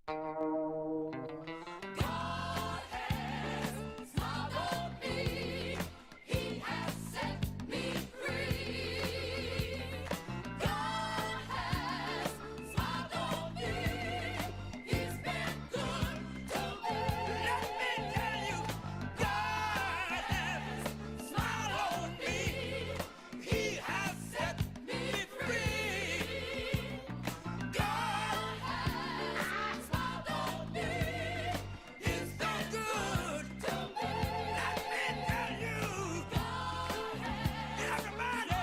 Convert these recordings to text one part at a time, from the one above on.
God has smiled on me. He has set me free. God has smiled on me. He's been good to me. Let me tell you, God has smiled on me. He has set me free. God has smiled on me. He's been good to me. Let me tell you, God has everybody,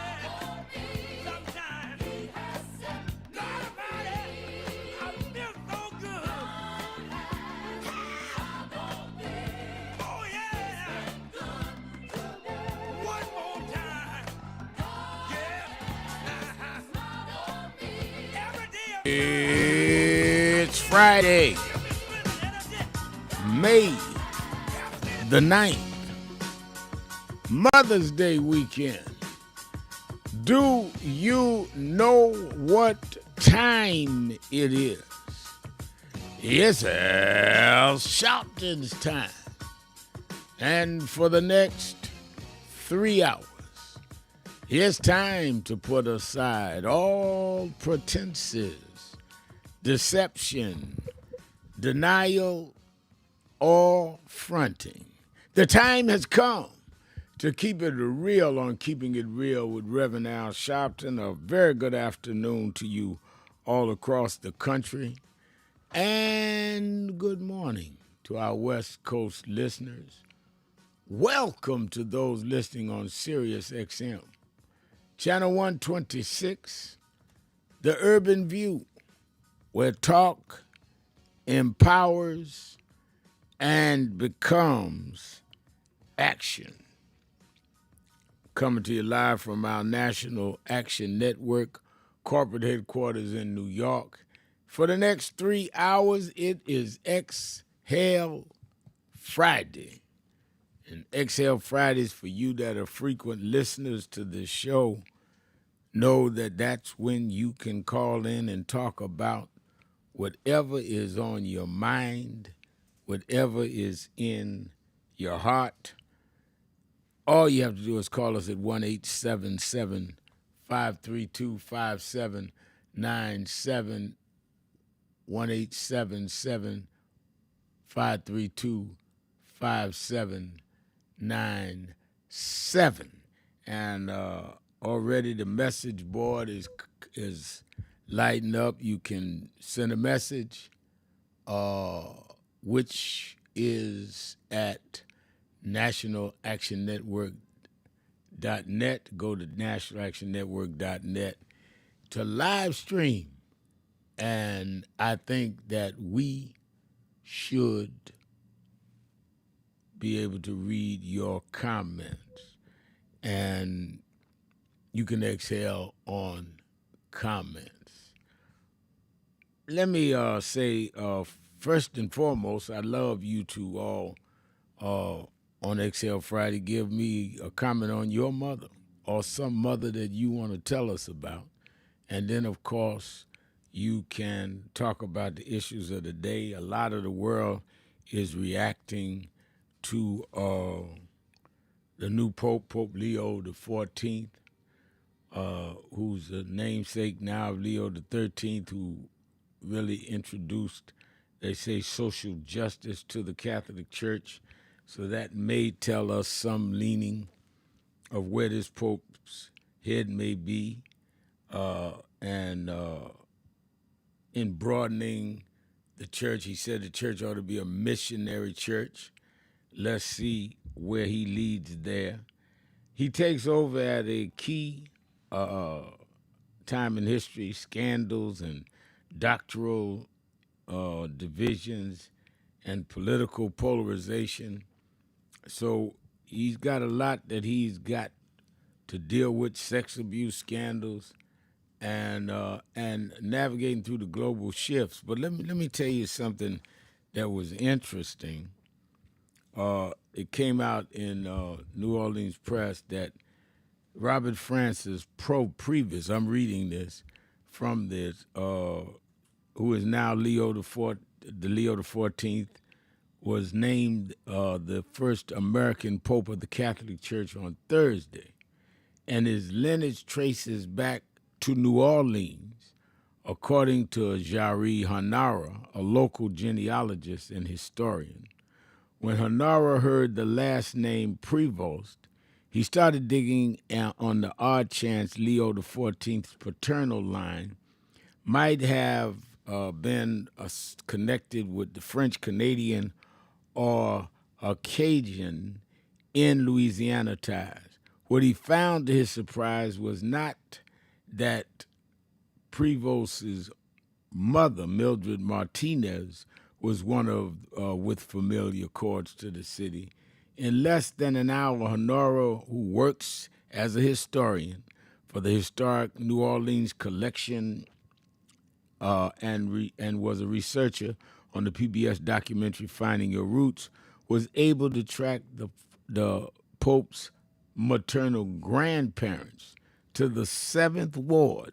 sometimes, He has set God Almighty, I feel so good. God has smiled on me. Oh yeah, good to me. One more time, yeah. Smiled on me. Every day It's Friday, May the 9th, Mother's Day weekend. Do you know what time it is? It's Al Sharpton's time. And for the next 3 hours, it's time to put aside all pretenses, deception, denial, or fronting. The time has come to keep it real on Keeping It Real with Reverend Al Sharpton. A very good afternoon to you all across the country. And good morning to our West Coast listeners. Welcome to those listening on Sirius XM, Channel 126, The Urban View, where talk empowers and becomes action. Coming to you live from our National Action Network corporate headquarters in New York. For the next 3 hours, it is Exhale Friday. And Exhale Fridays, for you that are frequent listeners to this show, know that that's when you can call in and talk about whatever is on your mind, whatever is in your heart. All you have to do is call us at 1-877-532-5797, 1-877-532-5797. And already the message board is lighting up. You can send a message, which is at nationalactionnetwork.net. Go to nationalactionnetwork.net to live stream. And I think that we should be able to read your comments. And you can exhale on comments. Let me say, first and foremost, I love you two all on Exhale Friday. Give me a comment on your mother or some mother that you want to tell us about. And then, of course, you can talk about the issues of the day. A lot of the world is reacting to the new Pope, Pope Leo the 14th, who's the namesake now of Leo the 13th, who really introduced, they say, social justice to the Catholic Church. So that may tell us some leaning of where this Pope's head may be, and in broadening the church. He said the church ought to be a missionary church. Let's see where he leads there. He takes over at a key time in history, scandals and doctoral divisions and political polarization. So he's got a lot that he's got to deal with: sex abuse scandals and navigating through the global shifts. But let me tell you something that was interesting. It came out in New Orleans Press that Robert Francis Previs, I'm reading this from this, who is now Leo the the Leo the 14th was named the first American Pope of the Catholic Church on Thursday, and his lineage traces back to New Orleans, according to Jari Hanara, a local genealogist and historian. When Hanara heard the last name Prevost, he started digging on the odd chance Leo the 14th's paternal line might have been connected with the French Canadian or Acadian in Louisiana ties. What he found to his surprise was not that Prevost's mother, Mildred Martinez, was one of with familiar chords to the city. In less than an hour, Honora, who works as a historian for the historic New Orleans collection and was a researcher on the PBS documentary Finding Your Roots, was able to track the Pope's maternal grandparents to the 7th Ward,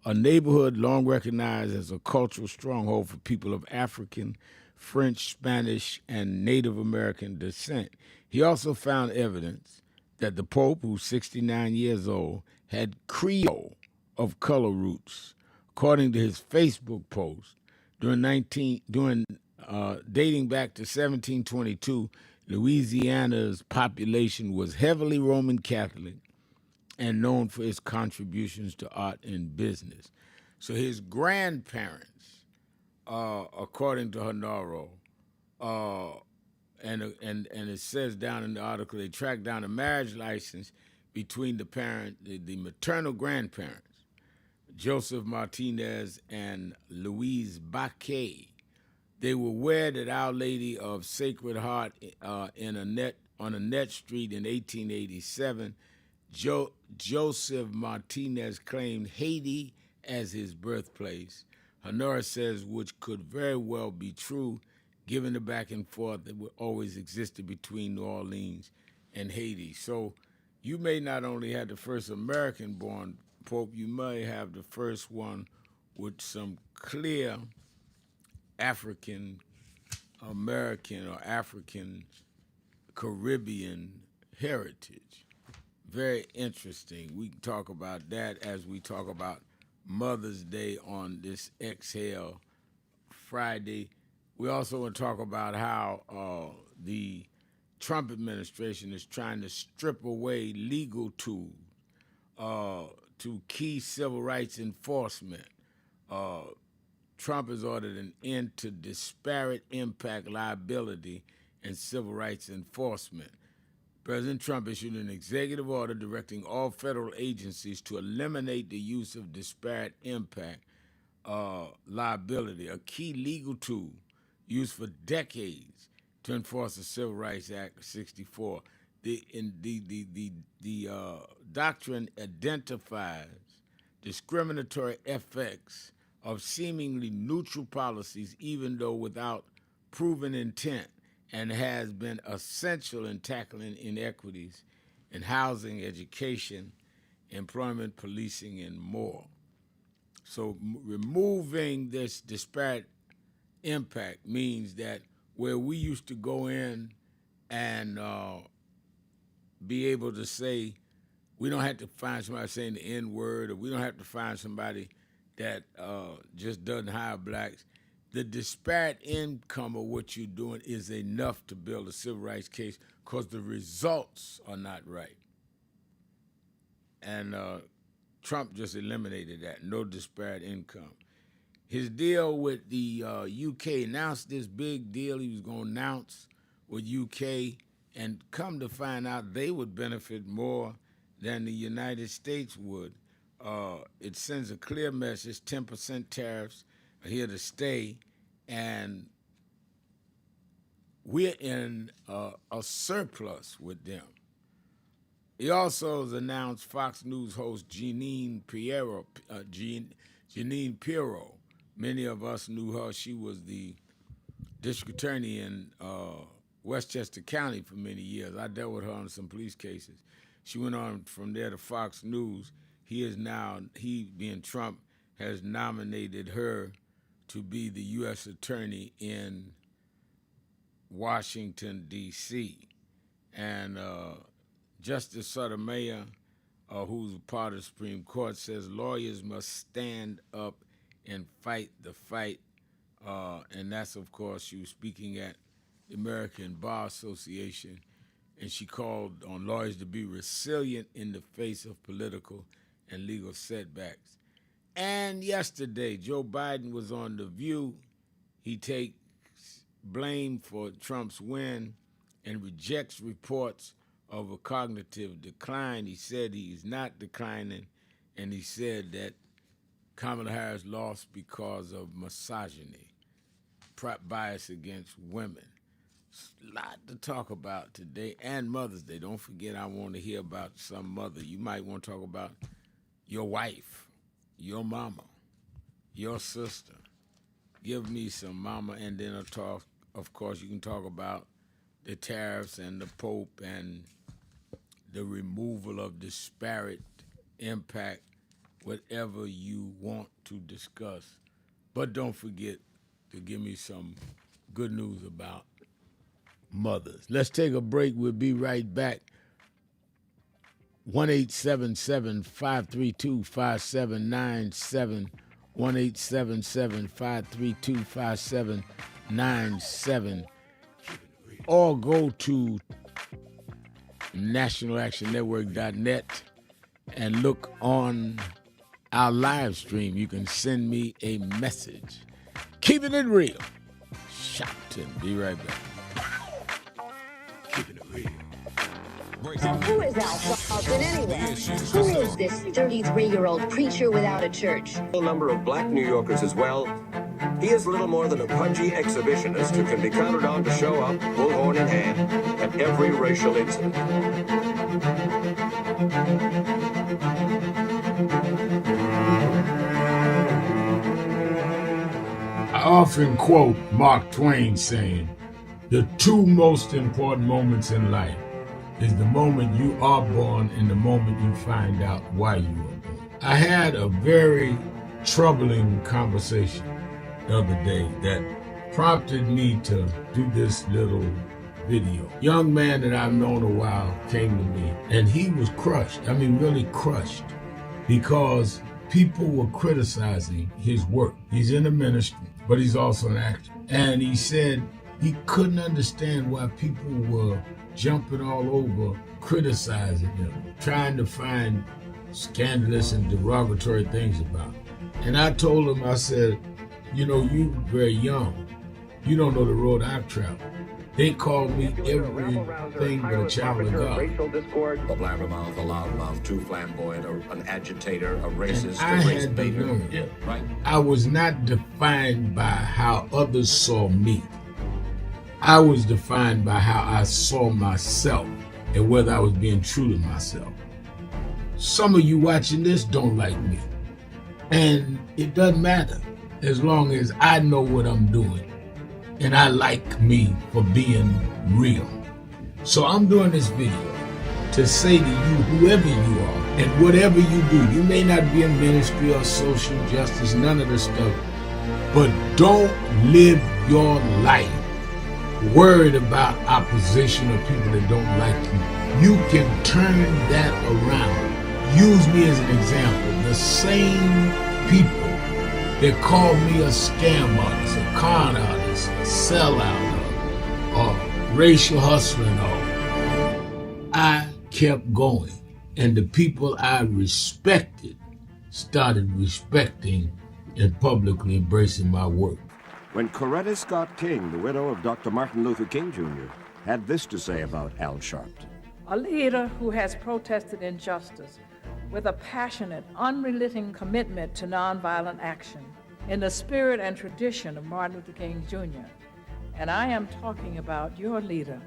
a neighborhood long recognized as a cultural stronghold for people of African, French, Spanish, and Native American descent. He also found evidence that the Pope, who's 69 years old, had Creole of color roots. According to his Facebook post, dating back to 1722, Louisiana's population was heavily Roman Catholic and known for its contributions to art and business. So his grandparents, according to Honoro, and it says down in the article, they tracked down a marriage license between the maternal grandparents, Joseph Martinez and Louise Baquet. They were wed at Our Lady of Sacred Heart on Annette Street in 1887. Joseph Martinez claimed Haiti as his birthplace. Honora says, which could very well be true, given the back and forth that always existed between New Orleans and Haiti. So you may not only have the first American-born Pope, you may have the first one with some clear African American or African Caribbean heritage. Very interesting. We can talk about that as we talk about Mother's Day on this Exhale Friday. We also want to talk about how the Trump administration is trying to strip away legal tools to key civil rights enforcement. Trump has ordered an end to disparate impact liability and civil rights enforcement. President Trump issued an executive order directing all federal agencies to eliminate the use of disparate impact liability, a key legal tool used for decades to enforce the Civil Rights Act of '64. The doctrine identifies discriminatory effects of seemingly neutral policies, even though without proven intent, and has been essential in tackling inequities in housing, education, employment, policing, and more. So removing this disparate impact means that where we used to go in and be able to say, we don't have to find somebody saying the N word, or we don't have to find somebody that just doesn't hire blacks. The disparate income of what you're doing is enough to build a civil rights case because the results are not right. And Trump just eliminated that, no disparate income. His deal with the UK, announced this big deal he was going to announce with UK, and come to find out they would benefit more than the United States would. It sends a clear message, 10% tariffs are here to stay, and we're in a surplus with them. He also has announced Fox News host Jeanine Pirro. Many of us knew her. She was the district attorney in Westchester County for many years. I dealt with her on some police cases. She went on from there to Fox News. He being Trump, has nominated her to be the U.S. Attorney in Washington, D.C. And Justice Sotomayor, who's a part of the Supreme Court, says lawyers must stand up and fight the fight. And that's, of course, she was speaking at the American Bar Association, and she called on lawyers to be resilient in the face of political and legal setbacks. And yesterday, Joe Biden was on The View. He takes blame for Trump's win and rejects reports of a cognitive decline. He said he's not declining, and he said that Kamala Harris lost because of misogyny, bias against women. A lot to talk about today, and Mother's Day. Don't forget, I want to hear about some mother. You might want to talk about your wife, your mama, your sister. Give me some mama, and then I'll talk. Of course, you can talk about the tariffs and the Pope and the removal of disparate impact, whatever you want to discuss. But don't forget to give me some good news about mothers. Let's take a break. We'll be right back. 1-877-532-5797. 1-877-532-5797. Or go to nationalactionnetwork.net and look on our live stream. You can send me a message. Keeping it real. Sharpton. Be right back. Keeping it real. Who is Al Sharpton anyway? Who is this 33-year-old preacher without a church? A number of black New Yorkers as well. He is little more than a pudgy exhibitionist who can be counted on to show up, bullhorn in hand, at every racial incident. I often quote Mark Twain saying, "The two most important moments in life is the moment you are born and the moment you find out why you were born." I had a very troubling conversation the other day that prompted me to do this little video. Young man that I've known a while came to me, and he was crushed. I mean, really crushed, because people were criticizing his work. He's in the ministry, but he's also an actor. And he said he couldn't understand why people were jumping all over, criticizing him, trying to find scandalous and derogatory things about him. And I told him, I said, you know, you're very young. You don't know the road I've traveled. They called me everything but a child of God. Racial discord, a blabbermouth, a loudmouth, too flamboyant, an agitator, a racist, I a race had to baiter. learn. Yeah, right. I was not defined by how others saw me. I was defined by how I saw myself and whether I was being true to myself. Some of you watching this don't like me. And it doesn't matter as long as I know what I'm doing. And I like me for being real. So I'm doing this video to say to you, whoever you are and whatever you do, you may not be in ministry or social justice, none of this stuff, but don't live your life worried about opposition or people that don't like you. You can turn that around. Use me as an example. The same people that called me a scam artist, a con artist, a sellout, or racial hustler and all, I kept going. And the people I respected started respecting and publicly embracing my work. When Coretta Scott King, the widow of Dr. Martin Luther King Jr., had this to say about Al Sharpton. A leader who has protested injustice with a passionate, unrelenting commitment to nonviolent action in the spirit and tradition of Martin Luther King Jr. And I am talking about your leader,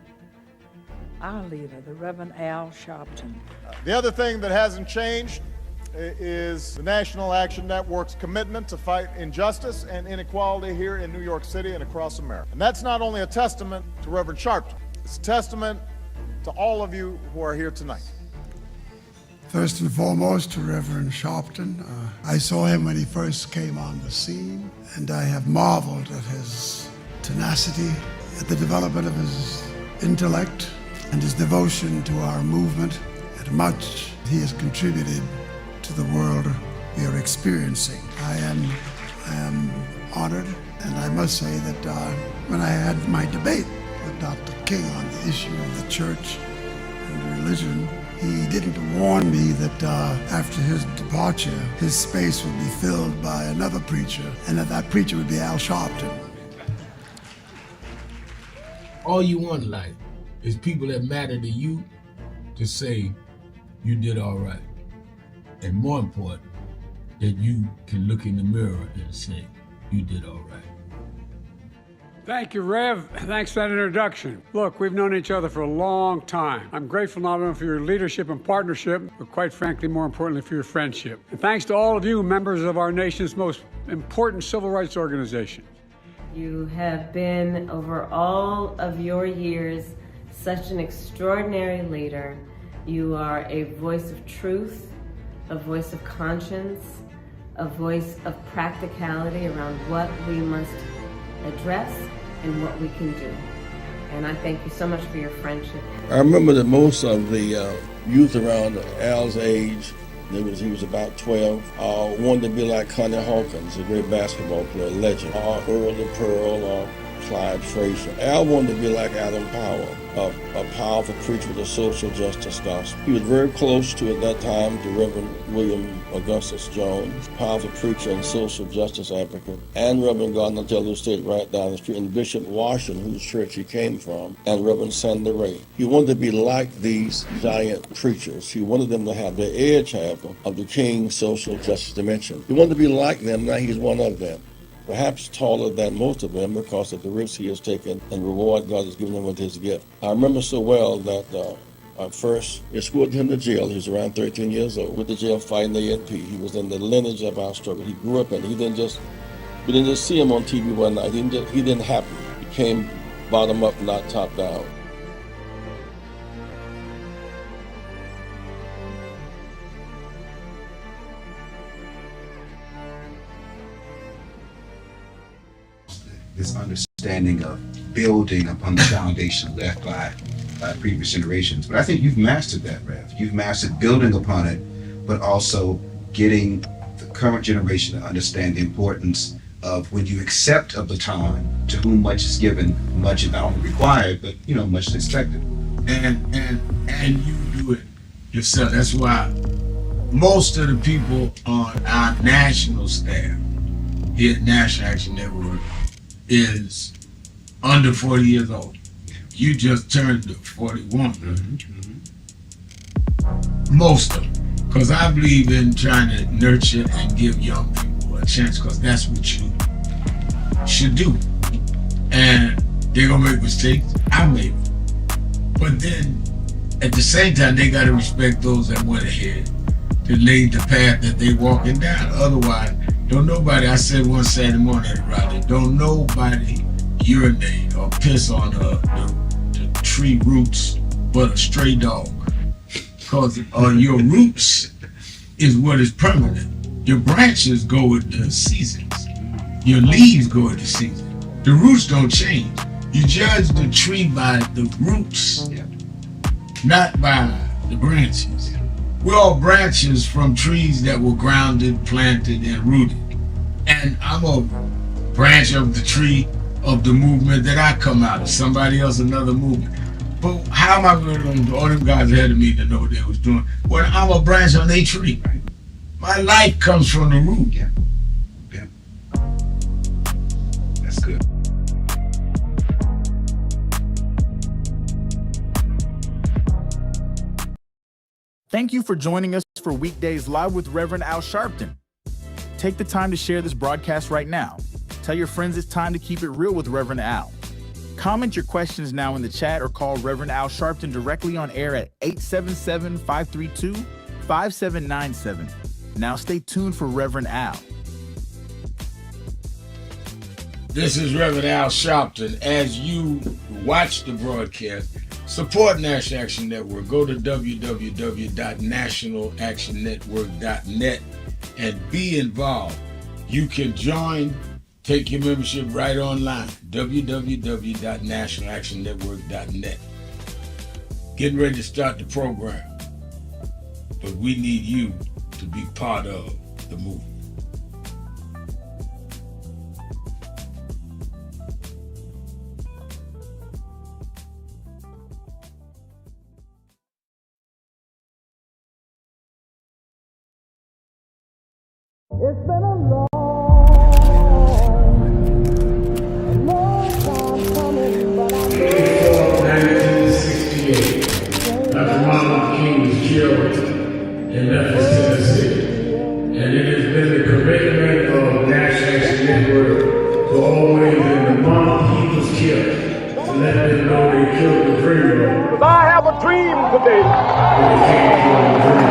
our leader, the Reverend Al Sharpton. The other thing that hasn't changed is the National Action Network's commitment to fight injustice and inequality here in New York City and across America. And that's not only a testament to Reverend Sharpton, it's a testament to all of you who are here tonight. First and foremost, to Reverend Sharpton. I saw him when he first came on the scene, and I have marveled at his tenacity, at the development of his intellect, and his devotion to our movement, and much he has contributed to the world we are experiencing. I am honored, and I must say that when I had my debate with Dr. King on the issue of the church and religion, he didn't warn me that after his departure, his space would be filled by another preacher, and that preacher would be Al Sharpton. All you want in life is people that matter to you to say you did all right. And more important, that you can look in the mirror and say you did all right. Thank you, Rev. Thanks for that introduction. Look, we've known each other for a long time. I'm grateful not only for your leadership and partnership, but quite frankly, more importantly, for your friendship. And thanks to all of you, members of our nation's most important civil rights organization. You have been, over all of your years, such an extraordinary leader. You are a voice of truth, a voice of conscience, a voice of practicality around what we must address and what we can do. And I thank you so much for your friendship. I remember that most of the youth around Al's age, he was about 12, wanted to be like Connie Hawkins, a great basketball player, legend, or Earl the Pearl, or Clyde Frazier. Al wanted to be like Adam Powell, a powerful preacher with a social justice gospel. He was very close to, at that time, to Reverend William Augustus Jones, powerful preacher and social justice advocate, and Reverend Gardner Taylor State right down the street, and Bishop Washington, whose church he came from, and Reverend Sandy Ray. He wanted to be like these giant preachers. He wanted them to have the edge, however, of the King's social justice dimension. He wanted to be like them, now he's one of them. Perhaps taller than most of them because of the risks he has taken and the reward God has given him with his gift. I remember so well that I first escorted him to jail. He was around 13 years old. With the jail fighting the ANP. He was in the lineage of our struggle. He grew up in it. We didn't just see him on TV one night. He didn't happen. He came bottom up, not top down. This understanding of building upon the foundation left by previous generations. But I think you've mastered that, Rev. You've mastered building upon it, but also getting the current generation to understand the importance of when you accept of the time, to whom much is given, much is not only required, but much is expected. And you do it yourself. That's why most of the people on our national staff here at National Action Network is under 40 years old. You just turned 41. Most of them. Because I believe in trying to nurture and give young people a chance, because that's what you should do. And they're going to make mistakes. I make them. But then, at the same time, they got to respect those that went ahead to lay the path that they walking down. Otherwise, don't nobody, I said one Saturday morning at Raleigh, don't nobody urinate or piss on the tree roots but a stray dog. Because your roots is what is permanent. Your branches go with the seasons. Your leaves go with the season. The roots don't change. You judge the tree by the roots, not by the branches. We're all branches from trees that were grounded, planted, and rooted. And I'm a branch of the tree of the movement that I come out of. Somebody else, another movement. But how am I going to, all them guys ahead of me to know what they was doing? Well, I'm a branch on their tree. My life comes from the root. Yeah. That's good. Thank you for joining us for Weekdays Live with Reverend Al Sharpton. Take the time to share this broadcast right now. Tell your friends it's time to keep it real with Reverend Al. Comment your questions now in the chat or call Reverend Al Sharpton directly on air at 877-532-5797. Now stay tuned for Reverend Al. This is Reverend Al Sharpton. As you watch the broadcast, Support National Action Network. Go to www.nationalactionnetwork.net and be involved. You can join, take your membership right online. www.nationalactionnetwork.net. Getting ready to start the program, but we need you to be part of the movement. It's been a long time coming, but I know 1968, Dr. Martin Luther King was killed in Memphis, Tennessee. And it has been the commitment of National Action Network to always, in the month he was killed, to let them know they killed the dreamer. I have a dream today. They can't kill the dreamer.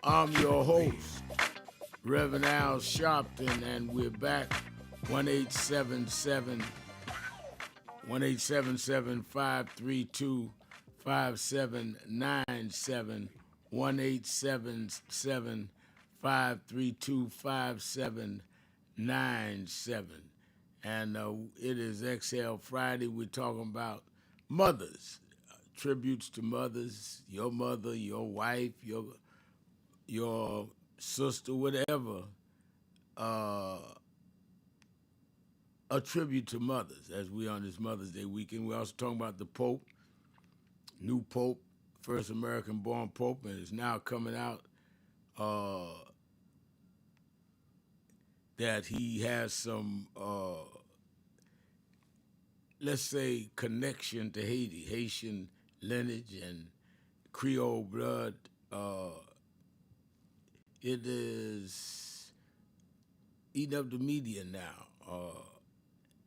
I'm your host, Reverend Al Sharpton, and we're back 1877 532 5797 1877 532 5797. And it is Exhale Friday. We're talking about mothers, tributes to mothers, your mother, your wife, your sister, whatever, a tribute to mothers as we on this Mother's Day weekend. We're also talking about the Pope, new Pope, first American-born Pope, and it's now coming out that he has some, let's say, connection to Haiti, Haitian lineage and Creole blood. It is eating up the media now,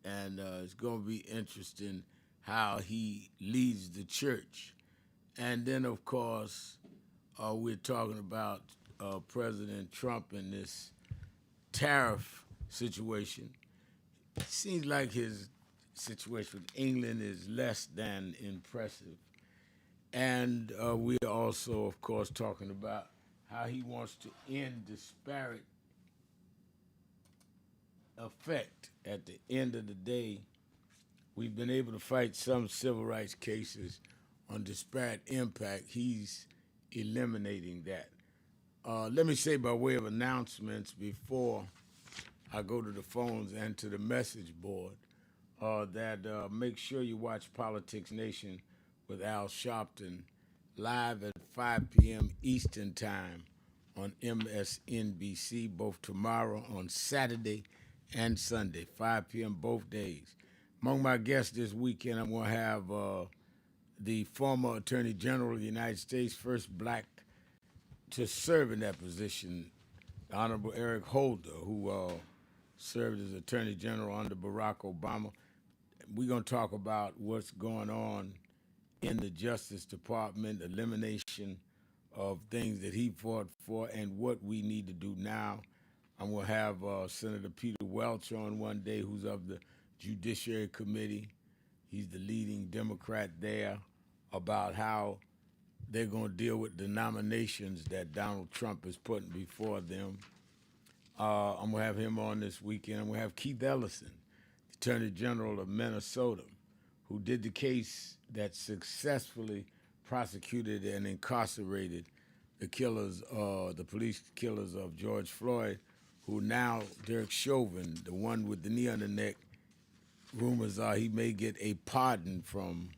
and it's going to be interesting how he leads the church. And then, of course, we're talking about President Trump and this tariff situation. It seems like his situation with England is less than impressive. And we're also, of course, talking about how he wants to end disparate effect. At the end of the day, we've been able to fight some civil rights cases on disparate impact. He's eliminating that. Let me say by way of announcements before I go to the phones and to the message board that make sure you watch Politics Nation with Al Sharpton live at 5 p.m. Eastern Time on MSNBC, both tomorrow on Saturday and Sunday, 5 p.m. both days. Among my guests this weekend, I'm going to have the former Attorney General of the United States, first black to serve in that position, the Honorable Eric Holder, who served as Attorney General under Barack Obama. We're going to talk about what's going on in the Justice Department, elimination of things that he fought for, and what we need to do now. I'm going to have Senator Peter Welch on one day, who's of the Judiciary Committee. He's the leading Democrat there, about how they're going to deal with the nominations that Donald Trump is putting before them. I'm going to have him on this weekend. I'm going to have Keith Ellison, Attorney General of Minnesota, who did the case that successfully prosecuted and incarcerated the killers, the police killers of George Floyd, who now Derek Chauvin, the one with the knee on the neck, rumors are he may get a pardon from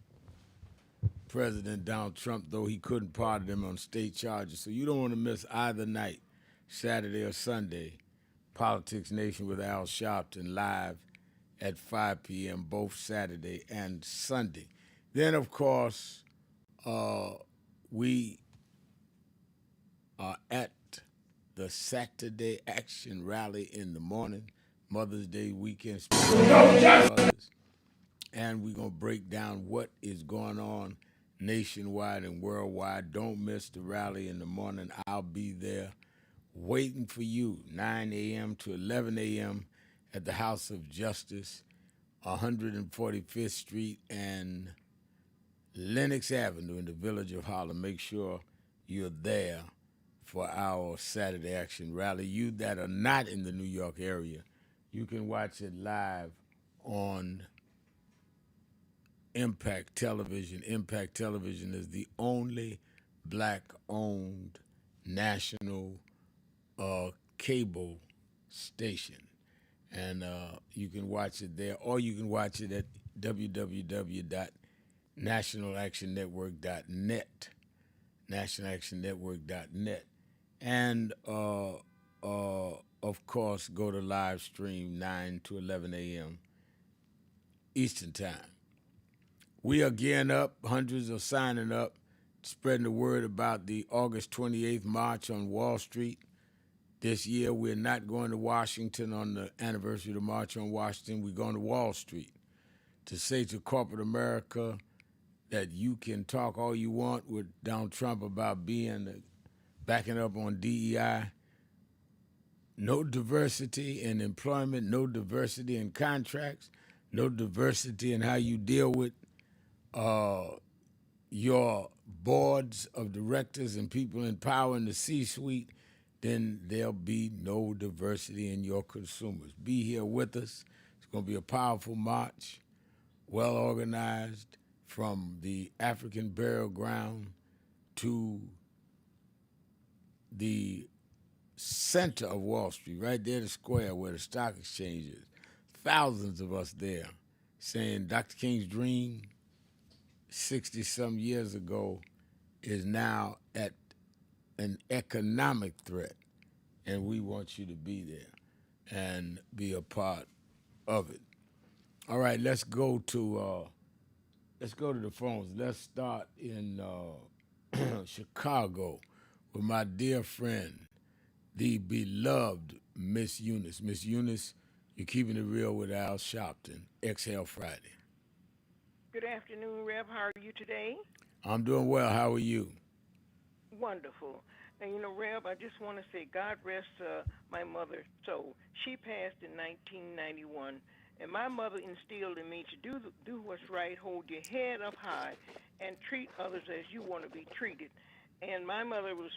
President Donald Trump, though he couldn't pardon him on state charges. So you don't want to miss either night, Saturday or Sunday, Politics Nation with Al Sharpton live at 5 p.m. both Saturday and Sunday. Then, of course, we are at the Saturday Action Rally in the morning, Mother's Day weekend. And we're going to break down what is going on nationwide and worldwide. Don't miss the rally in the morning. I'll be there waiting for you, 9 a.m. to 11 a.m. at the House of Justice, 145th Street and Lenox Avenue in the village of Harlem. Make sure you're there for our Saturday Action Rally. You that are not in the New York area, you can watch it live on Impact Television. Impact Television is the only black-owned national cable station. And you can watch it there, or you can watch it at www.nationalactionnetwork.net, nationalactionnetwork.net. And, of course, go to live stream 9 to 11 a.m. Eastern Time. We are gearing up. Hundreds are signing up, spreading the word about the August 28th March on Wall Street. This year, we're not going to Washington on the anniversary of the March on Washington. We're going to Wall Street to say to corporate America that you can talk all you want with Donald Trump about backing up on DEI. No diversity in employment, no diversity in contracts, no diversity in how you deal with your boards of directors and people in power in the C-suite, then there'll be no diversity in your consumers. Be here with us. It's going to be a powerful march, well organized, from the African burial ground to the center of Wall Street, right there, the square where the stock exchange is. Thousands of us there saying Dr. King's dream 60-some years ago is now at an economic threat, and we want you to be there and be a part of it. All right, let's go to the phones. Let's start in Chicago with my dear friend, the beloved Miss Eunice. Miss Eunice, you're keeping it real with Al Sharpton. Exhale Friday. Good afternoon, Rev. How are you today? I'm doing well. How are you? Wonderful. And, Rev, I just want to say God rest my mother's soul. She passed in 1991, and my mother instilled in me to do what's right, hold your head up high, and treat others as you want to be treated. And my mother was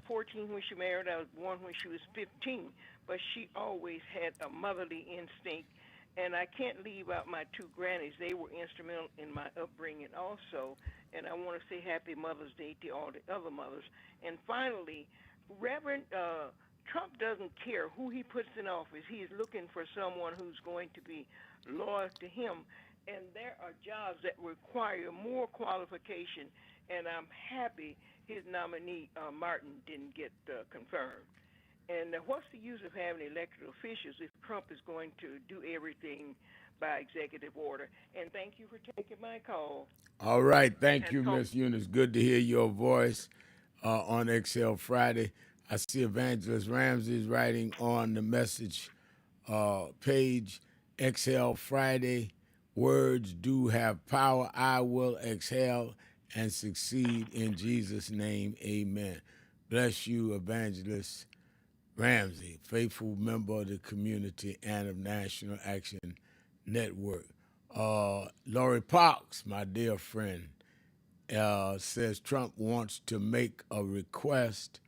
14 when she married. I was born when she was 15, but she always had a motherly instinct. And I can't leave out my two grannies. They were instrumental in my upbringing also. And I want to say Happy Mother's Day to all the other mothers. And finally, Reverend Trump doesn't care who he puts in office. He is looking for someone who's going to be loyal to him. And there are jobs that require more qualification. And I'm happy his nominee, Martin, didn't get confirmed. And what's the use of having elected officials if Trump is going to do everything by executive order? And thank you for taking my call. All right. Thank you, Miss Eunice. Good to hear your voice on Exhale Friday. I see Evangelist Ramsey is writing on the message page, Exhale Friday, words do have power. I will exhale and succeed in Jesus' name. Amen. Bless you, Evangelist Ramsey, faithful member of the community and of National Action Network. Lori Parks, my dear friend, says Trump wants to make a request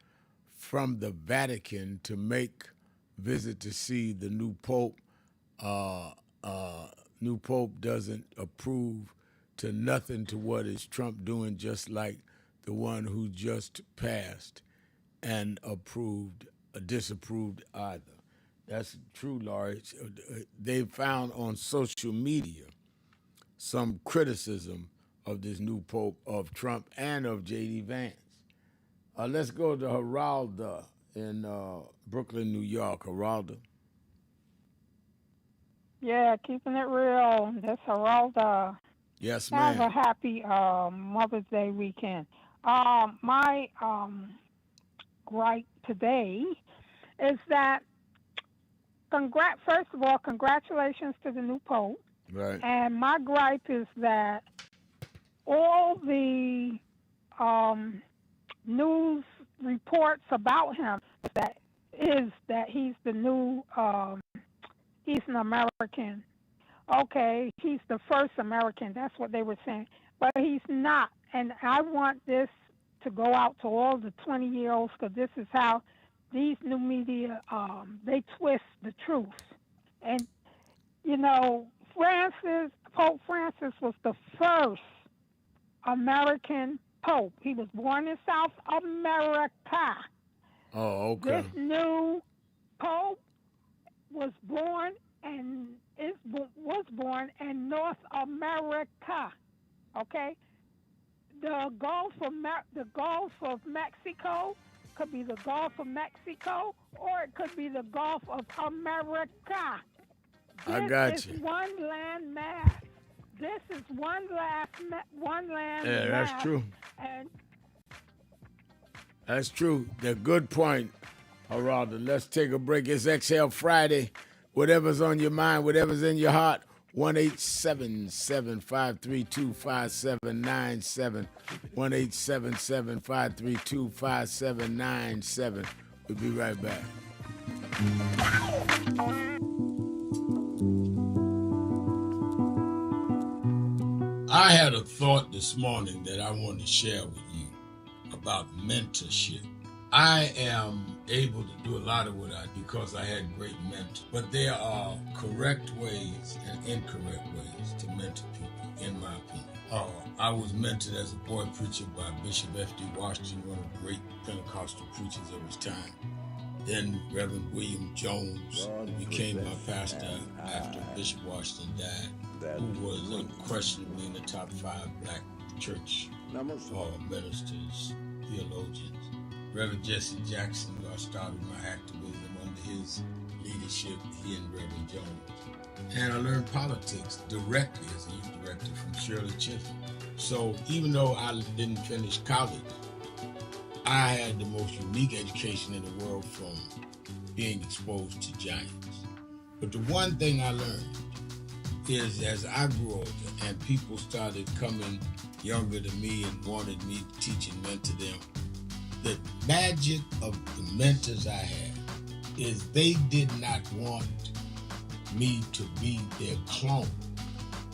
from the Vatican to make visit to see the new Pope. New Pope doesn't approve to nothing to what is Trump doing, just like the one who just passed and disapproved either. That's true, Laurie. They found on social media some criticism of this new Pope, of Trump, and of J.D. Vance. Let's go to Geralda in Brooklyn, New York. Geralda. Yeah, keeping it real. That's Geralda. Yes, Have ma'am. a happy Mother's Day weekend. My gripe today is that, first of all, congratulations to the new Pope. Right. And my gripe is that all the news reports about him is that he's the new, he's an American. Okay, he's the first American. That's what they were saying. But he's not. And I want this to go out to all the 20-year-olds, because this is how these new media, they twist the truth. And, you know, Pope Francis was the first American Pope. He was born in South America. Oh, okay. This new Pope was born in North America. Okay, the Gulf of Mexico could be the Gulf of Mexico, or it could be the Gulf of America. I got This you. is one land mass. This is one land Yeah, mass. that's true. And That's true. The good point, Geraldo. Let's take a break. It's Exhale Friday. Whatever's on your mind, whatever's in your heart, 1-877-532-5797. 1-877-532-5797. We'll be right back. I had a thought this morning that I want to share with you about mentorship. I am able to do a lot of what I do because I had great mentors. But there are correct ways and incorrect ways to mentor people, in my opinion. I was mentored as a boy preacher by Bishop F.D. Washington, one of the great Pentecostal preachers of his time. Then Reverend William Jones, who became my pastor after Bishop Washington died, who was unquestionably in the top 5 black church ministers, theologians. Reverend Jesse Jackson, who I started my activism under his leadership, he and Reverend Jones. And I learned politics directly as a youth director from Shirley Chisholm. So even though I didn't finish college, I had the most unique education in the world from being exposed to giants. But the one thing I learned is as I grew older and people started coming younger than me and wanted me to teach and mentor them, the magic of the mentors I had is they did not want me to be their clone.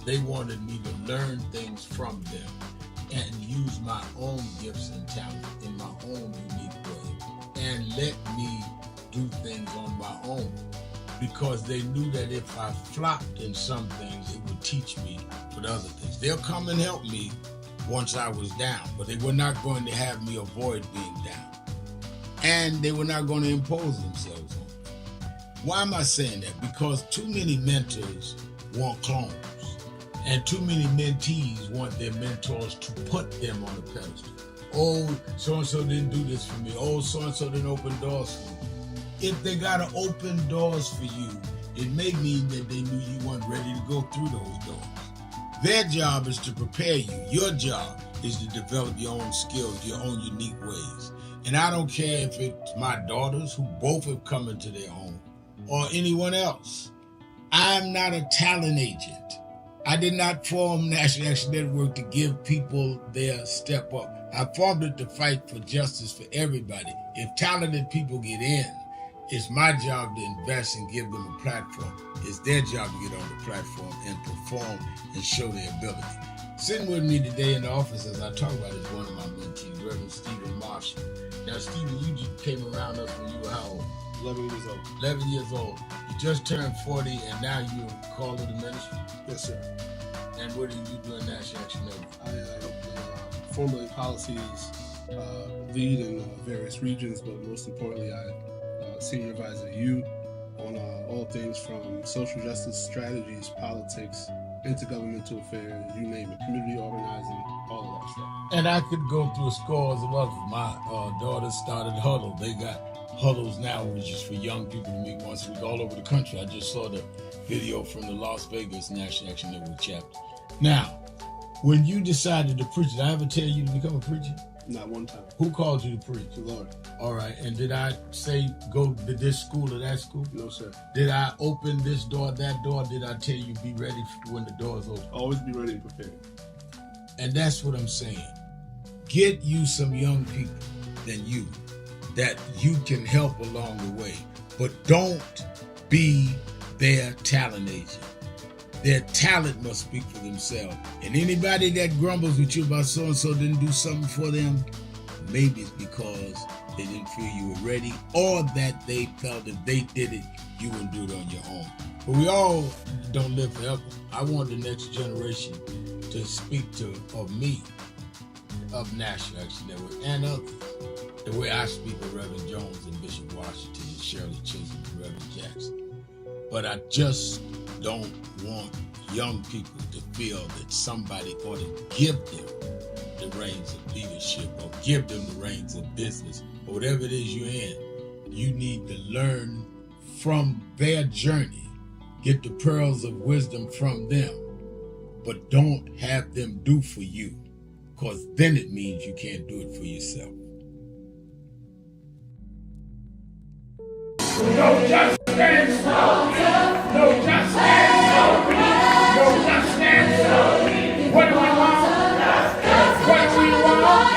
They wanted me to learn things from them and use my own gifts and talents in my own unique way and let me do things on my own, because they knew that if I flopped in some things, it would teach me for the other things. They'll come and help me once I was down, but they were not going to have me avoid being down. And they were not going to impose themselves on me. Why am I saying that? Because too many mentors want clones, and too many mentees want their mentors to put them on a pedestal. Oh, so-and-so didn't do this for me. Oh, so-and-so didn't open doors for me. If they got to open doors for you, it may mean that they knew you weren't ready to go through those doors. Their job is to prepare you. Your job is to develop your own skills, your own unique ways. And I don't care if it's my daughters, who both have come into their own, or anyone else. I'm not a talent agent. I did not form National Action Network to give people their step up. I formed it to fight for justice for everybody. If talented people get in, it's my job to invest and give them a platform. It's their job to get on the platform and perform and show their ability. Sitting with me today in the office as I talk about it is one of my mentees, Reverend Stephen Marshall. Now, Stephen, you just came around us when you were how old? 11 years old. 11 years old. You just turned 40 and now you're called to the ministry? Yes, sir. And what do you do in National Action Network? I formulate policies, lead in various regions, but most importantly, I senior advisor to you on all things from social justice strategies, politics, intergovernmental affairs, you name it, community organizing, all of that stuff. And I could go through scores of others. My daughter started Huddle. They got Huddles now, which is for young people to meet once a week all over the country. I just saw the video from the Las Vegas National Action Network chapter. Now, when you decided to preach, did I ever tell you to become a preacher? Not one time. Who called you to preach? The Lord. All right. And did I say go to this school or that school? No, sir. Did I open this door, that door? Did I tell you be ready when the door's open? Always be ready and prepared. And that's what I'm saying. Get you some young people than you that you can help along the way. But don't be their talent agent. Their talent must speak for themselves. And anybody that grumbles with you about so-and-so didn't do something for them, maybe it's because they didn't feel you were ready, or that they felt if they did it, you wouldn't do it on your own. But we all don't live forever. I want the next generation to speak of me, of National Action Network, and others. The way I speak of Reverend Jones and Bishop Washington and Shirley Chisholm and Reverend Jackson. But I just don't want young people to feel that somebody ought to give them the reins of leadership or give them the reins of business or whatever it is you're in. You need to learn from their journey, get the pearls of wisdom from them, but don't have them do for you, because then it means you can't do it for yourself. No, just stand still. No, just stand still. No, just stand still. What do we want? What do we want?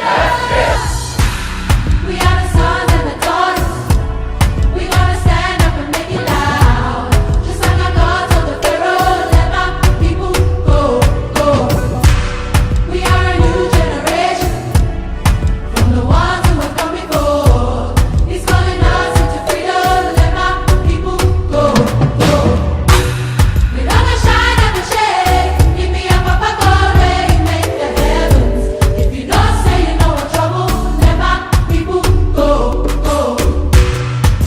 We are the sons and the daughters. We gotta stand up and make it loud. Just like our God told the Pharaoh, let my people go, go. We are a new generation from the ones who have come before. He's calling us into freedom. Let my people go, go. We don't shine, never shake. Give me a papa God, make the heavens. If you don't say you know what trouble, let my people go, go.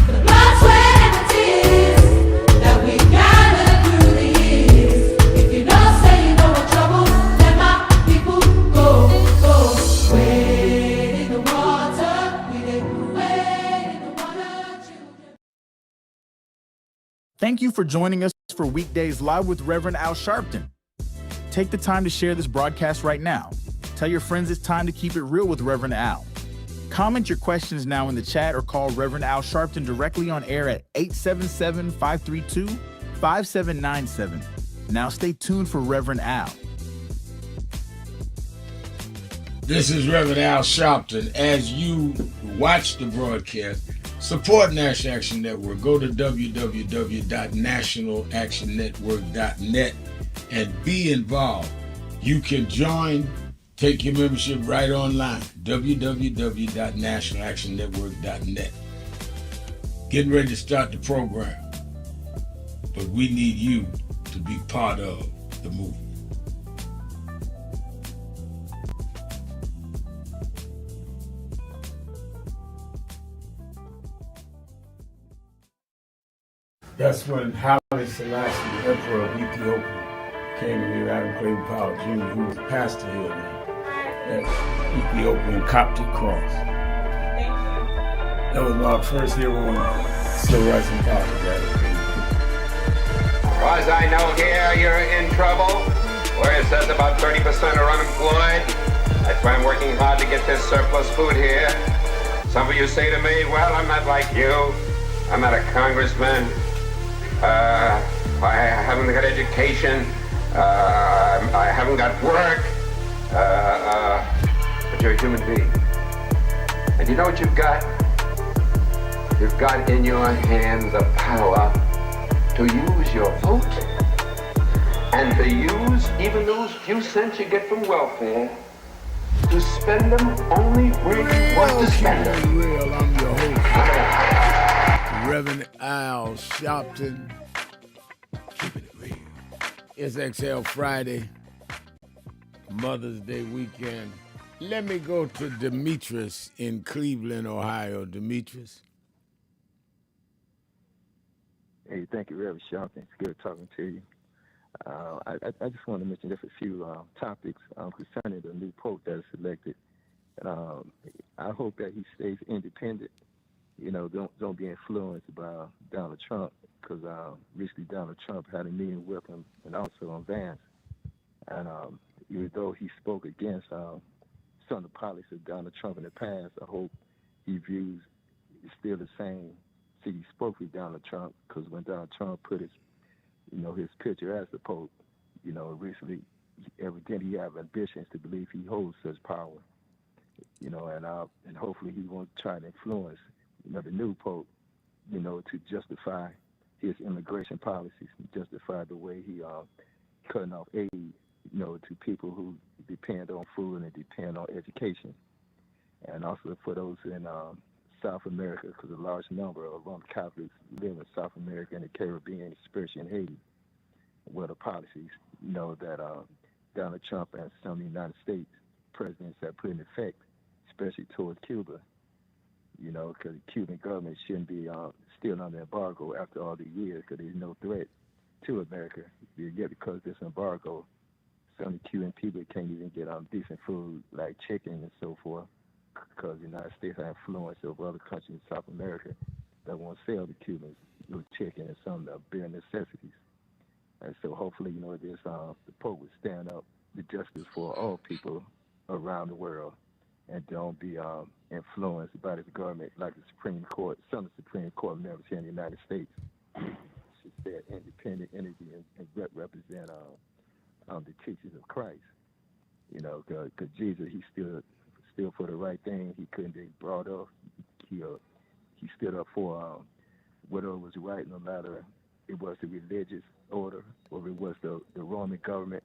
The blood, sweat, and the tears that we gathered through the years. If you don't say you know what trouble, let my people go, go. Wade in the water, we did wade in the water, children. Thank you for joining us for Weekdays Live with Reverend Al Sharpton. Take the time to share this broadcast right now. Tell your friends it's time to keep it real with Reverend Al. Comment your questions now in the chat or call Reverend Al Sharpton directly on air at 877-532-5797. Now stay tuned for Reverend Al. This is Reverend Al Sharpton. As you watch the broadcast, support National Action Network. Go to www.nationalactionnetwork.net and be involved. You can join, take your membership right online, www.nationalactionnetwork.net. Getting ready to start the program, but we need you to be part of the movement. That's when Haile Selassie, the Emperor of Ethiopia, came to me, Adam Clayton Powell Jr., who was pastor here at Ethiopian Coptic Cross. That was my first year when Civil Rights and Politics. As I know here, you're in trouble, where it says about 30% are unemployed. That's why I'm working hard to get this surplus food here. Some of you say to me, well, I'm not like you. I'm not a congressman. I haven't got education. I haven't got work. But you're a human being. And you know what you've got? You've got in your hand the power to use your vote and to use even those few cents you get from welfare to spend them only where you want to spend them. Real, I'm your host, Reverend Al Sharpton. Keeping it real. It's XL Friday, Mother's Day weekend. Let me go to Demetrius in Cleveland, Ohio. Demetrius. Hey, thank you, Reverend Sharpton. It's good talking to you. I just want to mention just a few topics concerning the new Pope that is selected. I hope that he stays independent. You know, don't be influenced by Donald Trump, because recently Donald Trump had a meeting with him and also on Vance. And even though he spoke against some of the policies of Donald Trump in the past, I hope he views still the same. See, he spoke with Donald Trump because when Donald Trump put his, his picture as the Pope, recently, evidently he have ambitions to believe he holds such power, and hopefully he won't try to influence, the new Pope, to justify his immigration policies, justify the way he cutting off aid, to people who depend on food and depend on education, and also for those in South America, because a large number of Roman Catholics live in South America and the Caribbean, especially in Haiti, where the policies, that Donald Trump and some of the United States presidents have put in effect, especially towards Cuba, because the Cuban government shouldn't be still under embargo after all these years, because there's no threat to America. Yet because of this embargo, some of the Cuban people can't even get decent food like chicken and so forth, because the United States has influence over other countries in South America that won't sell the Cubans chicken and some of the bare necessities. And so hopefully, this the Pope would stand up to justice for all people around the world and don't be influenced by this government like the Supreme Court, some of the Supreme Court members here in the United States should stay independent entity and represent the teachings of Christ. Because Jesus, he still for the right thing. He couldn't be brought up. He stood up for whatever was right, no matter it was the religious order or it was the Roman government.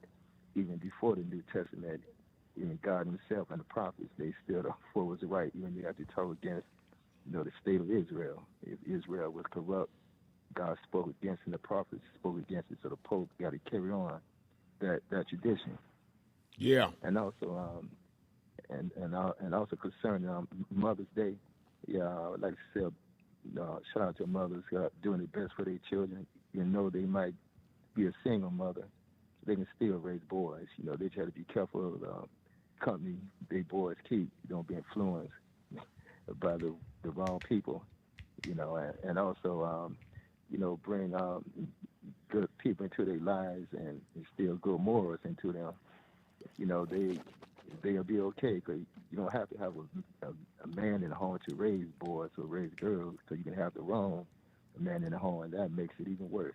Even before the New Testament, even God himself and the prophets, they stood up for what was right, even they had to talk against the state of Israel. If Israel was corrupt, God spoke against it, and the prophets spoke against it, so the Pope got to carry on that tradition. Yeah. And also and also concerning Mother's Day, I would like to say shout out to mothers doing their best for their children. They might be a single mother, they can still raise boys. They try to be careful of the company their boys keep. Don't be influenced by the wrong people. And also bring good people into their lives and instill good morals into them. They'll be okay, because you don't have to have a man in the home to raise boys or raise girls, so you can have the wrong man in the home, and that makes it even worse.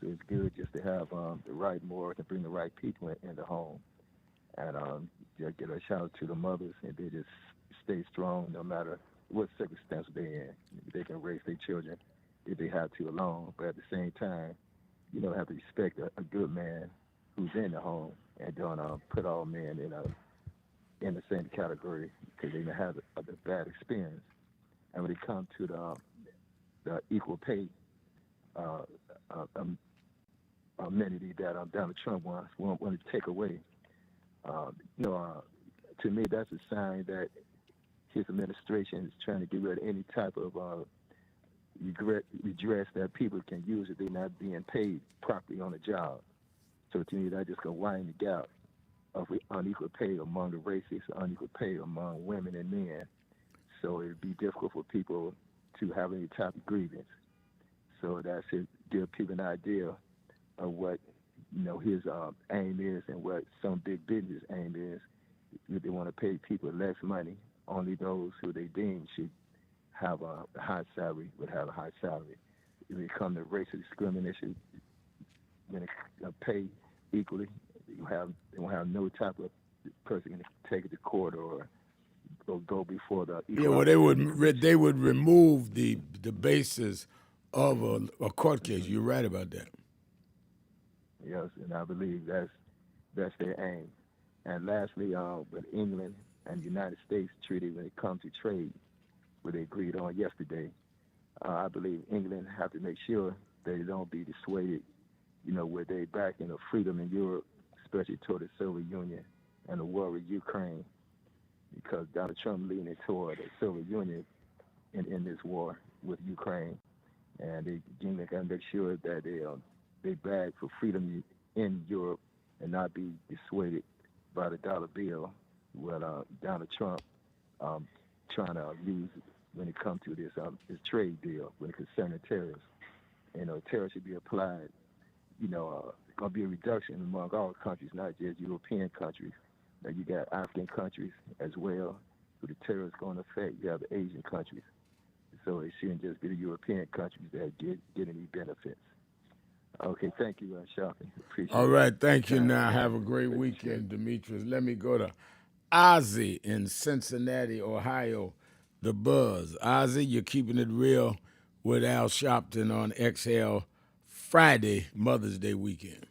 So it's good just to have the right morals and bring the right people in the home. And just get a shout out to the mothers, and they just stay strong no matter what circumstance they're in. They can raise their children if they have to alone, but at the same time, have to respect a good man who's in the home, and don't put all men in the same category, because they may have a bad experience. And when it comes to the equal pay amenity that Donald Trump wants to take away, to me that's a sign that his administration is trying to get rid of any type of redress that people can use if they're not being paid properly on the job. So to me, that just going to widen the gap of unequal pay among the races, unequal pay among women and men. So it'd be difficult for people to have any type of grievance. So that's it. Give people an idea of what his aim is and what some big business aim is. If they want to pay people less money, only those who they deem should have a high salary would have a high salary. If it comes to racial discrimination, when it pay equally, they won't have no type of person can take it to court or go before the. Yeah, well, they would remove the basis of a court case. You're right about that. Yes, and I believe that's their aim. And lastly, with England and the United States treaty when it comes to trade, what they agreed on yesterday, I believe England have to make sure they don't be dissuaded, where they backing of freedom in Europe, especially toward the Soviet Union and the war with Ukraine, because Donald Trump leaning toward the Soviet Union in this war with Ukraine, and England got to make sure that they bag for freedom in Europe and not be dissuaded by the dollar bill, what Donald Trump trying to use when it comes to this trade deal when it concerns tariffs. Tariffs should be applied. Going to be a reduction among all countries, not just European countries, Now you got African countries as well who the terror is going to affect. You have the Asian countries. So it shouldn't just be the European countries that get any benefits. Okay, thank you, Sharpton. Appreciate it. All right, thank you. Time. Now have a great weekend, Demetrius. Let me go to Ozzy in Cincinnati, Ohio. The Buzz. Ozzy, you're keeping it real with Al Sharpton on XL Friday, Mother's Day weekend.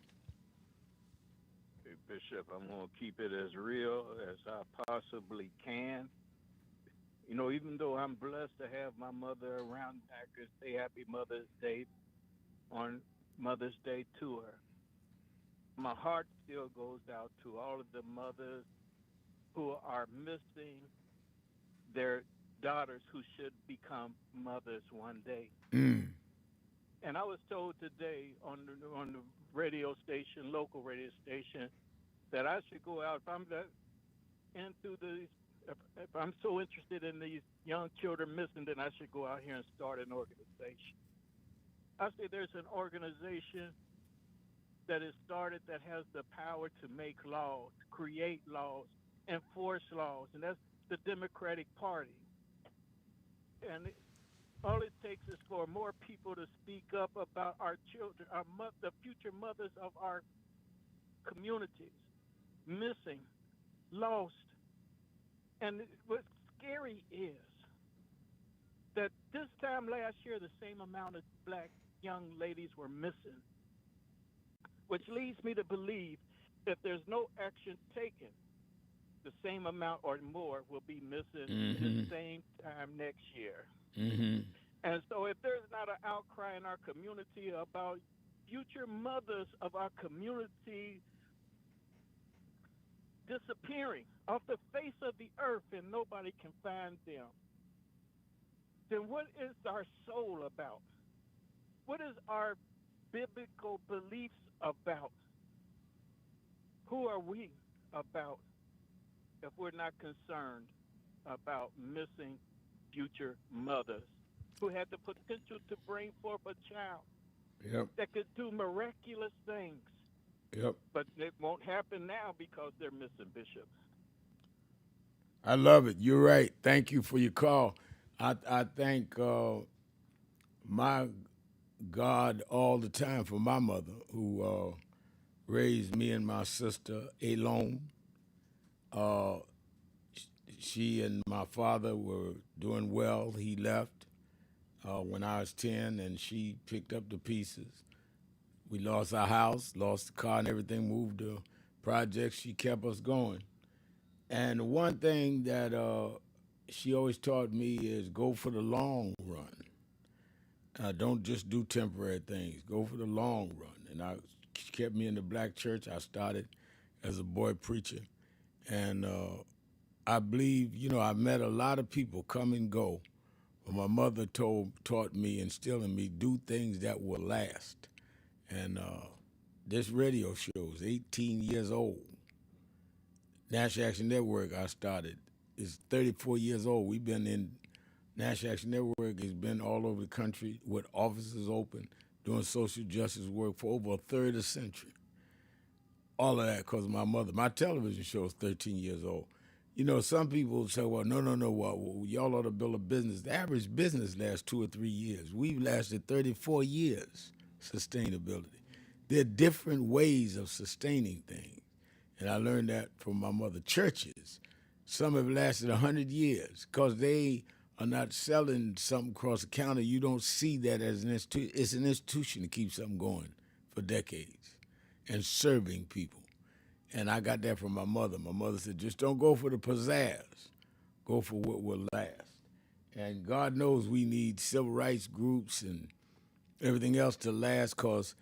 Hey, Bishop, I'm going to keep it as real as I possibly can. You know, even though I'm blessed to have my mother around, I could say Happy Mother's Day on Mother's Day to her. My heart still goes out to all of the mothers who are missing their daughters who should become mothers one day. And I was told today on the radio station, local radio station, that I should go out. If I'm if I'm so interested in these young children missing, then I should go out here and start an organization. I say there's an organization that is started that has the power to make laws, create laws, enforce laws, and that's the Democratic Party. And all it takes is for more people to speak up about our children, the future mothers of our communities, missing, lost. And what's scary is that this time last year, the same amount of black young ladies were missing, which leads me to believe if there's no action taken, the same amount or more will be missing the same time next year. And so if there's not an outcry in our community about future mothers of our community disappearing off the face of the earth and nobody can find them, then what is our soul about? What is our biblical beliefs about? Who are we about if we're not concerned about missing future mothers who had the potential to bring forth a child that could do miraculous things? But it won't happen now because they're missing, Bishop. I love it. You're right. Thank you for your call. I thank my God all the time for my mother who raised me and my sister alone. She and my father were doing well. He left when I was 10, and she picked up the pieces. We lost our house, lost the car and everything, moved to projects. She kept us going. And one thing that she always taught me is go for the long run. Don't just do temporary things. Go for the long run. And she kept me in the black church. I started as a boy preacher. And I believe, I met a lot of people come and go. But my mother taught me, instilled in me, do things that will last. And this radio show is 18 years old. National Action Network I started is 34 years old. We've been in National Action Network, has been all over the country with offices open, doing social justice work for over a third of a century. All of that because of my mother. My television show is 13 years old. Some people say, well, no, well, y'all ought to build a business. The average business lasts 2 or 3 years. We've lasted 34 years, sustainability. There are different ways of sustaining things. And I learned that from my mother. Churches, some have lasted 100 years because they are not selling something across the counter. You don't see that as an institution. It's an institution to keep something going for decades and serving people. And I got that from my mother. My mother said, just don't go for the pizzazz. Go for what will last. And God knows we need civil rights groups and everything else to last because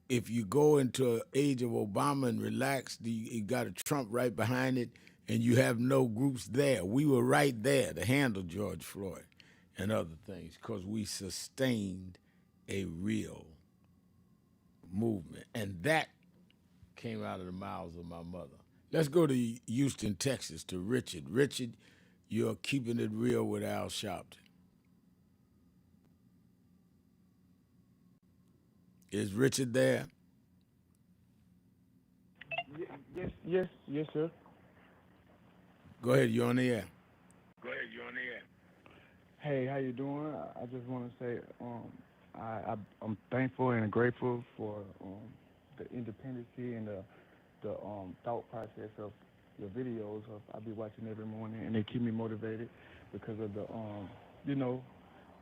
if you go into an age of Obama and relax, you got a Trump right behind it, and you have no groups there. We were right there to handle George Floyd and other things because we sustained a real movement. And that came out of the mouths of my mother. Let's go to Houston, Texas, to Richard. Richard, you're keeping it real with Al Sharpton. Is Richard there? Yes, sir. Go ahead, you're on the air. Hey, how you doing? I just want to say I'm thankful and grateful for the independency and the thought process of your videos. I be watching every morning, and they keep me motivated because of the you know,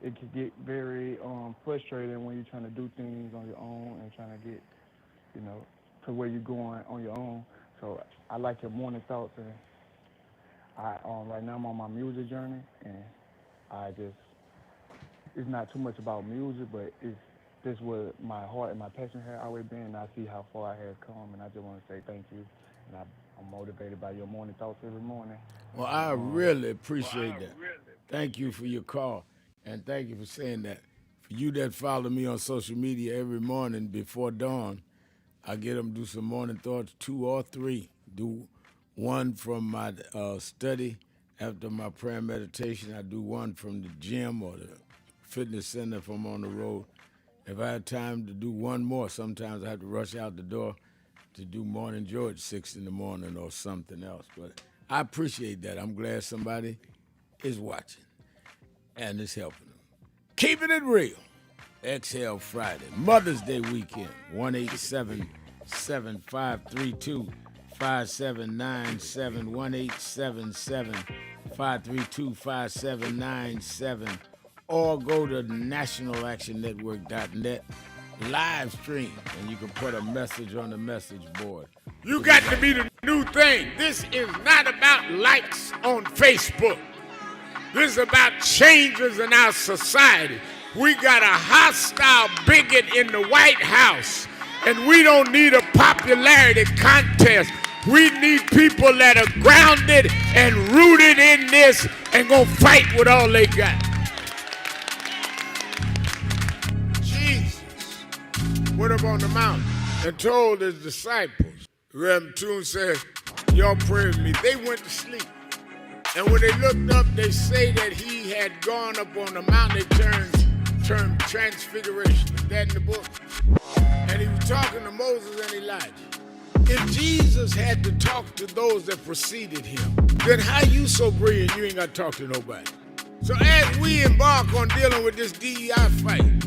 it can get very frustrating when you're trying to do things on your own and trying to get, you know, to where you're going on your own. So I like your morning thoughts, and I right now I'm on my music journey, and it's not too much about music, but it's just where my heart and my passion has always been, and I see how far I have come, and I just want to say thank you, and I'm motivated by your morning thoughts every morning. Well, I really appreciate that. Thank you for your call, and thank you for saying that. For you that follow me on social media every morning before dawn, I get them do some morning thoughts, 2 or 3. Do one from my study after my prayer and meditation. I do one from the gym or the fitness center if I'm on the road. If I have time to do one more, sometimes I have to rush out the door to do Morning Joy at 6 in the morning or something else. But I appreciate that. I'm glad somebody is watching and it's helping them. Keeping it real. Exhale Friday. Mother's Day weekend. 1-877-532-5797. 1-877-532-5797. Or go to nationalactionnetwork.net. Live stream, and you can put a message on the message board. You got to be the new thing. This is not about likes on Facebook. This is about changes in our society. We got a hostile bigot in the White House, and we don't need a popularity contest. We need people that are grounded and rooted in this and gonna fight with all they got. Went up on the mountain and told his disciples. Reverend Toon says, y'all pray with me. They went to sleep. And when they looked up, they say that he had gone up on the mountain. They termed transfiguration. Is that in the book? And he was talking to Moses and Elijah. If Jesus had to talk to those that preceded him, then how you so brilliant you ain't got to talk to nobody? So as we embark on dealing with this DEI fight,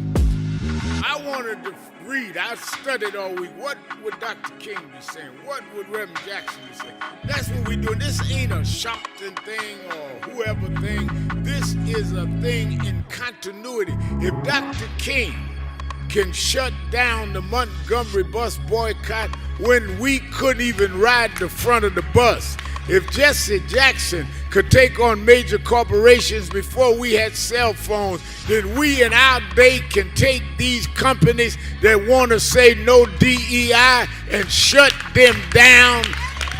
I wanted to read, I studied all week. What would Dr. King be saying? What would Reverend Jackson be saying? That's what we're doing. This ain't a Sharpton thing or whoever thing. This is a thing in continuity. If Dr. King can shut down the Montgomery bus boycott when we couldn't even ride the front of the bus, if Jesse Jackson could take on major corporations before we had cell phones, then we in our day can take these companies that want to say no DEI and shut them down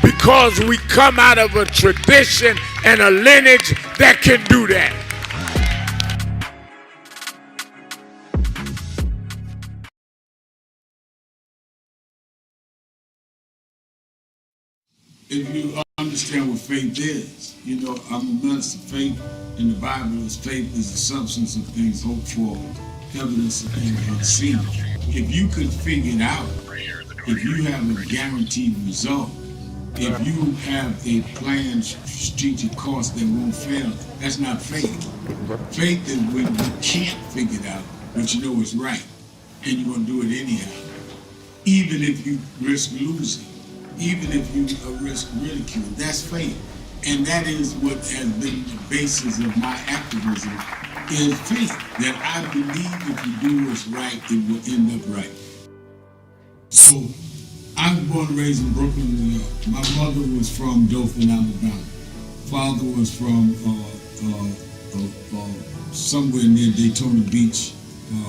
because we come out of a tradition and a lineage that can do that. If you understand what faith is, you know, I'm a minister. Faith in the Bible is faith is the substance of things hoped for, evidence of things unseen. If you could figure it out, if you have a guaranteed result, if you have a planned strategic course that won't fail, that's not faith. Faith is when you can't figure it out, but you know it's right, and you're going to do it anyhow, even if you risk losing. Even if you risk ridicule, that's faith. And that is what has been the basis of my activism, is faith. That I believe if you do what's right, it will end up right. So, I was born and raised in Brooklyn, New York. My mother was from Dothan, Alabama. Father was from somewhere near Daytona Beach,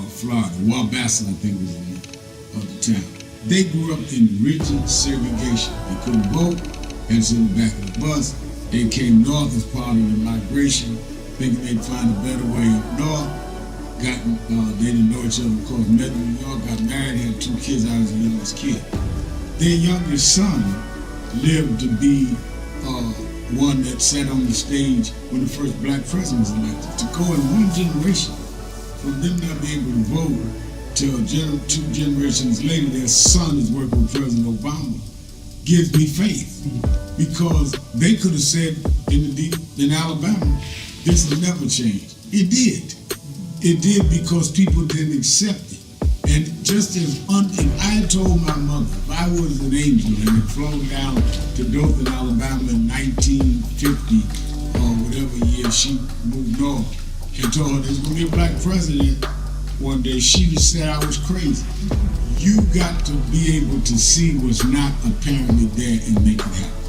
Florida. Wabassin, I think was the name of the town. They grew up in rigid segregation. They couldn't vote, had to sit in the back of the bus. They came north as part of the migration, thinking they'd find a better way up north. They didn't know each other, of course, met in New York, got married, had 2 kids. I was the youngest kid. Their youngest son lived to be one that sat on the stage when the first black president was elected. To go in one generation, from them not being able to vote, till 2 generations later, their son is working with President Obama, gives me faith. Because they could have said in Alabama, this will never change. It did. It did because people didn't accept it. And just as if I told my mother, if I was an angel and had flown down to Dothan, Alabama in 1950 or whatever year she moved north, and told her there's going to be a black president one day, she would say I was crazy. You got to be able to see what's not apparently there and make it happen.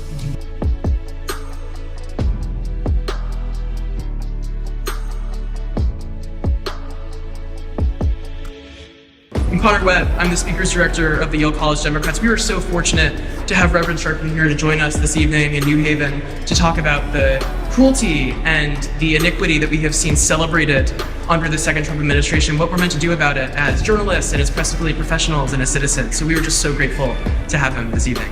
I'm Connor Webb. I'm the Speakers Director of the Yale College Democrats. We are so fortunate to have Reverend Sharpton here to join us this evening in New Haven to talk about the cruelty and the iniquity that we have seen celebrated under the second Trump administration, what we're meant to do about it as journalists and as press affiliate professionals and as citizens. So we are just so grateful to have him this evening.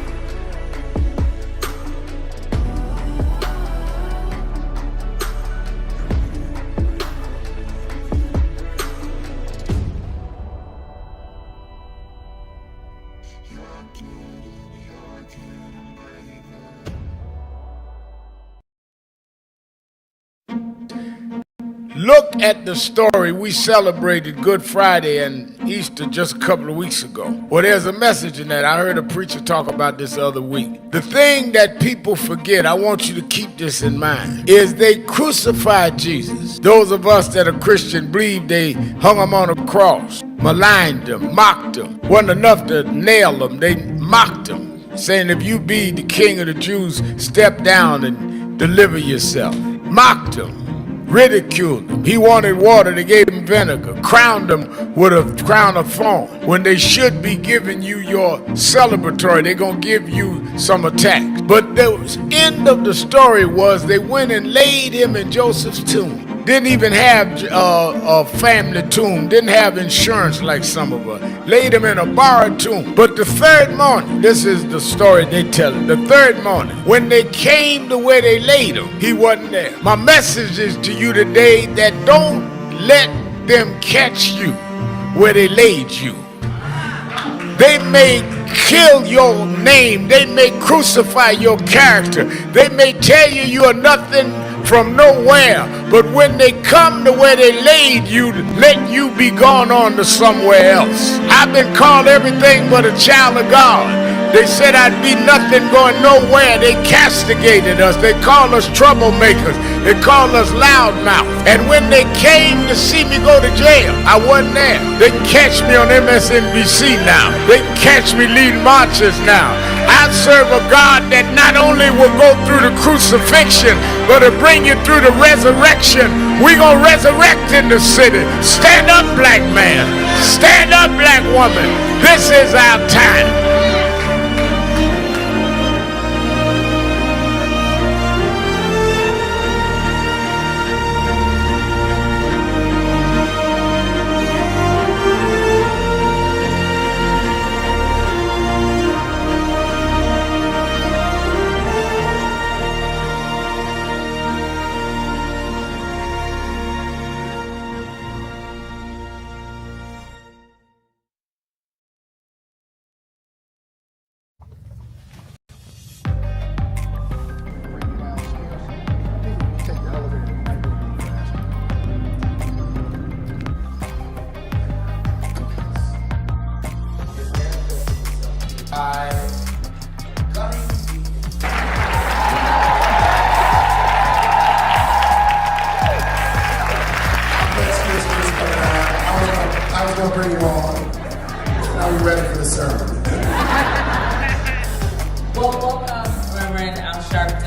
Look at the story. We celebrated Good Friday and Easter just a couple of weeks ago. Well, there's a message in that. I heard a preacher talk about this the other week. The thing that people forget, I want you to keep this in mind, is they crucified Jesus. Those of us that are Christian believe they hung him on a cross, maligned him, mocked him. Wasn't enough to nail him. They mocked him, saying if you be the king of the Jews, step down and deliver yourself. Mocked him. Ridiculed him. He wanted water, they gave him vinegar. Crowned him with a crown of thorns. When they should be giving you your celebratory, they're going to give you some attacks. But the end of the story was they went and laid him in Joseph's tomb. Didn't even have a family tomb. Didn't have insurance like some of us. Laid him in a borrowed tomb. But the third morning, this is the story they tell. The third morning, when they came to where they laid him, he wasn't there. My message is to you today that don't let them catch you where they laid you. They may kill your name. They may crucify your character. They may tell you you are nothing from nowhere, but when they come to where they laid you, let you be gone on to somewhere else. I've been called everything but a child of God. They said I'd be nothing going nowhere. They castigated us. They called us troublemakers. They called us loudmouth. And when they came to see me go to jail, I wasn't there. They can catch me on MSNBC now. They can catch me leading marches now. I serve a God that not only will go through the crucifixion, but will bring you through the resurrection. We're going to resurrect in the city. Stand up, black man. Stand up, black woman. This is our time.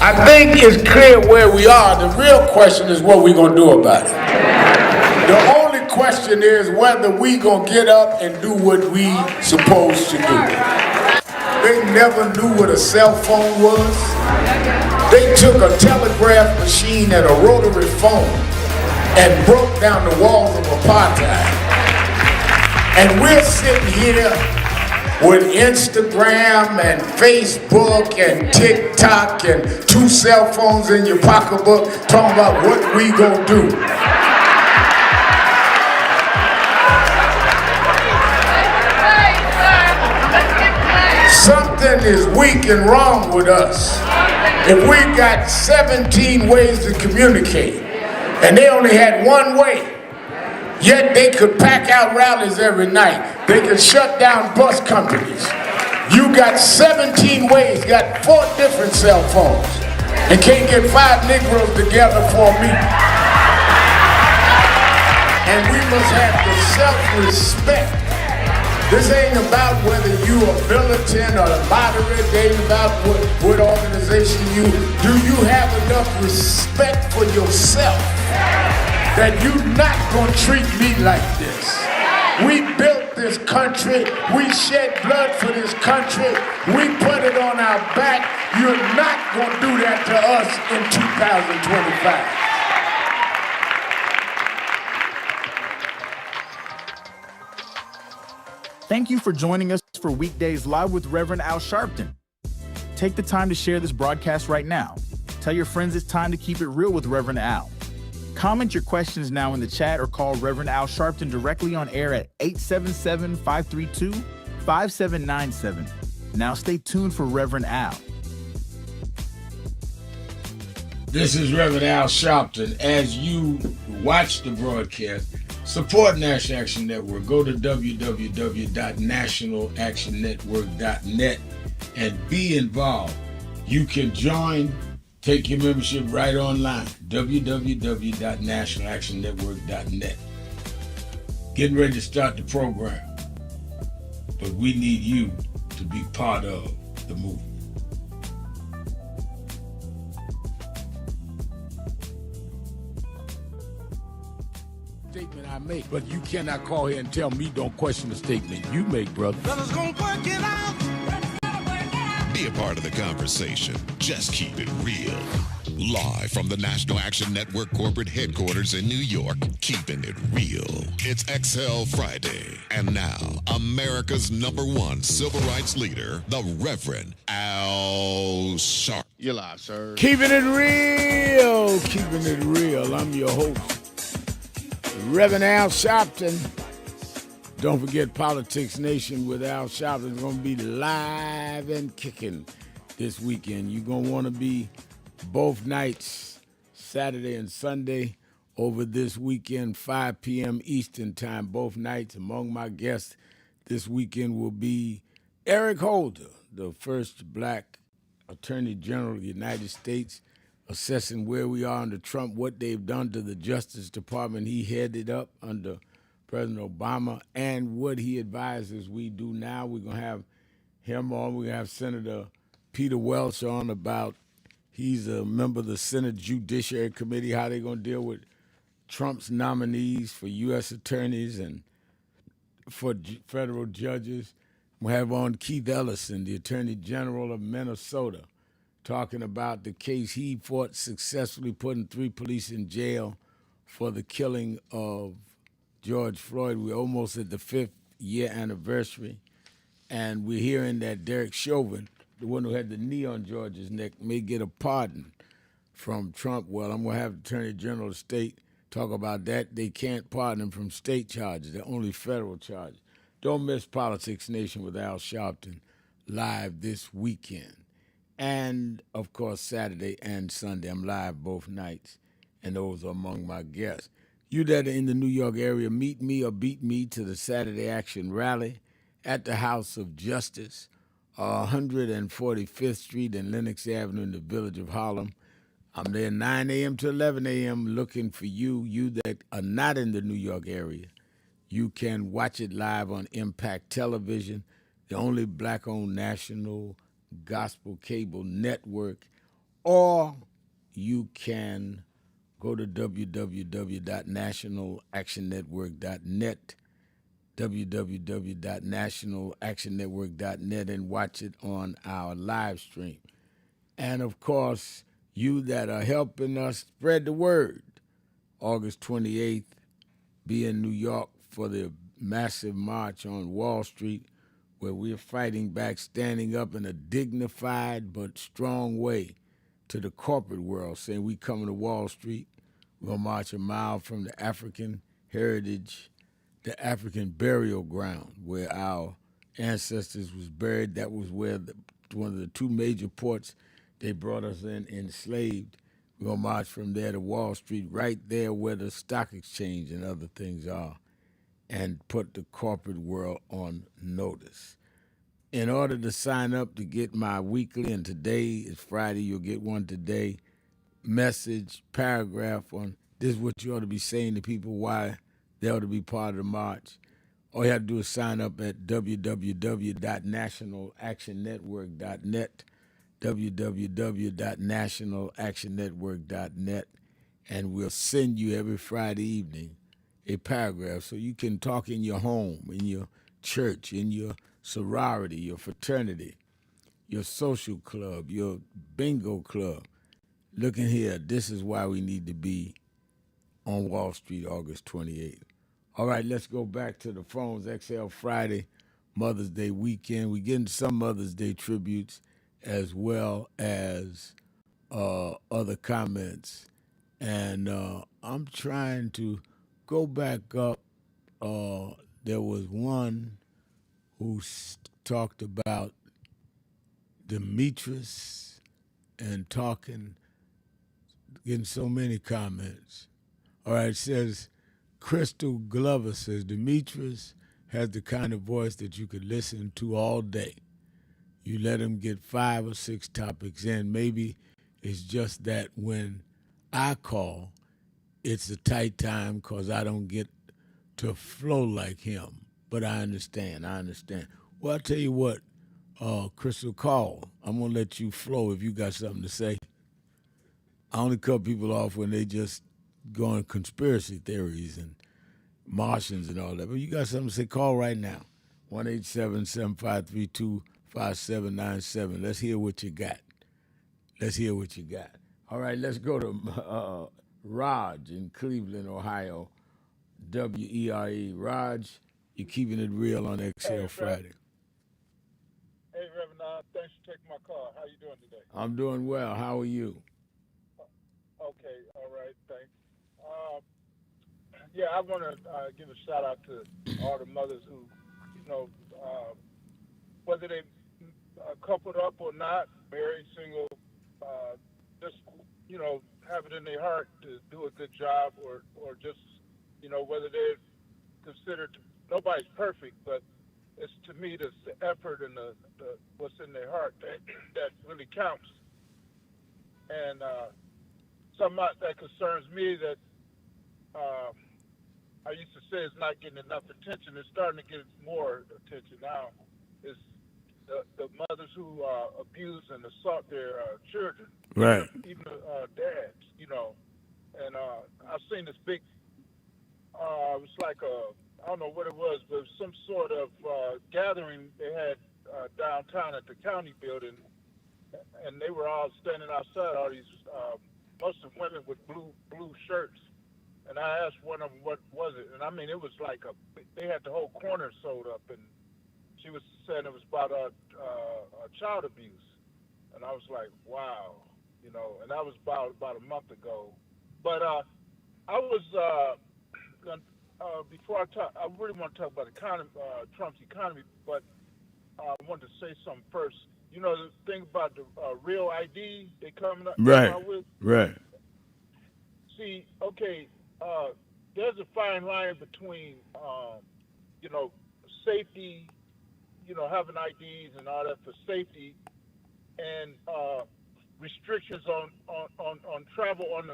I think it's clear where we are. The real question is what we're going to do about it. The only question is whether we going to get up and do what we supposed to do. They never knew what a cell phone was. They took a telegraph machine and a rotary phone and broke down the walls of apartheid. And we're sitting here with Instagram and Facebook and TikTok and 2 cell phones in your pocketbook talking about what we gonna do. Something Something is weak and wrong with us. If we got 17 ways to communicate, and they only had one way, yet they could pack out rallies every night. They could shut down bus companies. You got 17 ways, got 4 different cell phones, and can't get 5 Negroes together for a meeting. And we must have the self-respect. This ain't about whether you are militant or moderate. It ain't about what organization you. Do you have enough respect for yourself that you're not going to treat me like this? We built this country. We shed blood for this country. We put it on our back. You're not going to do that to us in 2025. Thank you for joining us for Weekdays Live with Reverend Al Sharpton. Take the time to share this broadcast right now. Tell your friends it's time to keep it real with Reverend Al. Comment your questions now in the chat or call Reverend Al Sharpton directly on air at 877-532-5797. Now stay tuned for Reverend Al. This is Reverend Al Sharpton. As you watch the broadcast, support National Action Network. Go to www.nationalactionnetwork.net and be involved. You can join, take your membership right online, www.nationalactionnetwork.net. Getting ready to start the program, but we need you to be part of the movement. Statement I make, but you cannot call here and tell me don't question the statement you make, brother. Brothers gonna work it out. Be a part of the conversation. Just keep it real. Live from the National Action Network corporate headquarters in New York, keeping it real. It's XL Friday. And now, America's #1 civil rights leader, the Reverend Al Sharpton. You're live, sir. Keeping it real. Keeping it real. I'm your host, Reverend Al Sharpton. Don't forget Politics Nation with Al Sharpton is going to be live and kicking this weekend. You're going to want to be both nights, Saturday and Sunday, over this weekend, 5 p.m. Eastern Time, both nights. Among my guests this weekend will be Eric Holder, the first black Attorney General of the United States, assessing where we are under Trump, what they've done to the Justice Department he headed up under President Obama, and what he advises we do now. We're going to have him on. We're going to have Senator Peter Welch on about, he's a member of the Senate Judiciary Committee, how they're going to deal with Trump's nominees for U.S. attorneys and for federal judges. We'll have on Keith Ellison, the Attorney General of Minnesota, talking about the case he fought successfully, putting 3 police in jail for the killing of George Floyd. We're almost at the 5th year anniversary, and we're hearing that Derek Chauvin, the one who had the knee on George's neck, may get a pardon from Trump. Well, I'm going to have the Attorney General of the state talk about that. They can't pardon him from state charges. They're only federal charges. Don't miss Politics Nation with Al Sharpton live this weekend. And, of course, Saturday and Sunday. I'm live both nights, and those are among my guests. You that are in the New York area, meet me or beat me to the Saturday Action Rally at the House of Justice, 145th Street and Lenox Avenue in the village of Harlem. I'm there 9 a.m. to 11 a.m. looking for you. You that are not in the New York area, you can watch it live on Impact Television, the only black-owned national gospel cable network, or you can go to www.nationalactionnetwork.net, www.nationalactionnetwork.net, and watch it on our live stream. And, of course, you that are helping us spread the word, August 28th, be in New York for the massive march on Wall Street, where we're fighting back, standing up in a dignified but strong way to the corporate world, saying we coming to Wall Street. We're going to march a mile from the African heritage, the African burial ground where our ancestors was buried. That was where the one of the two major ports they brought us in enslaved. We're going to march from there to Wall Street, right there where the stock exchange and other things are, and put the corporate world on notice. In order to sign up to get my weekly, and today is Friday, you'll get one today, message, paragraph on this is what you ought to be saying to people, why they ought to be part of the march. All you have to do is sign up at www.nationalactionnetwork.net, www.nationalactionnetwork.net, and we'll send you every Friday evening a paragraph so you can talk in your home, in your church, in your sorority, your fraternity, your social club, your bingo club. Look in here, this is why we need to be on Wall Street August 28th. All right, let's go back to the phones. XL Friday, Mother's Day weekend. We're getting some Mother's Day tributes as well as other comments. And I'm trying to go back up. There was one who talked about Demetrius and getting so many comments. All right, it says, Crystal Glover says, Demetrius has the kind of voice that you could listen to all day. You let him get 5 or 6 topics in. Maybe it's just that when I call, it's a tight time because I don't get to flow like him. But I understand. Well, I'll tell you what, Crystal, call. I'm going to let you flow if you got something to say. I only cut people off when they just go on conspiracy theories and Martians and all that. But you got something to say, call right now. 1-877-532-5797. Let's hear what you got. All right, let's go to Raj in Cleveland, Ohio. WERE. Raj, you're keeping it real on XL Friday. Hey, Reverend, thanks for taking my call. How you doing today? I'm doing well. How are you? Okay, all right, thanks. Yeah, I want to give a shout out to all the mothers who, whether they coupled up or not, married, single, just, have it in their heart to do a good job or just, whether they're considered, nobody's perfect, but it's to me the effort and the what's in their heart that really counts. And something that concerns me that I used to say is not getting enough attention. It's starting to get more attention now. Is the mothers who abuse and assault their children, right? Even dads, And I've seen this big. It was like I don't know what it was, but it was some sort of gathering they had downtown at the county building, and they were all standing outside. All these, most of women with blue shirts, and I asked one of them what was it, and I mean it was like they had the whole corner sewed up, and she was saying it was about child abuse, and I was like, wow, and that was about a month ago. But I was before I talk, I really want to talk about Trump's economy, but I wanted to say something first. The thing about the real ID they coming out with? Right. See, okay, there's a fine line between, safety, having IDs and all that for safety, and restrictions on travel on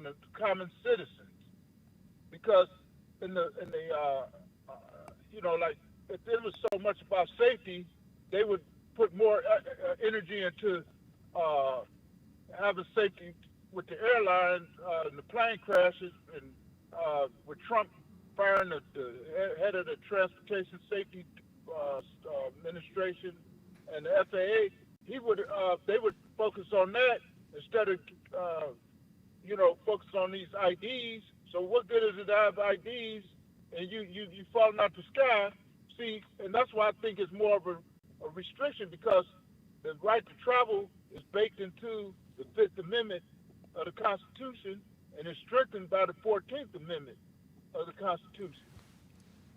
the common citizens, because in the like if it was so much about safety, they would put more energy into having safety with the airline and the plane crashes, and with Trump firing the head of the Transportation Safety Administration and the FAA, they would focus on that instead of focus on these IDs. So what good is it to have IDs and you falling out the sky? See, and that's why I think it's more of a restriction, because the right to travel is baked into the Fifth Amendment of the Constitution, and it's strengthened by the 14th Amendment of the Constitution.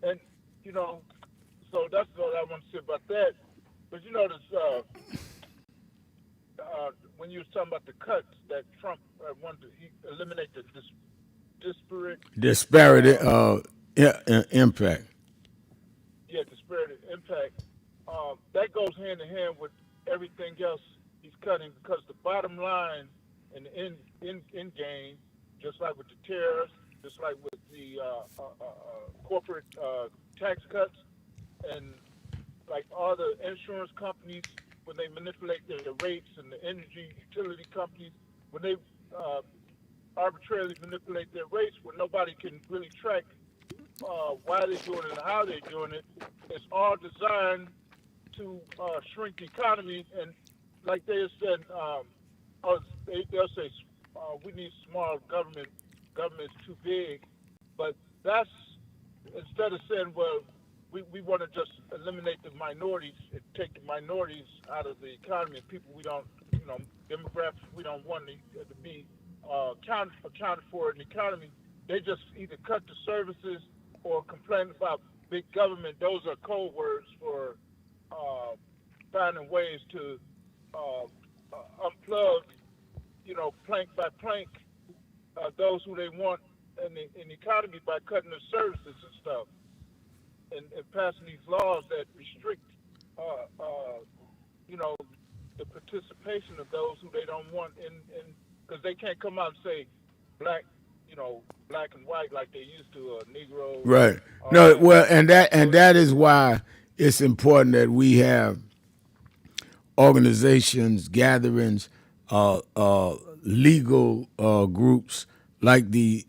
And, so that's all I want to say about that. But, this when you was talking about the cuts that Trump wanted to eliminate the disparity impact. Yeah, disparity impact. That goes hand in hand with everything else he's cutting, because the bottom line and the end game, just like with the tariffs, just like with the corporate tax cuts, and like all the insurance companies, when they manipulate their rates, and the energy utility companies, when they arbitrarily manipulate their rates, when nobody can really track why they're doing it and how they're doing it, it's all designed to shrink the economy. And like they said, they'll say we need small government. Government's too big. But that's, instead of saying, well, we want to just eliminate the minorities and take the minorities out of the economy, and people we don't, demographics we don't want to be accounted for in the economy. They just either cut the services or complain about big government. Those are code words for finding ways to unplug, plank by plank, those who they want in the economy by cutting the services and stuff, and passing these laws that restrict, the participation of those who they don't want in, because they can't come out and say black and white like they used to, Negro. Right. No, well, and that is why it's important that we have organizations, gatherings, legal groups like the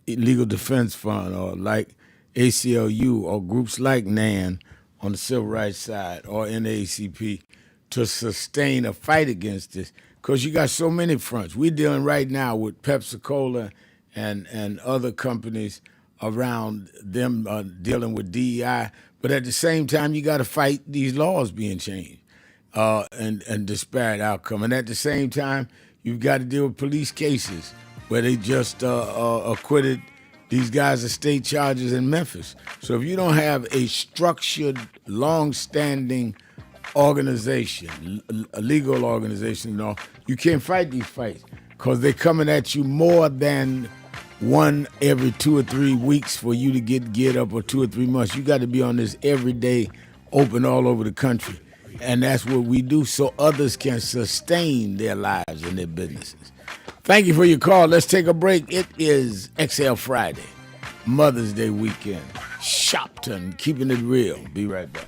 Legal Defense Fund, or like ACLU, or groups like NAN on the civil rights side, or NAACP, to sustain a fight against this. Because you got so many fronts. We're dealing right now with Pepsi-Cola and other companies around them dealing with DEI. But at the same time, you got to fight these laws being changed and disparate outcome. And at the same time, you've got to deal with police cases where they just acquitted these guys of state charges in Memphis. So if you don't have a structured, long-standing organization, a legal organization, you can't fight these fights, because they're coming at you more than one every 2 or 3 weeks for you to get geared up, or 2 or 3 months. You got to be on this every day, open all over the country. And that's what we do, so others can sustain their lives and their businesses. Thank you for your call. Let's take a break. It is XL Friday, Mother's Day weekend. Sharpton, keeping it real. Be right back.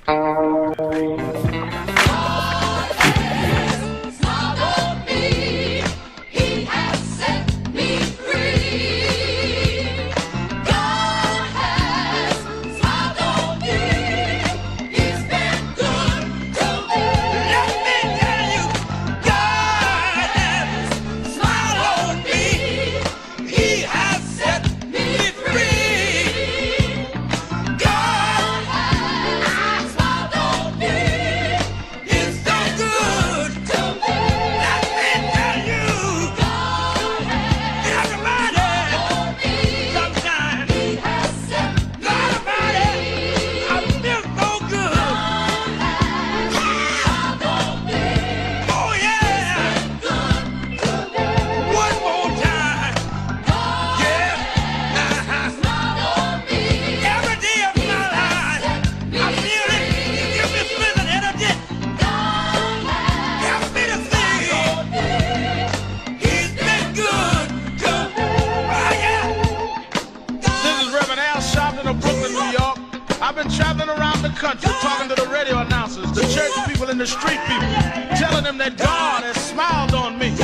Country, talking to the radio announcers, the church people, and the street people, telling them that God has smiled on me.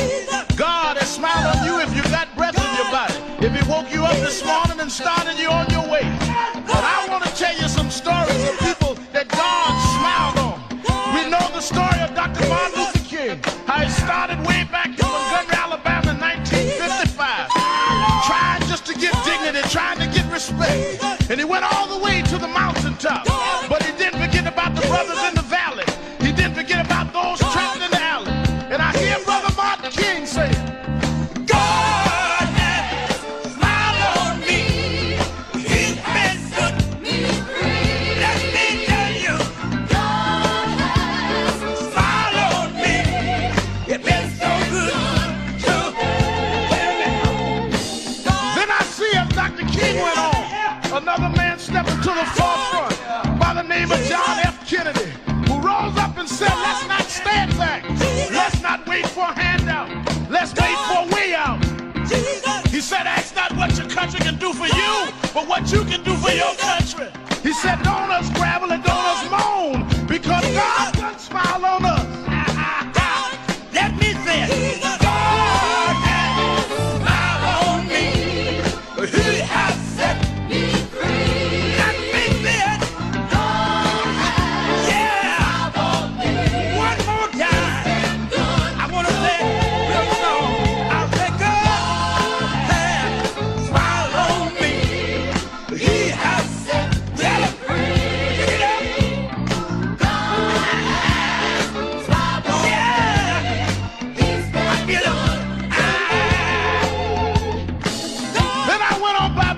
God has smiled on you if you got breath in your body, if He woke you up this morning and started you on your way. But I want to tell you some stories of people that God smiled on. We know the story of Dr. Martin Luther King, how he started way back in Montgomery, Alabama in 1955, trying just to get dignity, trying to get respect. And he went all the way to the mountaintop. But he didn't forget about the brothers in the valley. He didn't forget about those trapped in the alley. And I hear Brother Martin King say, God has smiled on me. He's been good to me. Let me tell you, God has smiled on me. It's been so good. country can do for you, but what you can do for your country. He said, don't us gravel and don't us moan, because God done smile on us. Let me say it. God has smiled on me. He has set me free. Let me say it. Yeah. One more time. I want to say this song. I'll say God has smiled on me. He has set me free.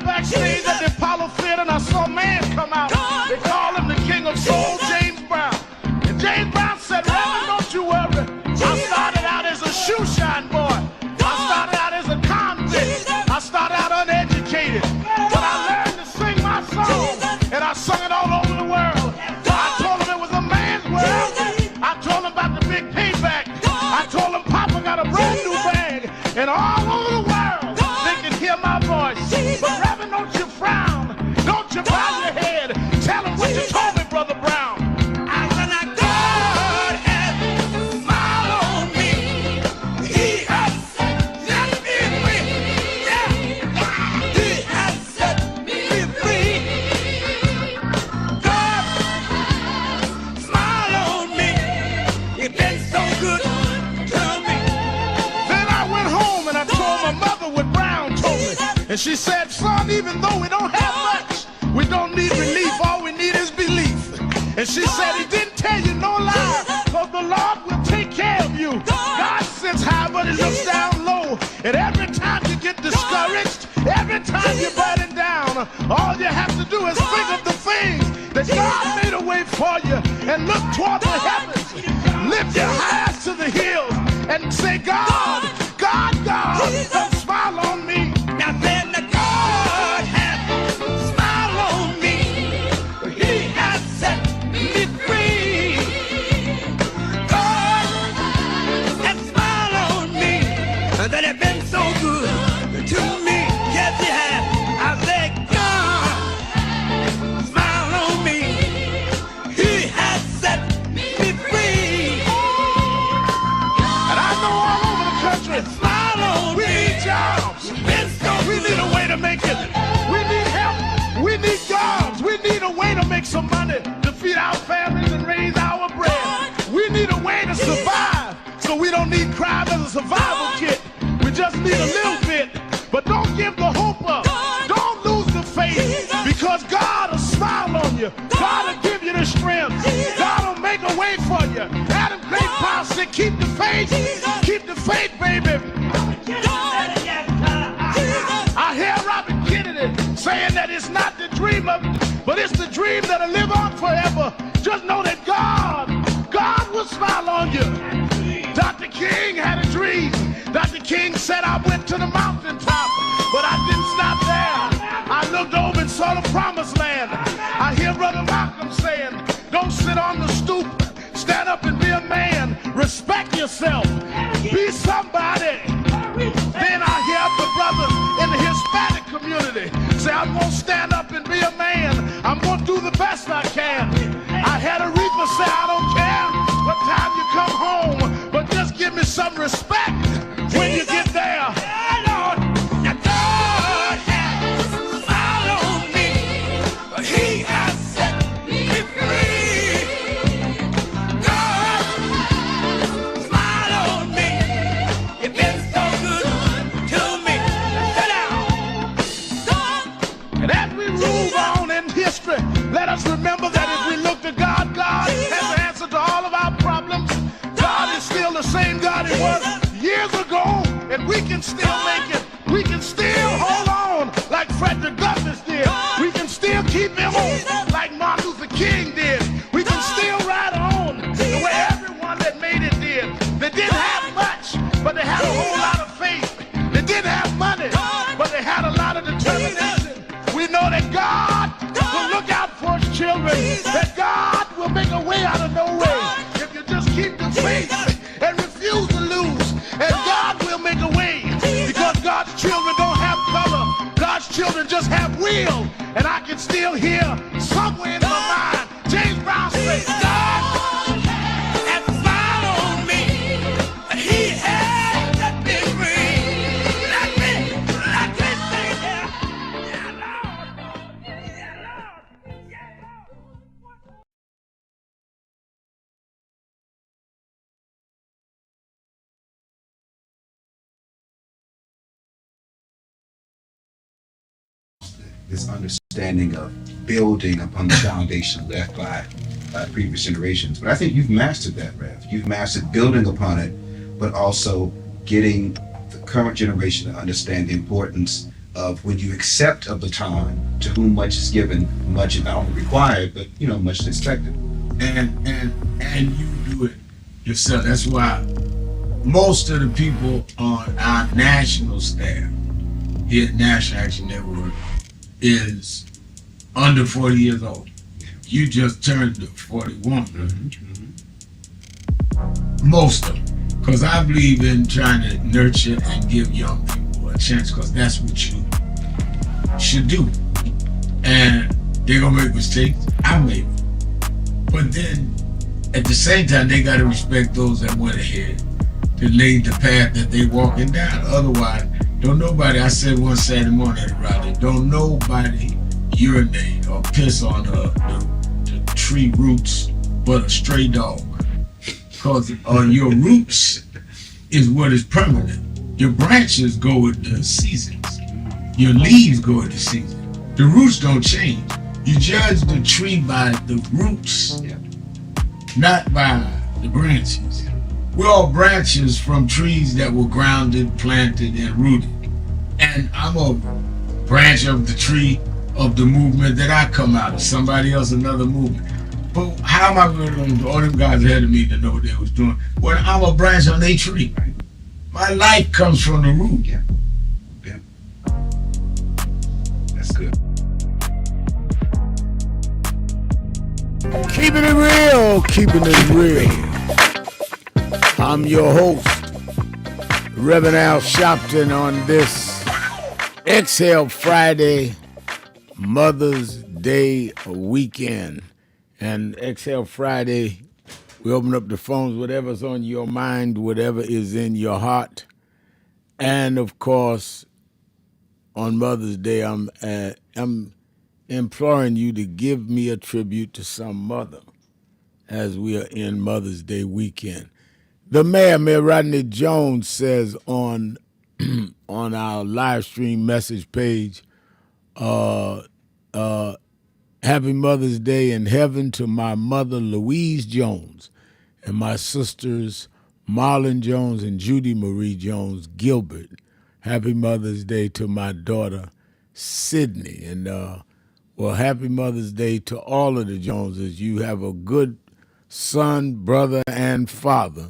Backstage at the Apollo Theater, and I saw a man come out. They call him the King of Soul, James Brown. And James Brown said, Reverend, don't you worry. I started out as a shoe shine boy. I started out as a convict. I started out uneducated. But I learned to sing my song, and I sung it all over the world. I told him it was a man's world. I told him about the big payback. I told him Papa got a brand new bag. And all over the world, they can hear my voice. But Reverend, don't you frown. Don't you bow your head. Tell him what you told me, Brother Brown. I said, now God has smiled on me. He has set me free. Yeah. He has set me free. God smiled on me. You've been so good to me. Then I went home and I told my mother what Brown told me. And she said, son, even though we don't have much, we don't need relief. All we need is belief. And she said, he didn't tell you no lie, because the Lord will take care of you. God sits high, but he looks down low. And every time you get discouraged, every time you're burning down, all you have to do is think of the things that God made a way for you and look toward the heavens. Lift your eyes to the hills and say, God, God, God, don't smile on me. Now then, the God has smiled on me. He has set me free. God has smiled on me. That has been so good to me. Yes, he has. I say, God smiled on me. He has set me free. And I know all over the country, smile on me. We need jobs. We need a way to make it. We need help. We need jobs. We need a way to make some money to feed our families and raise our bread. We need a way to survive, so we don't need crime as a survival kit. We just need a little bit. But don't give the hope up. Don't lose the faith, because God will smile on you. God will give you the strength. God will make a way for you. Adam Great Power said, keep the faith. Keep the faith, baby. I hear Robert Kennedy saying that it's not the dream of, but it's the dream that'll live on forever. Just know that God will smile on you. Dr. King had a dream. Dr. King said, I went to the mountaintop, but I didn't stop there. I looked over and saw the promised land. I hear Brother Malcolm saying, don't sit on the stoop. Stand up and be a man. Respect yourself. Be somebody. Then I hear the brothers in the Hispanic community say, I'm going to stand up and be a man. I'm going to do the best I can. I had a reaper say, I don't care what time you come home, but just give me some respect when you get there. Lord, now God has smiled on me. He has set me free. God smiled on me. You've been so good to me. Sit down. And as we move on in history, let us remember that if we look to God, God has the answer to all of our problems. God is still the same God he was years ago, and we can still make it. We can still hold on like Frederick Douglass did. We can still keep him on like Martin Luther King did. We can still ride on the way everyone that made it did. They didn't have much, but they had a whole lot of faith. They didn't have money, but they had a lot of determination. We know that God will look out for his children, that God will make a way out of no way. If you just keep the faith and refuse to lose, and God will make a way, because God's children don't have color. God's real, and I can still hear somewhere in my mind James Brown say, God has smiled on me. He has let me free. Let me sing here. Yeah, Lord. Yeah, Lord. Yeah, Lord. This understanding of building upon the foundation left by previous generations. But I think you've mastered that, Rev. You've mastered building upon it, but also getting the current generation to understand the importance of when you accept a baton, to whom much is given, much is not only required, but much is expected. And you do it yourself. That's why most of the people on our national staff here at National Action Network is under 40 years old. You just turned to 41. Most of them. Because I believe in trying to nurture and give young people a chance, because that's what you should do. And they're going to make mistakes. I make them. But then, at the same time, they got to respect those that went ahead to lay the path that they walking down. Otherwise, don't nobody, I said one Saturday morning at a rally, don't nobody urinate or piss on the tree roots but a stray dog. Because your roots is what is permanent. Your branches go with the seasons. Your leaves go with the season. The roots don't change. You judge the tree by the roots, not by the branches. We're all branches from trees that were grounded, planted, and rooted. And I'm a branch of the tree of the movement that I come out of. Somebody else, another movement. But how am I going to, all them guys ahead of me to know what they was doing? Well, I'm a branch on their tree. My life comes from the root. Yeah. That's good. Keeping it real, keeping it real. I'm your host, Reverend Al Sharpton, on this Exhale Friday, Mother's Day weekend. And Exhale Friday, we open up the phones, whatever's on your mind, whatever is in your heart. And of course, on Mother's Day, I'm imploring you to give me a tribute to some mother as we are in Mother's Day weekend. The Mayor Rodney Jones, says on our live stream message page, Happy Mother's Day in heaven to my mother, Louise Jones, and my sisters, Marlon Jones and Judy Marie Jones Gilbert. Happy Mother's Day to my daughter, Sydney. And, well, happy Mother's Day to all of the Joneses. You have a good son, brother, and father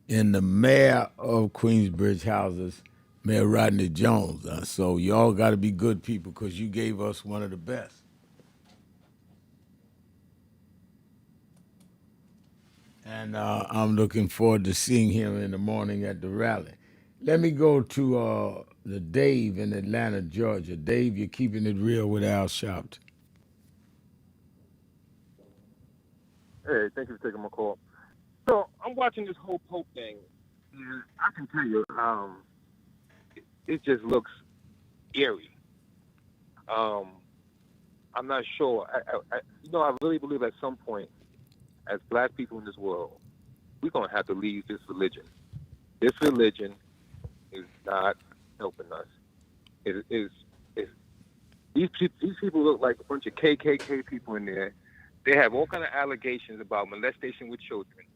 in the mayor of Queensbridge houses, Mayor Rodney Jones. So y'all got to be good people, because you gave us one of the best. And I'm looking forward to seeing him in the morning at the rally. Let me go to the Dave in Atlanta, Georgia. Dave, you're keeping it real with Al Sharpton. Hey, thank you for taking my call. So I'm watching this whole Pope thing, and I can tell you, it just looks eerie. I'm not sure. I really believe at some point, as Black people in this world, we're gonna have to leave this religion. This religion is not helping us. These people look like a bunch of KKK people in there. They have all kind of allegations about molestation with children.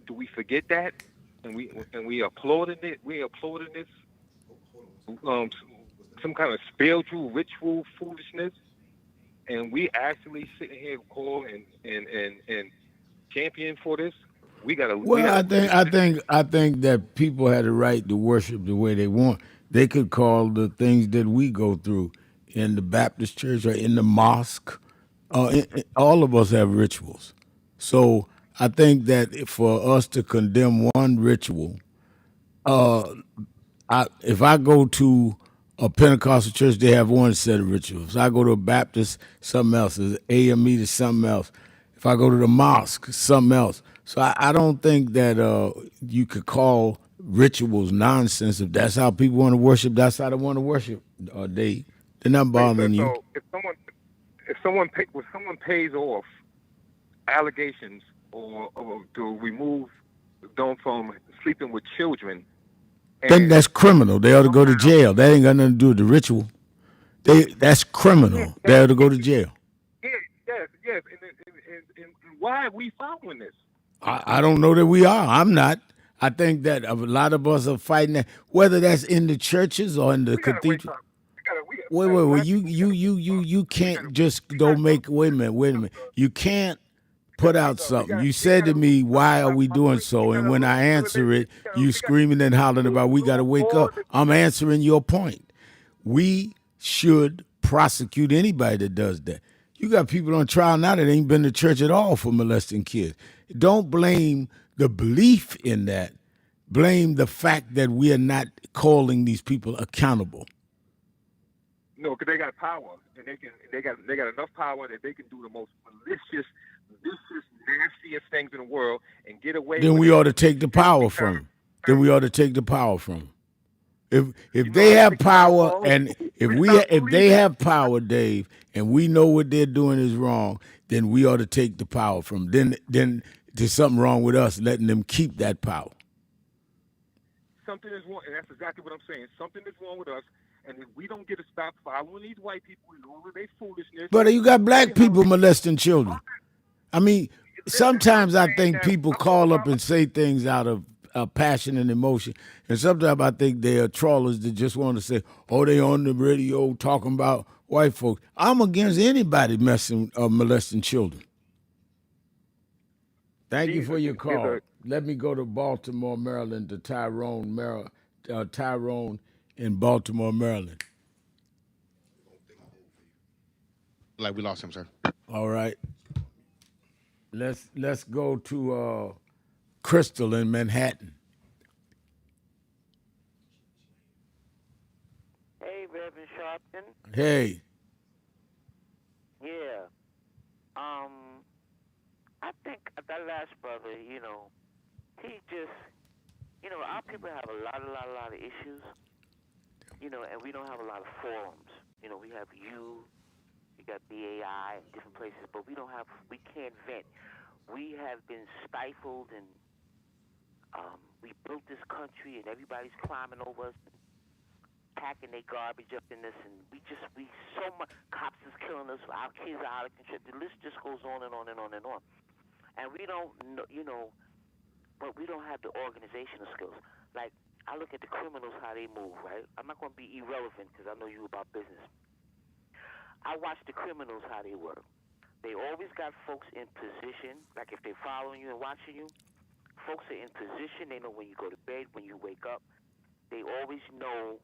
Do we forget that? And we applauding it. We applauding this. Some kind of spiritual ritual foolishness, and we actually sitting here call and champion for this. Well, I think that people had a right to worship the way they want. They could call the things that we go through in the Baptist church or in the mosque. All of us have rituals. So I think that for us to condemn one ritual, if I go to a Pentecostal church, they have one set of rituals. I go to a Baptist, something else. There's AME to something else. If I go to the mosque, something else. So I don't think that you could call rituals nonsense. If that's how people want to worship, that's how they want to worship. They're not Wait, bothering you. so when someone pays off allegations or to remove them from sleeping with children, Then that's criminal. They ought to go to jail. That ain't got nothing to do with the ritual. That's criminal. They ought to go to jail. Yes. And why are we following this? I don't know that we are. I'm not. I think that a lot of us are fighting that, whether that's in the churches or in the cathedral. Wait. You can't just don't make. Wait a minute. You can't put out something. You said to me, "Why are we doing so?" And when I answer it, you screaming and hollering about we got to wake up. I'm answering your point. We should prosecute anybody that does that. You got people on trial now that ain't been to church at all for molesting kids. Don't blame the belief in that. Blame the fact that we are not calling these people accountable. No, because they got power, and they got enough power that they can do the most malicious, nastiest things in the world and get away. Then we ought to take the power from them. If they have power, and if they have power, Dave, and we know what they're doing is wrong, then we ought to take the power from them. Then there's something wrong with us letting them keep that power. Something is wrong, and that's exactly what I'm saying. Something is wrong with us, and if we don't get to stop following these white people and all of their foolishness. But you got black people molesting children. I mean, sometimes I think people call up and say things out of passion and emotion, and sometimes I think they are trawlers that just want to say, "Oh, they on the radio talking about white folks." I'm against anybody molesting children. Thank you for your call. Let me go to Baltimore, Maryland, to Tyrone, Tyrone in Baltimore, Maryland. Like we lost him, sir. All right. Let's go to Crystal in Manhattan. Hey, Reverend Sharpton. Hey. Yeah. I think that last brother, he just, our people have a lot of issues, and we don't have a lot of forums. We have we got BAI, different places, but we can't vent. We have been stifled, and we built this country, and everybody's climbing over us, packing their garbage up in us, and we so much, cops is killing us, our kids are out of control. The list just goes on and on and on and on. And we don't know, but we don't have the organizational skills. Like, I look at the criminals, how they move, right? I'm not going to be irrelevant because I know you about business. I watch the criminals, how they work. They always got folks in position, like if they're following you and watching you, folks are in position. They know when you go to bed, when you wake up. They always know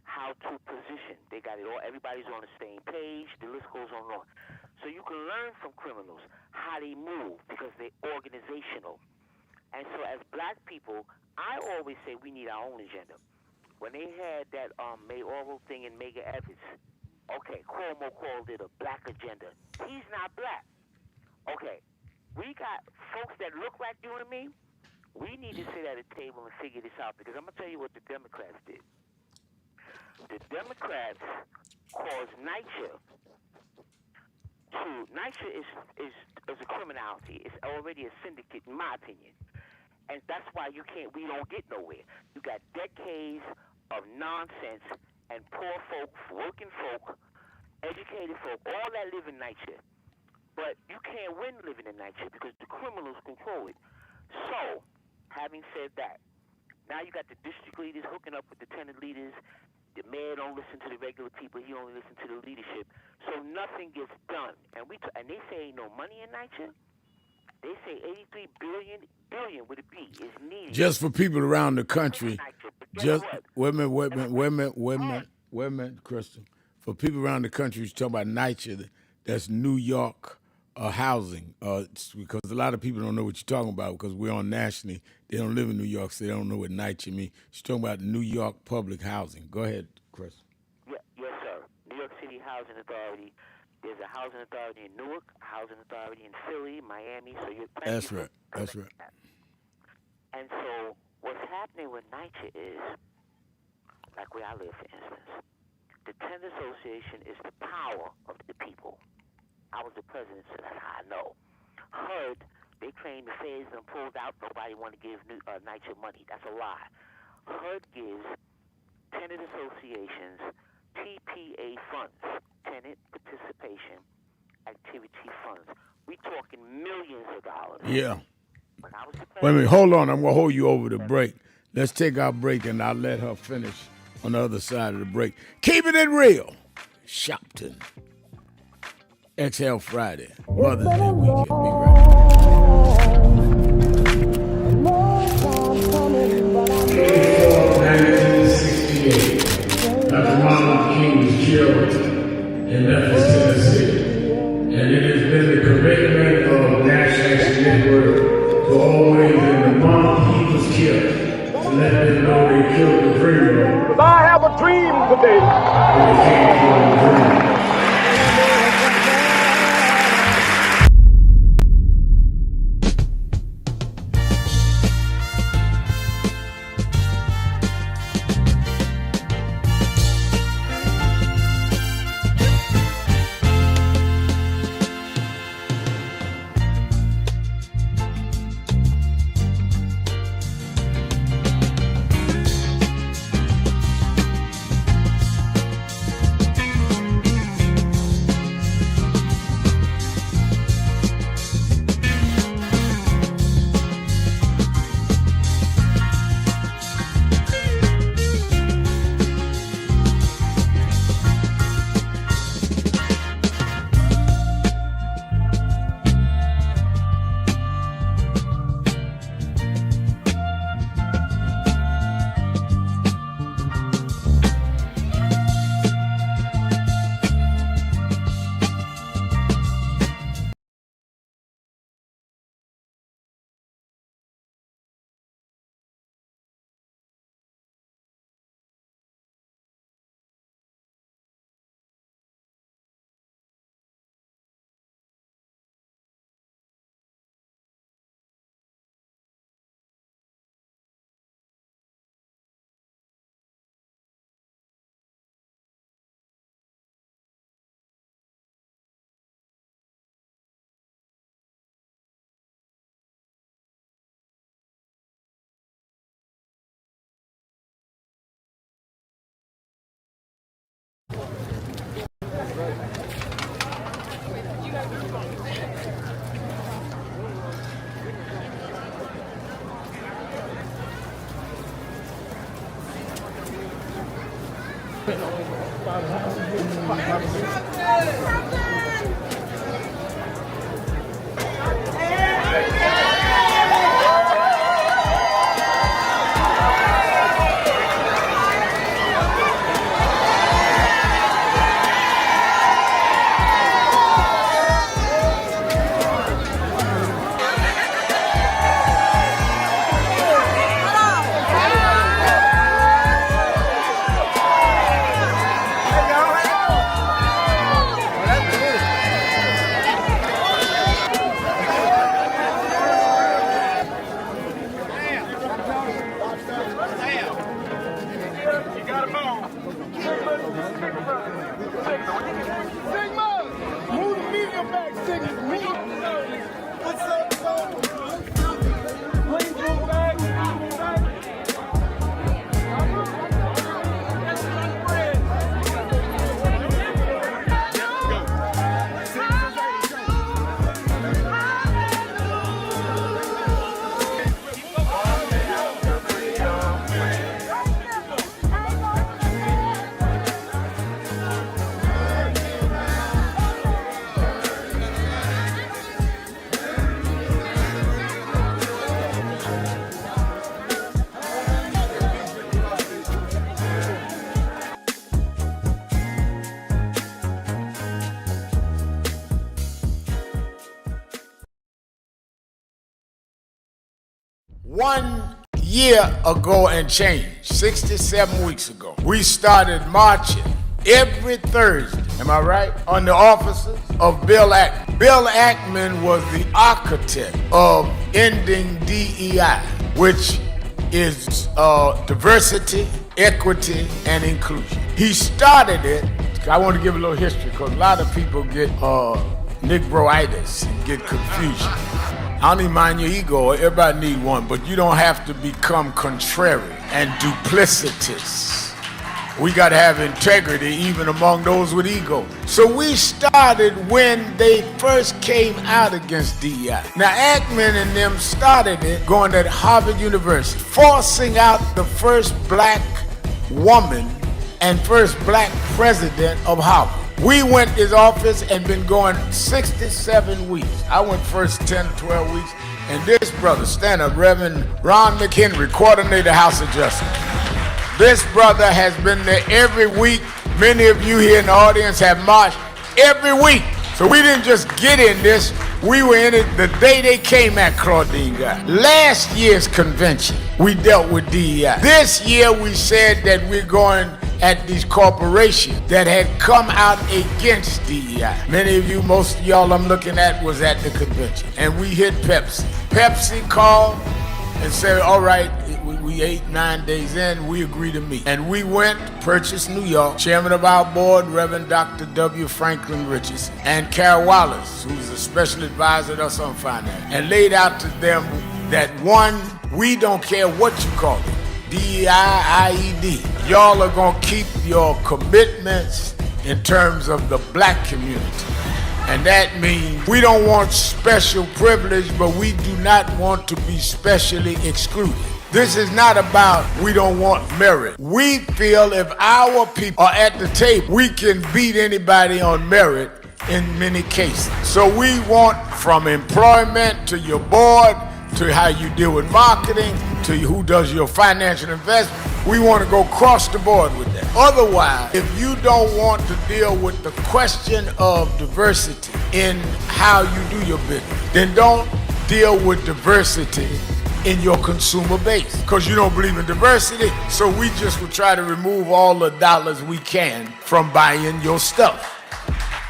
how to position. They got it all. Everybody's on the same page. The list goes on and on. So you can learn from criminals how they move because they're organizational. And so as black people, I always say we need our own agenda. When they had that mayoral thing in Mega Evans, okay, Cuomo called it a black agenda. He's not black. Okay, we got folks that look like you and me. We need to sit at a table and figure this out because I'm going to tell you what the Democrats did. The Democrats caused NYCHA is a criminality. It's already a syndicate, in my opinion. And that's why we don't get nowhere. You got decades of nonsense and poor folk, working folk, educated folk, all that live in NYCHA. But you can't win living in NYCHA because the criminals control it. So, having said that, now you got the district leaders hooking up with the tenant leaders. The mayor don't listen to the regular people. He only listens to the leadership. So nothing gets done. And they say ain't no money in NYCHA. They say 83 billion with a B is needed. Just for people around the country. Just wait a minute, Crystal. For people around the country, you're talking about NYCHA. That's New York housing. Because a lot of people don't know what you're talking about because we're on nationally. They don't live in New York, so they don't know what NYCHA means. She's talking about New York public housing. Go ahead, Chris. housing authority. There's a housing authority in Newark, a housing authority in Philly, Miami. So you're That's right. That's right. And so what's happening with NYCHA is, like where I live, for instance, the tenant association is the power of the people. I was the president, so that's how I know. HUD, they claim the feds and pulled out. Nobody want to give NYCHA money. That's a lie. HUD gives tenant associations TPA funds, tenant participation activity funds. We talking millions of dollars. Yeah. Wait a minute, hold on. I'm going to hold you over the break. Let's take our break, and I'll let her finish on the other side of the break. Keeping it real. Sharpton. Exhale Friday. Mother's Day weekend. Be right back. 1968. Dr. Martin King was killed in Memphis, Tennessee. And it has been the commitment of National Action Network to always, in the month he was killed, to let them know they killed the dreamer. Because I have a dream today. And they can't kill the dreamer. One year ago and change, 67 weeks ago, we started marching every Thursday Am I right? On the officers of Bill Ackman. Bill Ackman was the architect of ending DEI, which is diversity, equity, and inclusion. He started it. I want to give a little history because a lot of people get Negroitis and get confusion. I don't even mind your ego. Everybody need one, but you don't have to become contrary and duplicitous. We got to have integrity even among those with ego. So we started when they first came out against DEI. Now Ackman and them started it going to Harvard University, forcing out the first black woman and first black president of Harvard. We went to his office and been going 67 weeks. I went first 10 to 12 weeks. And this brother, stand up, Reverend Ron McHenry, coordinator House of Justice. This brother has been there every week. Many of you here in the audience have marched every week. So we didn't just get in this. We were in it the day they came at Claudine got. Last year's convention, we dealt with DEI. This year we said that we're going at these corporations that had come out against DEI. Many of you, most of y'all I'm looking at was at the convention. And we hit Pepsi. Pepsi called and said, all right, we 8-9 days in, we agree to meet. And we went, purchased New York. Chairman of our board, Reverend Dr. W. Franklin Richardson, and Carol Wallace, who's a special advisor to us on finance, and laid out to them that one, we don't care what you call it, DEI, IED. Y'all are gonna keep your commitments in terms of the black community. And that means we don't want special privilege, but we do not want to be specially excluded. This is not about we don't want merit. We feel if our people are at the table, we can beat anybody on merit in many cases. So we want from employment to your board, to how you deal with marketing, to who does your financial investment. We want to go across the board with that. Otherwise, if you don't want to deal with the question of diversity in how you do your business, then don't deal with diversity in your consumer base, because you don't believe in diversity. So we just will try to remove all the dollars we can from buying your stuff.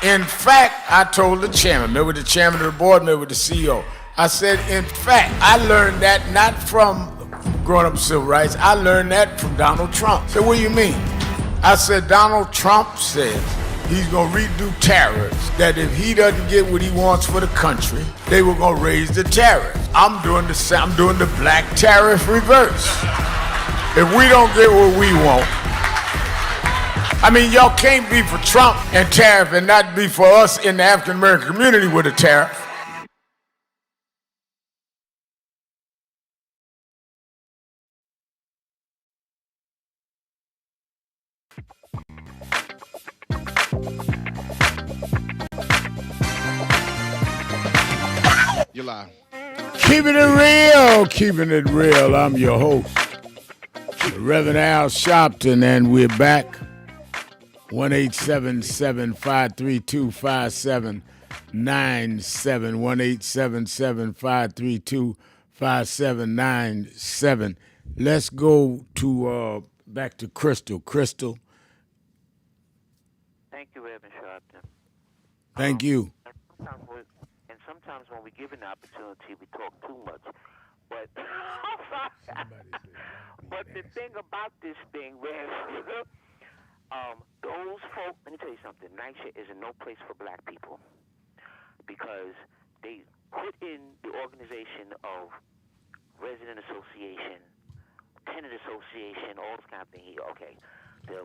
In fact, I told the chairman, maybe the chairman of the board, maybe the CEO, I said, in fact, I learned that not from growing up in civil rights, I learned that from Donald Trump. I said, what do you mean? I said, Donald Trump says he's gonna redo tariffs, that if he doesn't get what he wants for the country, they were gonna raise the tariffs. I'm doing the black tariff reverse. If we don't get what we want, I mean, y'all can't be for Trump and tariff and not be for us in the African American community with a tariff. You're live. Keeping it real, keeping it real. I'm your host, Reverend Al Sharpton, and we're back. 1-877-532-5797. 1-877-532-5797. Let's go to back to Crystal. Crystal. Thank you, Reverend Sharpton. Thank you. Sometimes when we give an opportunity, we talk too much. But but the thing about this thing, where those folk, let me tell you something. NYCHA is no place for black people because they put in the organization of resident association, tenant association, all this kind of thing here. Okay.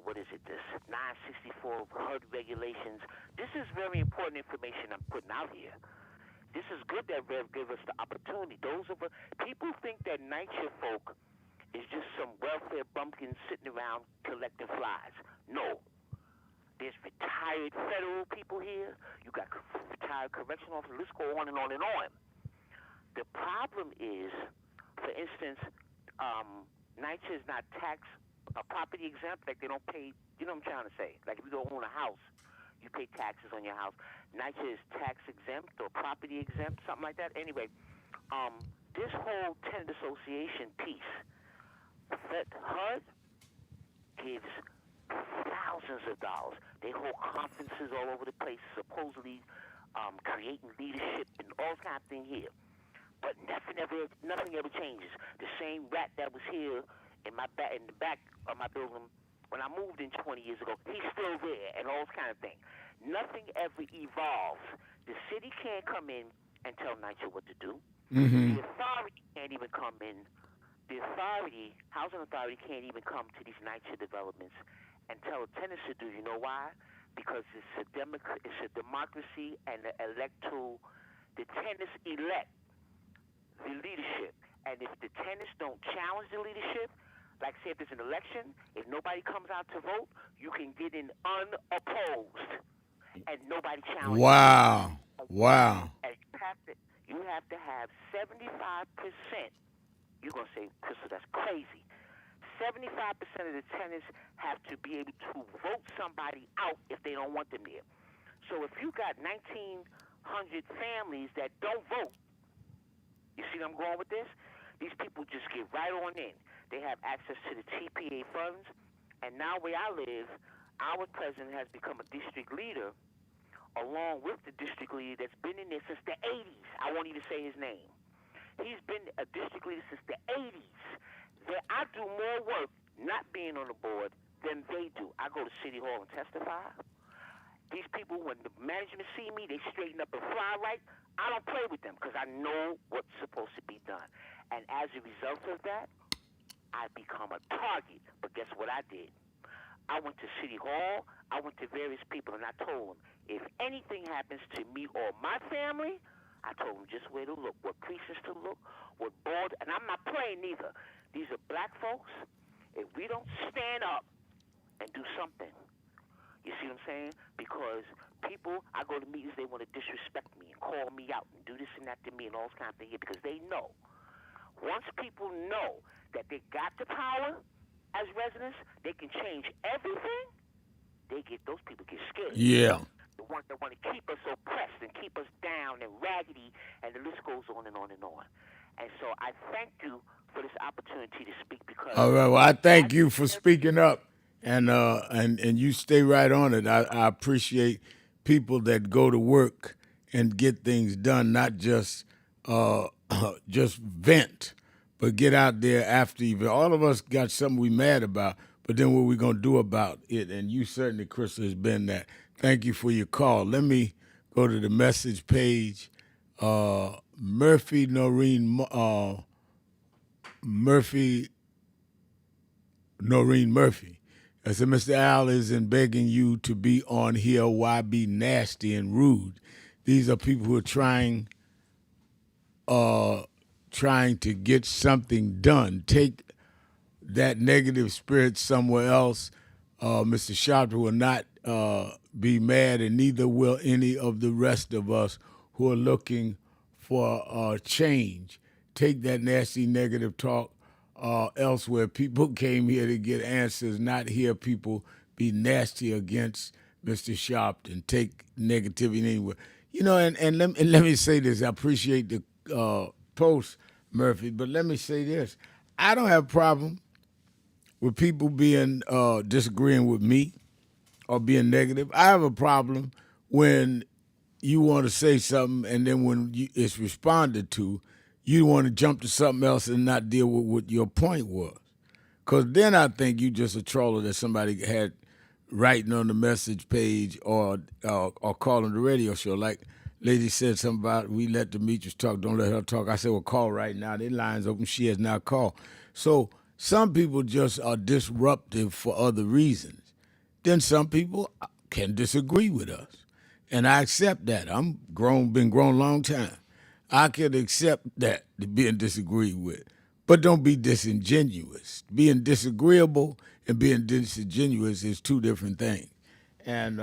What is it, this 964 HUD regulations. This is very important information I'm putting out here. This is good that Rev gave us the opportunity. Those of us, people think that NYCHA folk is just some welfare bumpkins sitting around collecting flies. No. There's retired federal people here. You got retired correctional officers. Let's go on and on and on. The problem is, for instance, NYCHA is not tax property exempt, like they don't pay, you know what I'm trying to say? Like if you go own a house, you pay taxes on your house. NYCHA is tax exempt or property exempt, something like that. Anyway, this whole tenant association piece, HUD gives $1,000 thousands of dollars. They hold conferences all over the place, supposedly creating leadership and all kind of thing here. But nothing ever changes. The same rat that was here in the back of my building when I moved in 20 years ago, he's still there, and all this kind of thing. Nothing ever evolves. The city can't come in and tell NYCHA what to do. Mm-hmm. The authority can't even come in. The housing authority can't even come to these NYCHA developments and tell the tenants to do. You know why? Because it's a democracy, and the tenants elect the leadership. And if the tenants don't challenge the leadership, like say if there's an election, if nobody comes out to vote, you can get in unopposed, and nobody challenges. Wow. Wow. And you have to have 75%. You're going to say, Crystal, that's crazy. 75% of the tenants have to be able to vote somebody out if they don't want them there. So if you got 1,900 families that don't vote, you see where I'm going with this? These people just get right on in. They have access to the TPA funds. And now where I live, our president has become a district leader along with the district leader that's been in there since the 80s. I won't even say his name. He's been a district leader since the 80s. I do more work not being on the board than they do. I go to City Hall and testify. These people, when the management see me, they straighten up and fly right. I don't play with them because I know what's supposed to be done. And as a result of that, I become a target. But guess what I did? I went to City Hall. I went to various people, and I told them, if anything happens to me or my family, I told them just where to look, what precincts to look, what board. And I'm not playing either. These are black folks. If we don't stand up and do something, you see what I'm saying? Because people, I go to meetings, they want to disrespect me and call me out and do this and that to me and all this kind of thing here because they know. Once people know that they got the power as residents, they can change everything. Those people get scared. Yeah. The ones that want to keep us oppressed and keep us down and raggedy, and the list goes on and on and on. And so I thank you for this opportunity to speak because. All right. Well, I thank you for speaking up, and you stay right on it. I appreciate people that go to work and get things done, not just just vent, but get out there after even. All of us got something we mad about, but then what we gonna do about it? And you certainly, Crystal, has been that. Thank you for your call. Let me go to the message page. Murphy Noreen Murphy. I said, Mr. Al isn't begging you to be on here. Why be nasty and rude? These are people who are trying to get something done. Take that negative spirit somewhere else. Mr. Sharpton will not be mad, and neither will any of the rest of us who are looking for change. Take that nasty negative talk elsewhere. People came here to get answers, not hear people be nasty against Mr. Sharpton. Take negativity anywhere. You know, and let me say this. I appreciate the post, Murphy, but let me say this. I don't have a problem with people being disagreeing with me or being negative. I have a problem when you want to say something and then when it's responded to, you want to jump to something else and not deal with what your point was. Because then I think you just a troller that somebody had writing on the message page or calling the radio show. Like lady said something about we let Demetrius talk, don't let her talk. I said, well, call right now. Their line's open. She has not called. So some people just are disruptive for other reasons. Then some people can disagree with us. And I accept that. I'm been grown a long time. I can accept that, being disagreed with. But don't be disingenuous. Being disagreeable and being disingenuous is two different things. And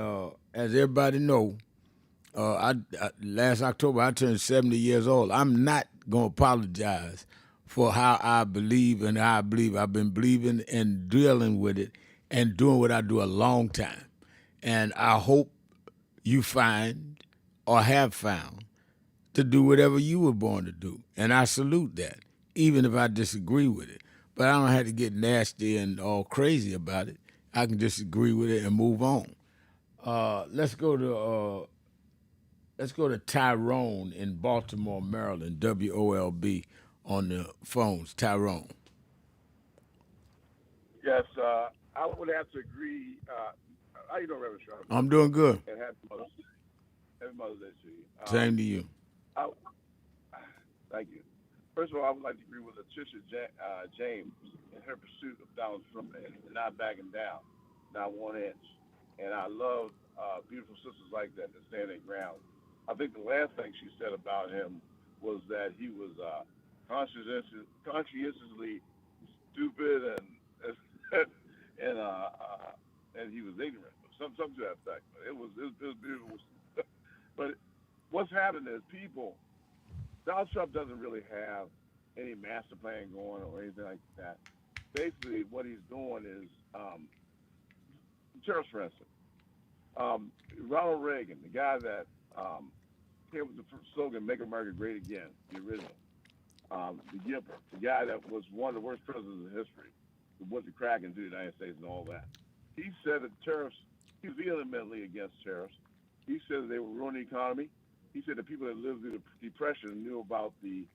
as everybody know, last October I turned 70 years old. I'm not going to apologize for how I believe and how I believe. I've been believing and dealing with it and doing what I do a long time. And I hope you find or have found to do whatever you were born to do. And I salute that, even if I disagree with it. But I don't have to get nasty and all crazy about it. I can disagree with it and move on. Let's go to Tyrone in Baltimore, Maryland, WOLB on the phones. Tyrone. Yes, I would have to agree. How you doing, Reverend Sharp? I'm doing good. And happy Mother's Day to you. Same to you. Thank you. First of all, I would like to agree with Letitia James in her pursuit of Donald Trump and not backing down, not 1 inch. And I love beautiful sisters like that stand their ground. I think the last thing she said about him was that he was conscientiously stupid and he was ignorant, something to that effect. It was beautiful. But what's happening is Donald Trump doesn't really have any master plan going or anything like that. Basically, what he's doing is, terrorists, for instance, Ronald Reagan, the guy that came with the slogan "Make America Great Again," the original, the Gipper, the guy that was one of the worst presidents in history, who went to crack into the United States and all that. He said that tariffs, he was vehemently against tariffs. He said that they would ruin the economy. He said that people that lived through the Depression knew about the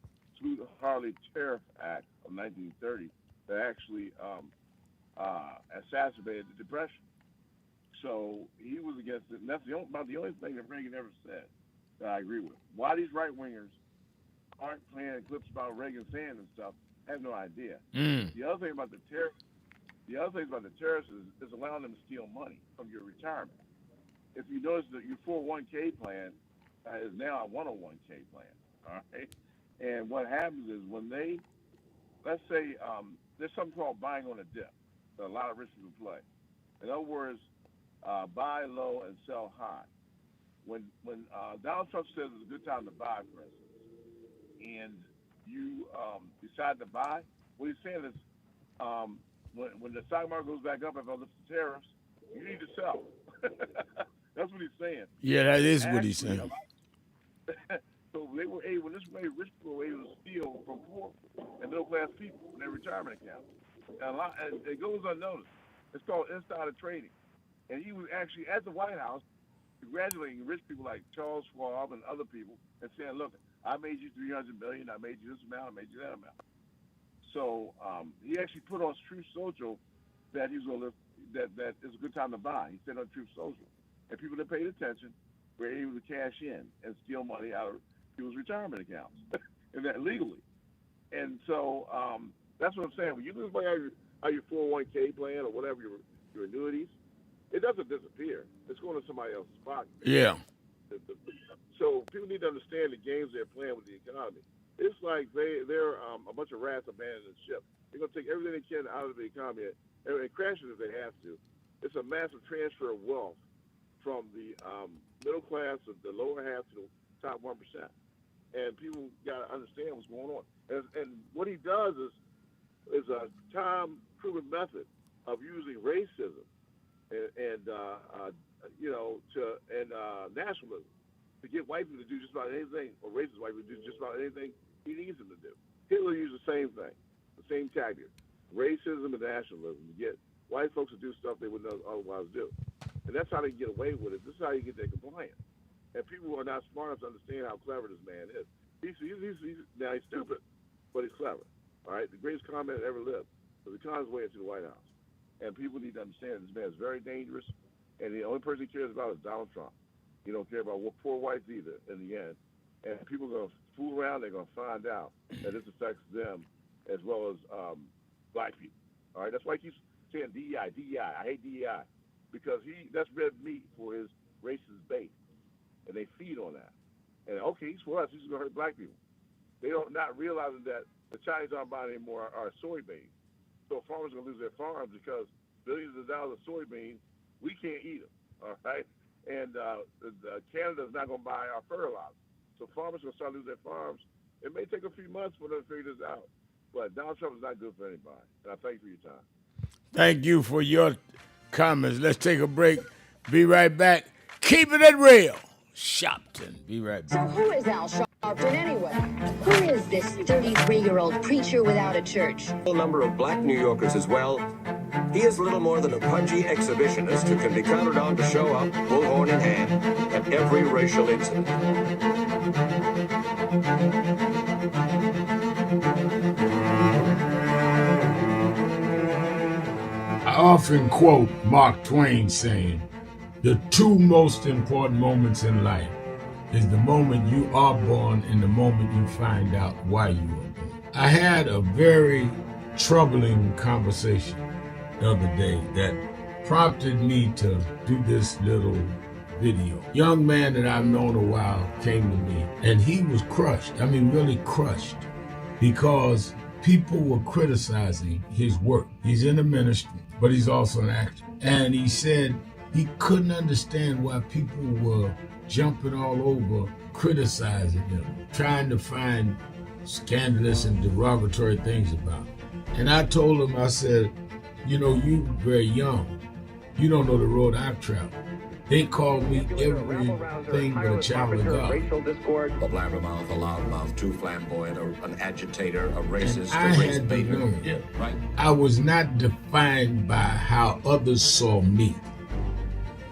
Smoot-Hawley Tariff Act of 1930 that actually exacerbated the Depression. So he was against it, and that's about the only thing that Reagan ever said that I agree with. Why these right-wingers aren't playing clips about Reagan saying and stuff, I have no idea. The other thing about the terrorists is allowing them to steal money from your retirement. If you notice that your 401k plan is now a 101k plan, all right? And what happens is when they, let's say, there's something called buying on a dip that a lot of rich people play. In other words, buy low and sell high. When Donald Trump says it's a good time to buy, for instance, and you decide to buy, what he's saying is when the stock market goes back up after all the tariffs, you need to sell. That's what he's saying. Yeah, that is what he's saying. So they were able, when this way, rich people were able to steal from poor and middle class people in their retirement accounts. And it goes unnoticed. It's called insider trading. And he was actually at the White House congratulating rich people like Charles Schwab and other people and saying, look, I made you $300 million, I made you this amount, I made you that amount. So he actually put on Truth Social that he was going to that it's a good time to buy. He said on Truth Social. And people that paid attention were able to cash in and steal money out of people's retirement accounts, and that legally. And so that's what I'm saying. When you lose money out of your 401k plan or whatever, your annuities, it doesn't disappear. It's going to somebody else's pocket. Yeah. So people need to understand the games they're playing with the economy. It's like they're a bunch of rats abandoning the ship. They're going to take everything they can out of the economy and crash it if they have to. It's a massive transfer of wealth from the middle class of the lower half to the top 1%. And people got to understand what's going on. And what he does is a time-proven method of using racism and nationalism to get white people to do just about anything, or racist white people to do just about anything he needs them to do. Hitler used the same thing, the same tactic, racism and nationalism, to get white folks to do stuff they wouldn't otherwise do. And that's how they get away with it. This is how you get their compliance. And people are not smart enough to understand how clever this man is. He's stupid, but he's clever. All right, the greatest con man that ever lived. So he conned his way into the White House. And people need to understand this man is very dangerous, and the only person he cares about is Donald Trump. He don't care about poor whites either in the end. And people are going to fool around. They're going to find out that this affects them as well as black people. All right, that's why he keeps saying DEI. I hate DEI. Because that's red meat for his racist base. And they feed on that. And okay, he's for us, he's going to hurt black people. They don't not realizing that the Chinese aren't buying anymore our soybeans. So farmers are going to lose their farms because billions of dollars of soybeans, we can't eat them, all right? And Canada's not going to buy our fertilizer. So farmers are going to start losing their farms. It may take a few months for them to figure this out. But Donald Trump is not good for anybody. And I thank you for your time. Thank you for your comments. Let's take a break. Be right back. Keeping it real. Sharpton. Be right back. So who is Al Sharpton anyway? Who is this 33-year-old preacher without a church? A number of black New Yorkers as well He is little more than a pudgy exhibitionist who can be counted on to show up, bullhorn in hand, at every racial incident. I often quote Mark Twain saying, the two most important moments in life is the moment you are born and the moment you find out why you were born. I had a very troubling conversation the other day that prompted me to do this little video. Young man that I've known a while came to me and he was crushed. I mean, really crushed, because people were criticizing his work. He's in the ministry, but he's also an actor. And he said he couldn't understand why people were jumping all over, criticizing him, trying to find scandalous and derogatory things about him. And I told him, I said, you know, you very young. You don't know the road I've traveled. They call me everything but a child of God. Racial discord, a blabbermouth, a loudmouth, too flamboyant, an agitator, a racist, I a race had to baiter. learn. Yeah, right. I was not defined by how others saw me.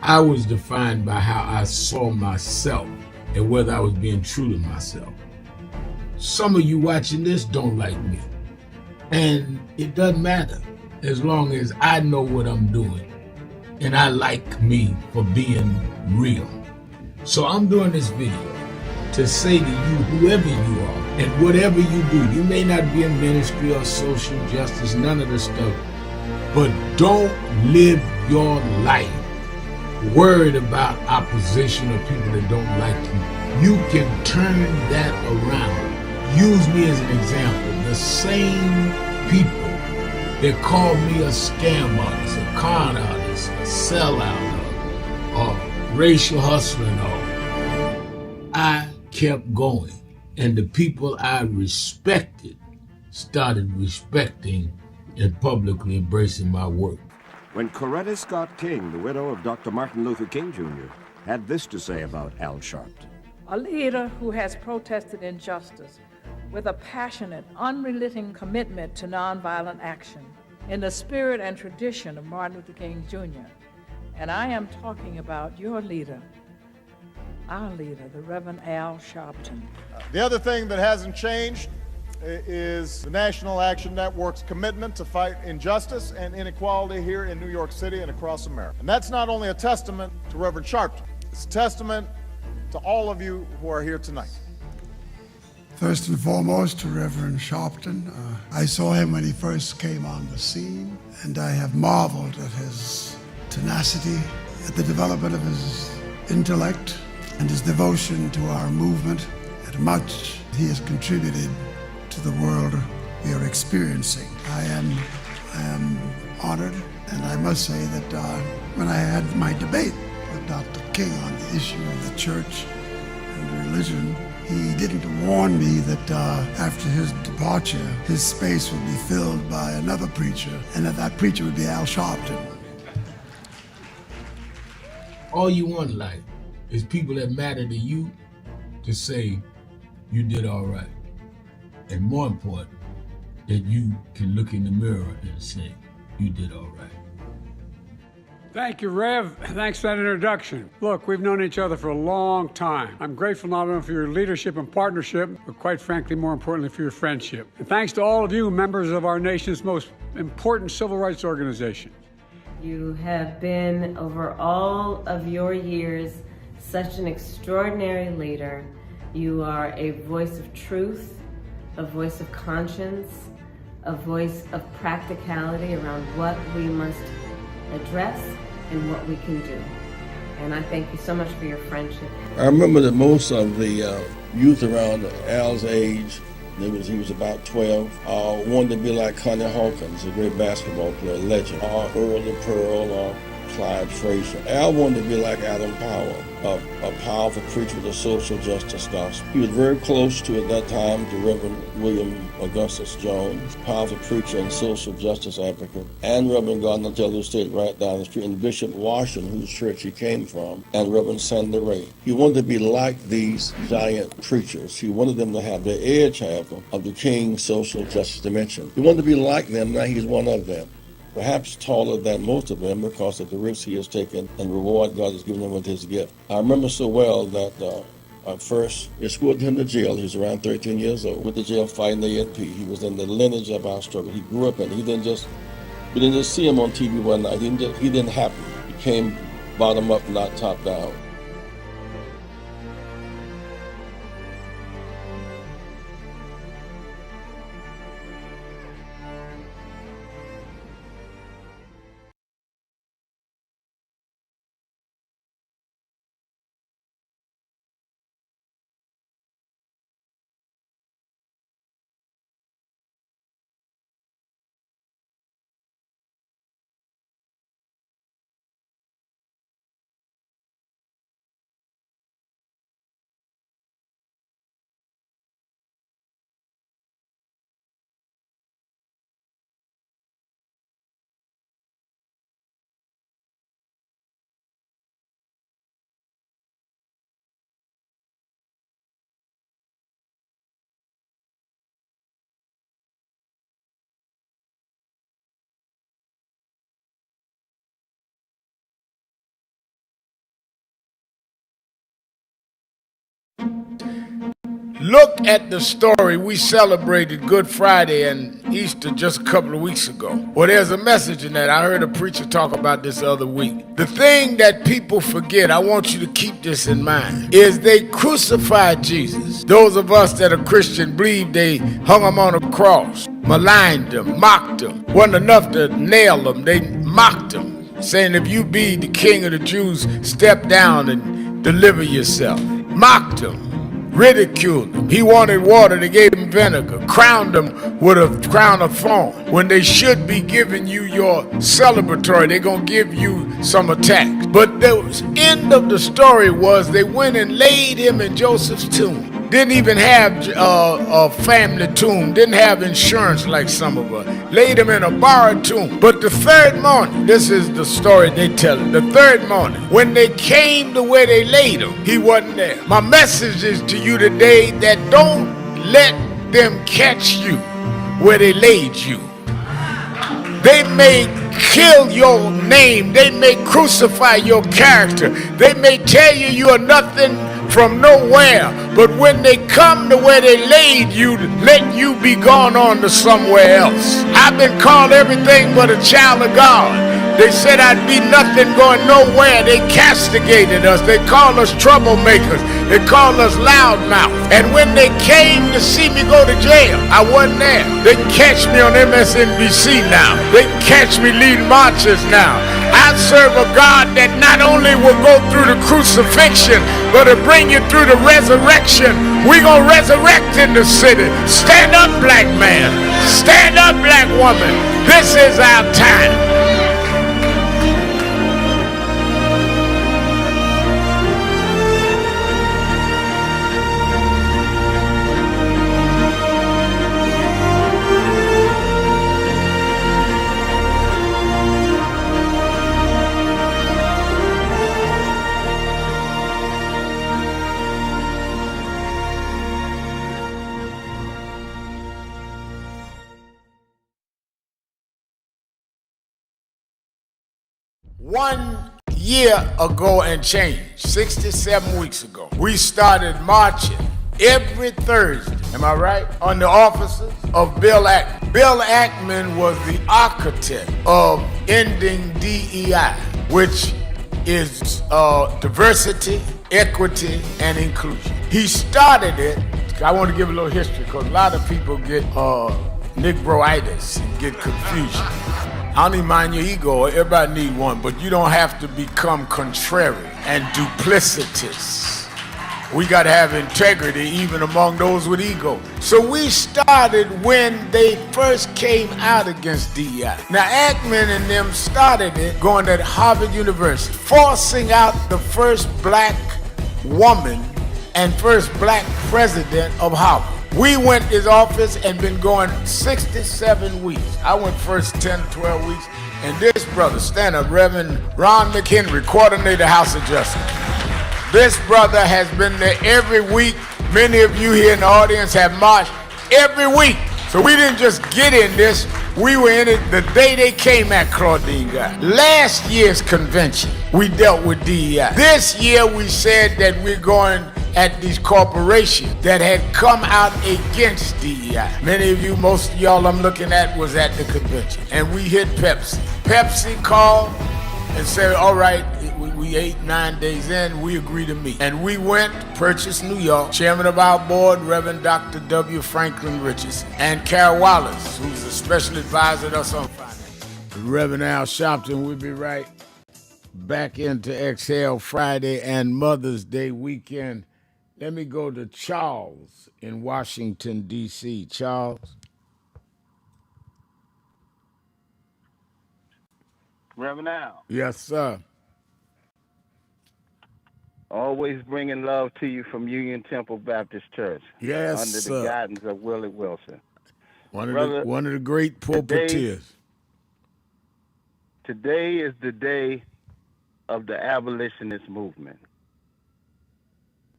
I was defined by how I saw myself and whether I was being true to myself. Some of you watching this don't like me. And it doesn't matter as long as I know what I'm doing. And I like me for being real. So I'm doing this video to say to you, whoever you are, and whatever you do, you may not be in ministry or social justice, none of this stuff, but don't live your life worried about opposition or people that don't like you. You can turn that around. Use me as an example. The same people that call me a scam artist, a con artist, a sellout, or racial hustler and all, I kept going. And the people I respected started respecting and publicly embracing my work. When Coretta Scott King, the widow of Dr. Martin Luther King Jr., had this to say about Al Sharpton. A leader who has protested injustice with a passionate, unrelenting commitment to nonviolent action in the spirit and tradition of Martin Luther King Jr. And I am talking about your leader, our leader, the Reverend Al Sharpton. The other thing that hasn't changed is the National Action Network's commitment to fight injustice and inequality here in New York City and across America. And that's not only a testament to Reverend Sharpton, it's a testament to all of you who are here tonight. First and foremost, to Reverend Sharpton. I saw him when he first came on the scene, and I have marveled at his tenacity, at the development of his intellect, and his devotion to our movement, and much he has contributed to the world we are experiencing. I am honored, and I must say that when I had my debate with Dr. King on the issue of the church and religion, he didn't warn me that after his departure, his space would be filled by another preacher, and that preacher would be Al Sharpton. All you want in life is people that matter to you to say you did all right. And more important, that you can look in the mirror and say you did all right. Thank you, Rev. Thanks for that introduction. Look, we've known each other for a long time. I'm grateful not only for your leadership and partnership, but quite frankly, more importantly, for your friendship. And thanks to all of you, members of our nation's most important civil rights organization. You have been, over all of your years, such an extraordinary leader. You are a voice of truth, a voice of conscience, a voice of practicality around what we must address and what we can do. And I thank you so much for your friendship. I remember that most of the youth around Al's age, he was about 12, wanted to be like Connie Hawkins, a great basketball player, legend, or Earl the Pearl, or Clyde Frazier. Al wanted to be like Adam Powell, a powerful preacher with a social justice gospel. He was very close to, at that time, to Reverend William Augustus Jones, powerful preacher and social justice advocate, and Reverend Gardner Taylor State right down the street, and Bishop Washington, whose church he came from, and Reverend Sandy Ray. He wanted to be like these giant preachers. He wanted them to have the edge, however, of the King's social justice dimension. He wanted to be like them, now he's one of them. perhaps taller than most of them because of the risks he has taken and reward God has given him with his gift. I remember so well that I first escorted him to jail. He was around 13 years old. Went to jail fighting the ANP. He was in the lineage of our struggle. He grew up in it. We didn't just see him on TV one night. He didn't happen. He came bottom up, not top down. Look at the story. We celebrated Good Friday and Easter just a couple of weeks ago. Well, there's a message in that. I heard a preacher talk about this the other week. The thing that people forget, I want you to keep this in mind, is they crucified Jesus. Those of us that are Christian believe they hung him on a cross, maligned him, mocked him. Wasn't enough to nail him. They mocked him, saying, if you be the king of the Jews, step down and deliver yourself. Mocked him. Ridiculed him. He wanted water, they gave him vinegar. Crowned him with a crown of thorns. When they should be giving you your celebratory, they're going to give you some attacks. But the end of the story was they went and laid him in Joseph's tomb. Didn't even have a family tomb. Didn't have insurance like some of us. Laid him in a borrowed tomb. But the third morning, this is the story they tell it. The third morning, when they came to where they laid him, he wasn't there. My message is to you today that don't let them catch you where they laid you. They may kill your name. They may crucify your character. They may tell you you are nothing from nowhere, but when they come to where they laid you, let you be gone on to somewhere else. I've been called everything but a child of God. They said I'd be nothing going nowhere. They castigated us. They called us troublemakers. They called us loudmouth. And when they came to see me go to jail, I wasn't there. They can catch me on MSNBC now. They can catch me leading marches now. I serve a God that not only will go through the crucifixion, but to bring you through the resurrection. We're going to resurrect in the city. Stand up, black man. Stand up, black woman. This is our time. One year ago and change, 67 weeks ago, we started marching every Thursday, am I right, on the offices of Bill Ackman. Bill Ackman was the architect of ending DEI, which is diversity, equity, and inclusion. He started it. I want to give a little history because a lot of people get Negroitis and get confusion. I don't even mind your ego. Everybody need one, but you don't have to become contrary and duplicitous. We got to have integrity even among those with ego. So we started when they first came out against DEI. Now Ackman and them started it going to Harvard University, forcing out the first black woman and first black president of Harvard. We went to his office and been going 67 weeks. I went first 10, 12 weeks. And this brother, stand up, Reverend Ron McHenry, coordinator House of Justice. This brother has been there every week. Many of you here in the audience have marched every week. So we didn't just get in this, We were in it the day they came at Claudine Guy. Last year's convention, we dealt with DEI. This year, we said that we're going at these corporations that had come out against DEI. Many of you, most of y'all I'm looking at was at the convention. And we hit Pepsi. Pepsi called and said, all right, we 8-9 days in, we agree to meet. And we went, purchased New York. Chairman of our board, Reverend Dr. W. Franklin Richardson, and Carol Wallace, who's a special advisor to us on finance. Reverend Al Sharpton will be right back into Exhale Friday and Mother's Day weekend. Let me go to Charles in Washington, D.C. Charles. Reverend Al. Yes, sir. Always bringing love to you from Union Temple Baptist Church. Yes, under sir. the guidance of Willie Wilson. One of the great pulpiteers. Today is the day of the abolitionist movement.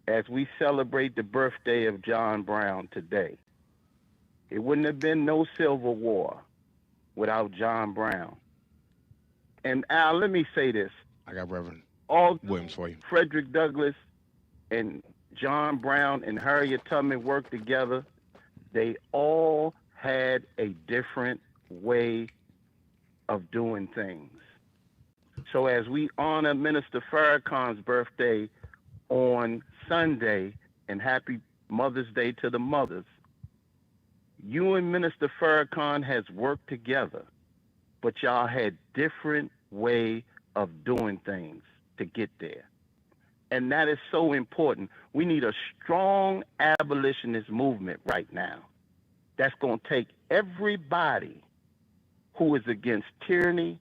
As we celebrate the birthday of John Brown today, it wouldn't have been no Civil War without John Brown. And Al, let me say this. I got Reverend Williams for you. Frederick Douglass and John Brown and Harriet Tubman worked together. They all had a different way of doing things. So as we honor Minister Farrakhan's birthday on Sunday, and happy Mother's Day to the mothers, you and Minister Farrakhan has worked together, but y'all had different way of doing things to get there. And that is so important. We need a strong abolitionist movement right now that's going to take everybody who is against tyranny,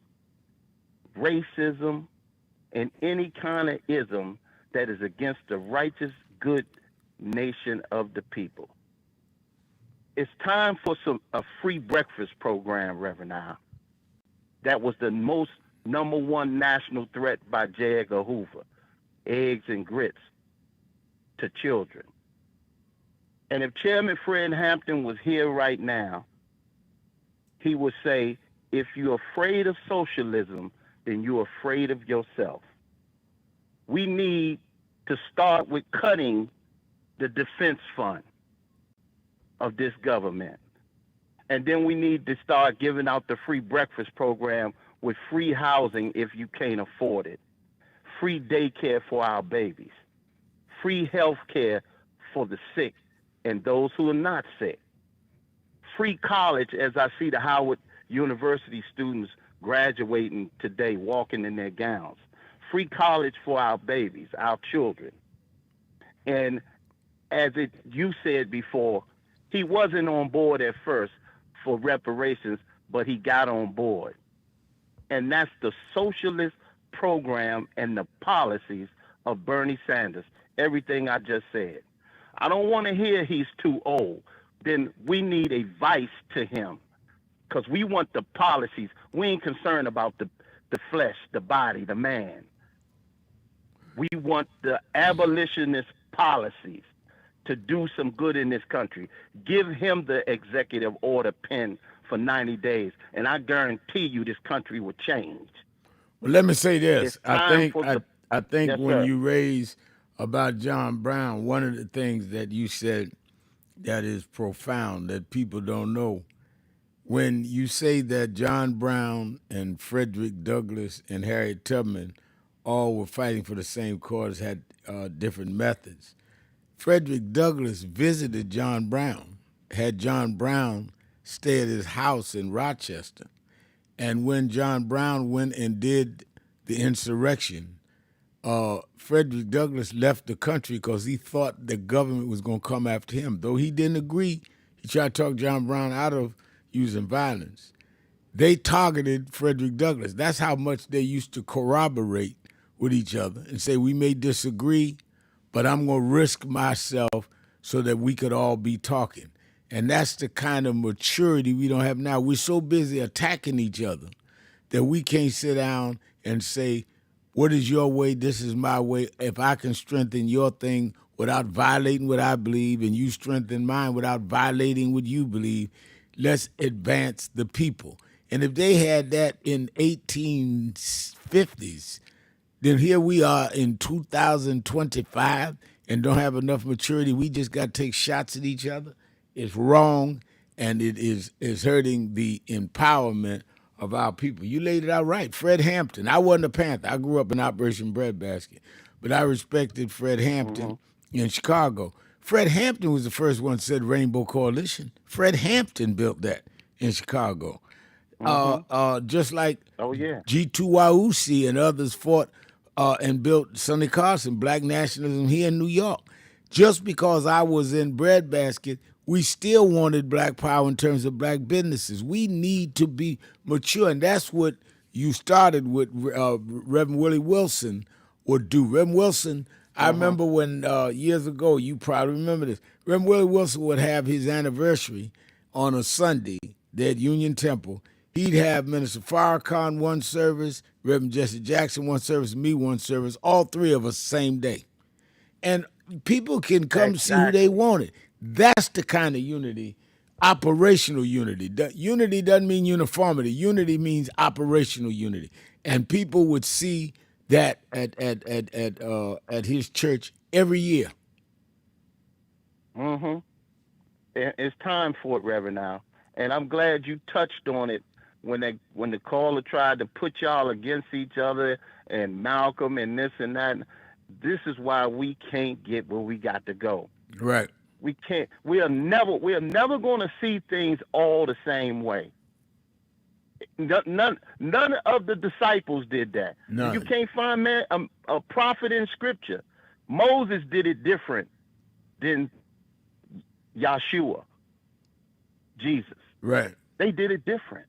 racism, and any kind of ism that is against the righteous, good nation of the people. It's time for a free breakfast program, Reverend Al. That was the most #1 national threat by J. Edgar Hoover. Eggs and grits to children. And if Chairman Fred Hampton was here right now, he would say, if you're afraid of socialism, then you're afraid of yourself. We need to start with cutting the defense fund of this government. And then we need to start giving out the free breakfast program with free housing if you can't afford it, free daycare for our babies, free health care for the sick and those who are not sick, free college as I see the Howard University students graduating today, walking in their gowns, free college for our babies, our children. And as you said before, he wasn't on board at first for reparations, but he got on board. And that's the socialist program and the policies of Bernie Sanders, everything I just said. I don't want to hear he's too old. Then we need a vice to him because we want the policies. We ain't concerned about the flesh, the body, the man. We want the abolitionist policies to do some good in this country. Give him the executive order pen for 90 days, and I guarantee you this country will change. Well, let me say this. I think Yes, when sir. you raise about John Brown, one of the things that you said that is profound that people don't know, when you say that John Brown and Frederick Douglass and Harriet Tubman all were fighting for the same cause, had different methods. Frederick Douglass visited John Brown, had John Brown stay at his house in Rochester. And when John Brown went and did the insurrection, Frederick Douglass left the country because he thought the government was going to come after him. Though he didn't agree, he tried to talk John Brown out of using violence. They targeted Frederick Douglass. That's how much they used to corroborate with each other and say, we may disagree, but I'm going to risk myself so that we could all be talking. And that's the kind of maturity we don't have now. We're so busy attacking each other that we can't sit down and say, what is your way? This is my way. If I can strengthen your thing without violating what I believe and you strengthen mine without violating what you believe, let's advance the people. And if they had that in 1850s, then here we are in 2025 and don't have enough maturity. We just got to take shots at each other. It's wrong, and it is hurting the empowerment of our people. You laid it out right. Fred Hampton. I wasn't a Panther. I grew up in Operation Breadbasket, but I respected Fred Hampton in Chicago. Fred Hampton was the first one that said Rainbow Coalition. Fred Hampton built that in Chicago. Just like G2 Wausi and others fought and built Sonny Carson, black nationalism here in New York. Just because I was in Breadbasket, we still wanted black power in terms of black businesses. We need to be mature, and that's what you started with Reverend Willie Wilson would do. Reverend Wilson, I remember when years ago, you probably remember this, Reverend Willie Wilson would have his anniversary on a Sunday there at Union Temple. He'd have Minister Farrakhan one service, Reverend Jesse Jackson one service, me one service, all three of us same day. And people can come see who they wanted. That's the kind of unity, operational unity. Unity doesn't mean uniformity. Unity means operational unity. And people would see that at his church every year. It's time for it, Reverend, now. And I'm glad you touched on it when the caller tried to put y'all against each other and Malcolm and this and that. This is why we can't get where we got to go. Right. We can't. We are never going to see things all the same way. None of the disciples did that. None. You can't find a prophet in Scripture. Moses did it different than Yahshua, Jesus. Right. They did it different.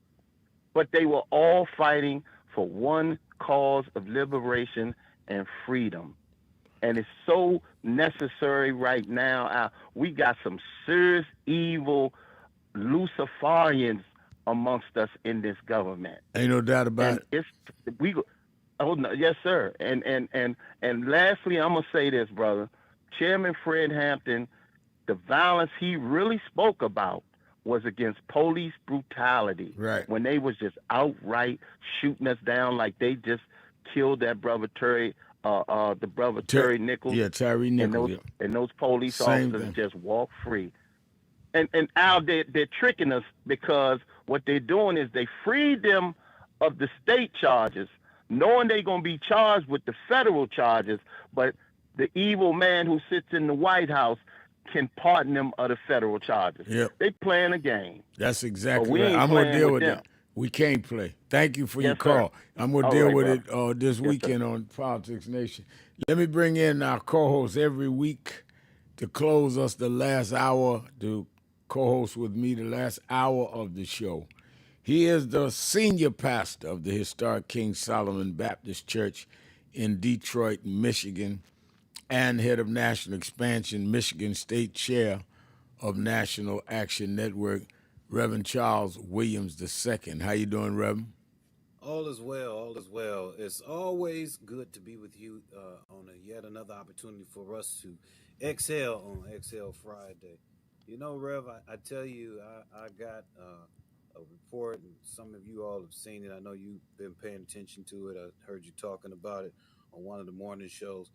But they were all fighting for one cause of liberation and freedom. And it's so necessary right now. We got some serious evil Luciferians amongst us in this government. Ain't no doubt about it. Yes, sir. And lastly, I'm gonna say this, brother. Chairman Fred Hampton, the violence he really spoke about was against police brutality. Right. When they was just outright shooting us down like they just killed that brother Terry, Terry Nichols. Yeah, Terry Nichols. And those police officers just walk free. And Al, they're tricking us because what they're doing is they freed them of the state charges, knowing they're going to be charged with the federal charges, but the evil man who sits in the White House can pardon them of the federal charges. Yep. They playing a game. That's exactly right. I'm going to deal with it. We can't play. Thank you for your call. Sir. I'm going to deal with it this weekend on Politics Nation. Let me bring in our co-host every week to close us the last hour, to co-host with me the last hour of the show. He is the senior pastor of the historic King Solomon Baptist Church in Detroit, Michigan, and head of National Expansion, Michigan State Chair of National Action Network, Reverend Charles Williams II. How you doing, Reverend? All is well, all is well. It's always good to be with you on yet another opportunity for us to exhale on Exhale Friday. You know, Rev, I tell you, I got a report, and some of you all have seen it. I know you've been paying attention to it. I heard you talking about it on one of the morning shows.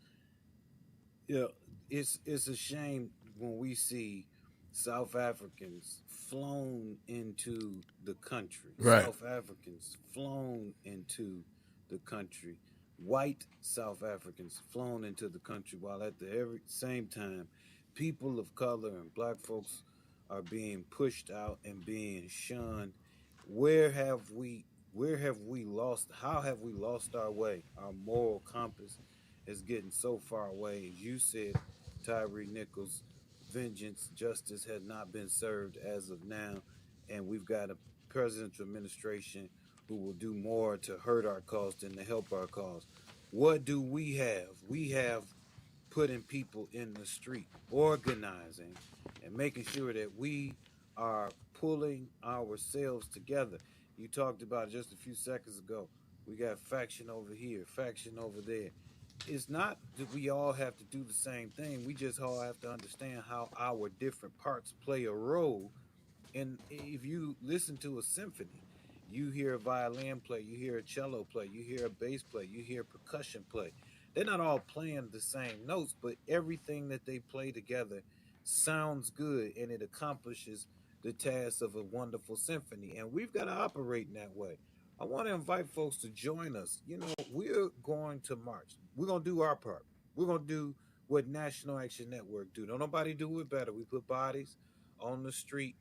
You know, it's a shame when we see South Africans flown into the country. Right. South Africans flown into the country. White South Africans flown into the country, while at the same time, people of color and black folks are being pushed out and being shunned. Where have we lost? How have we lost our way? Our moral compass is getting so far away. As you said, Tyree Nichols, vengeance, justice has not been served as of now, and we've got a presidential administration who will do more to hurt our cause than to help our cause. What do we have? We have putting people in the street, organizing, and making sure that we are pulling ourselves together. You talked about it just a few seconds ago. We got faction over here, faction over there. It's not that we all have to do the same thing. We just all have to understand how our different parts play a role And if you listen to a symphony, you hear a violin play, you hear a cello play, you hear a bass play, you hear percussion play. They're not all playing the same notes, but everything that they play together sounds good and it accomplishes the task of a wonderful symphony. And we've got to operate in that way. I want to invite folks to join us. You know, we're going to march. We're going to do our part. We're going to do what National Action Network do. Don't nobody do it better. We put bodies on the street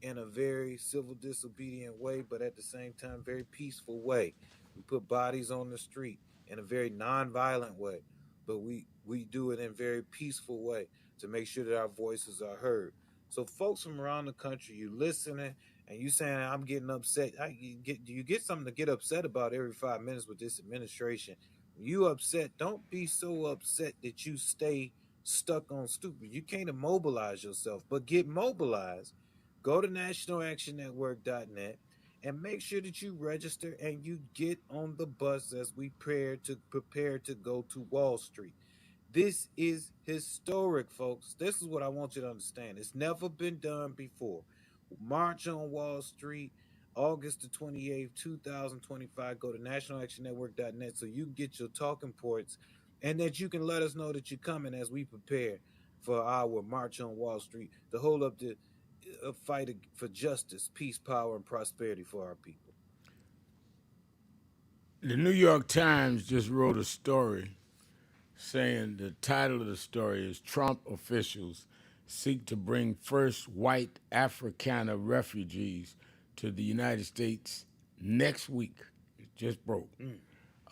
in a very civil disobedient way, but at the same time, very peaceful way. We put bodies on the street in a very nonviolent way, but we do it in a very peaceful way to make sure that our voices are heard. So folks from around the country, you listening and you saying, I'm getting upset. You get something to get upset about every 5 minutes with this administration. When you upset, don't be so upset that you stay stuck on stupid. You can't immobilize yourself, but get mobilized. Go to nationalactionnetwork.net and make sure that you register and you get on the bus as we prepare to go to Wall Street. This is historic, folks. This is what I want you to understand. It's never been done before. March on Wall Street, August the 28th, 2025. Go to nationalactionnetwork.net so you can get your talking points and that you can let us know that you're coming as we prepare for our March on Wall Street to hold up the fight for justice, peace, power, and prosperity for our people. The New York Times just wrote a story saying the title of the story is Trump officials seek to bring first white Afrikaner refugees to the United States next week. It just broke.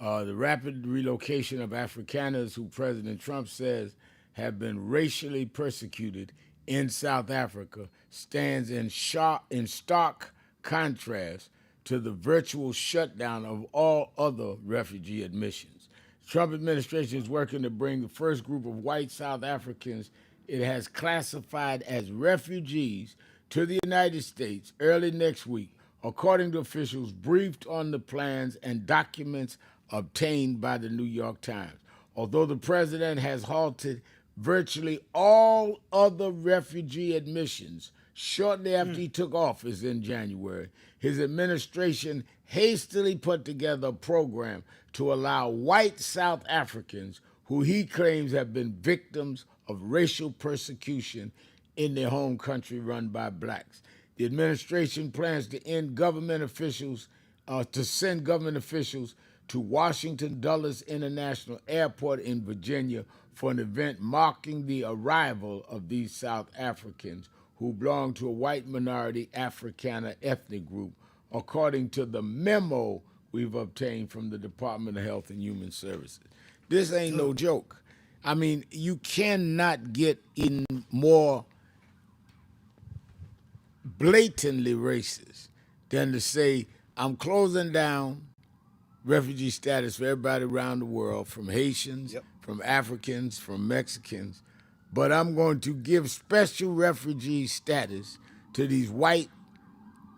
The rapid relocation of Afrikaners who President Trump says have been racially persecuted in South Africa stands in stark contrast to the virtual shutdown of all other refugee admissions. The Trump administration is working to bring the first group of white South Africans it has classified as refugees to the United States early next week, according to officials briefed on the plans and documents obtained by the New York Times. Although the president has halted virtually all other refugee admissions shortly after he took office in January, his administration hastily put together a program to allow white South Africans who he claims have been victims of racial persecution in their home country run by blacks. The administration plans to send government officials to Washington Dulles International Airport in Virginia for an event marking the arrival of these South Africans who belong to a white minority Afrikaner ethnic group, according to the memo we've obtained from the Department of Health and Human Services. This ain't no joke. I mean, you cannot get in more blatantly racist than to say, I'm closing down refugee status for everybody around the world, from Haitians, from Africans, from Mexicans, but I'm going to give special refugee status to these white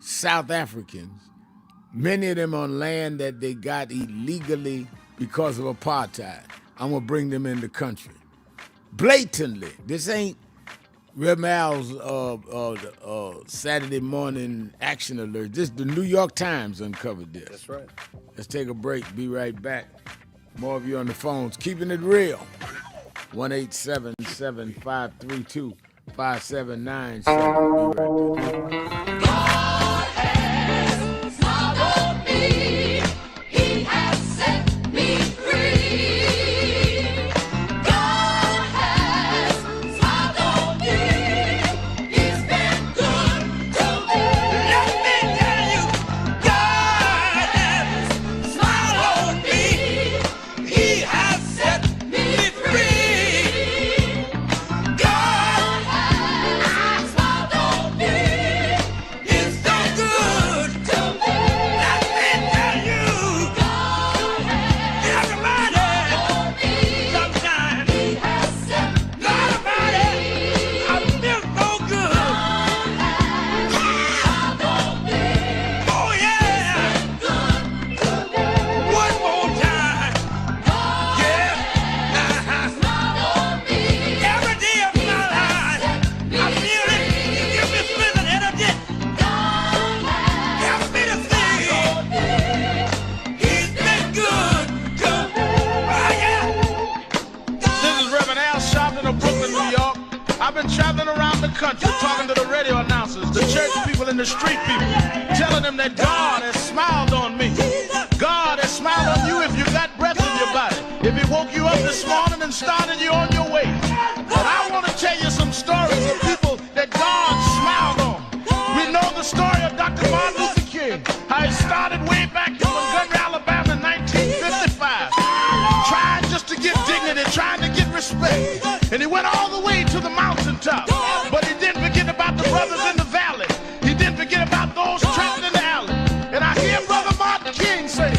South Africans, many of them on land that they got illegally because of apartheid. I'm going to bring them in the country. Blatantly. This ain't Red Mal's Saturday morning action alert. This the New York Times uncovered this. That's right. Let's take a break. Be right back. More of you on the phones. Keeping it real. 1-877-532-5797. Be right back. God has followed me. He has set me free. God has followed me. He's been good to me. Let me tell you, God has followed me. He has set me free. God has followed me. I've been traveling around the country talking to the radio announcers, the church people and the street people, telling them that God has smiled on me. God has smiled on you if you got breath in your body. If he woke you up this morning and started you on your way. But I want to tell you some stories of people that God smiled on. We know the story of Dr. Martin Luther King, how he started way back in Montgomery, Alabama in 1955, trying just to get dignity, trying to get respect. And he went all the way to the mountaintop. But he didn't forget about the brothers in the valley. He didn't forget about those trapped in the alley. And I hear Brother Martin King say,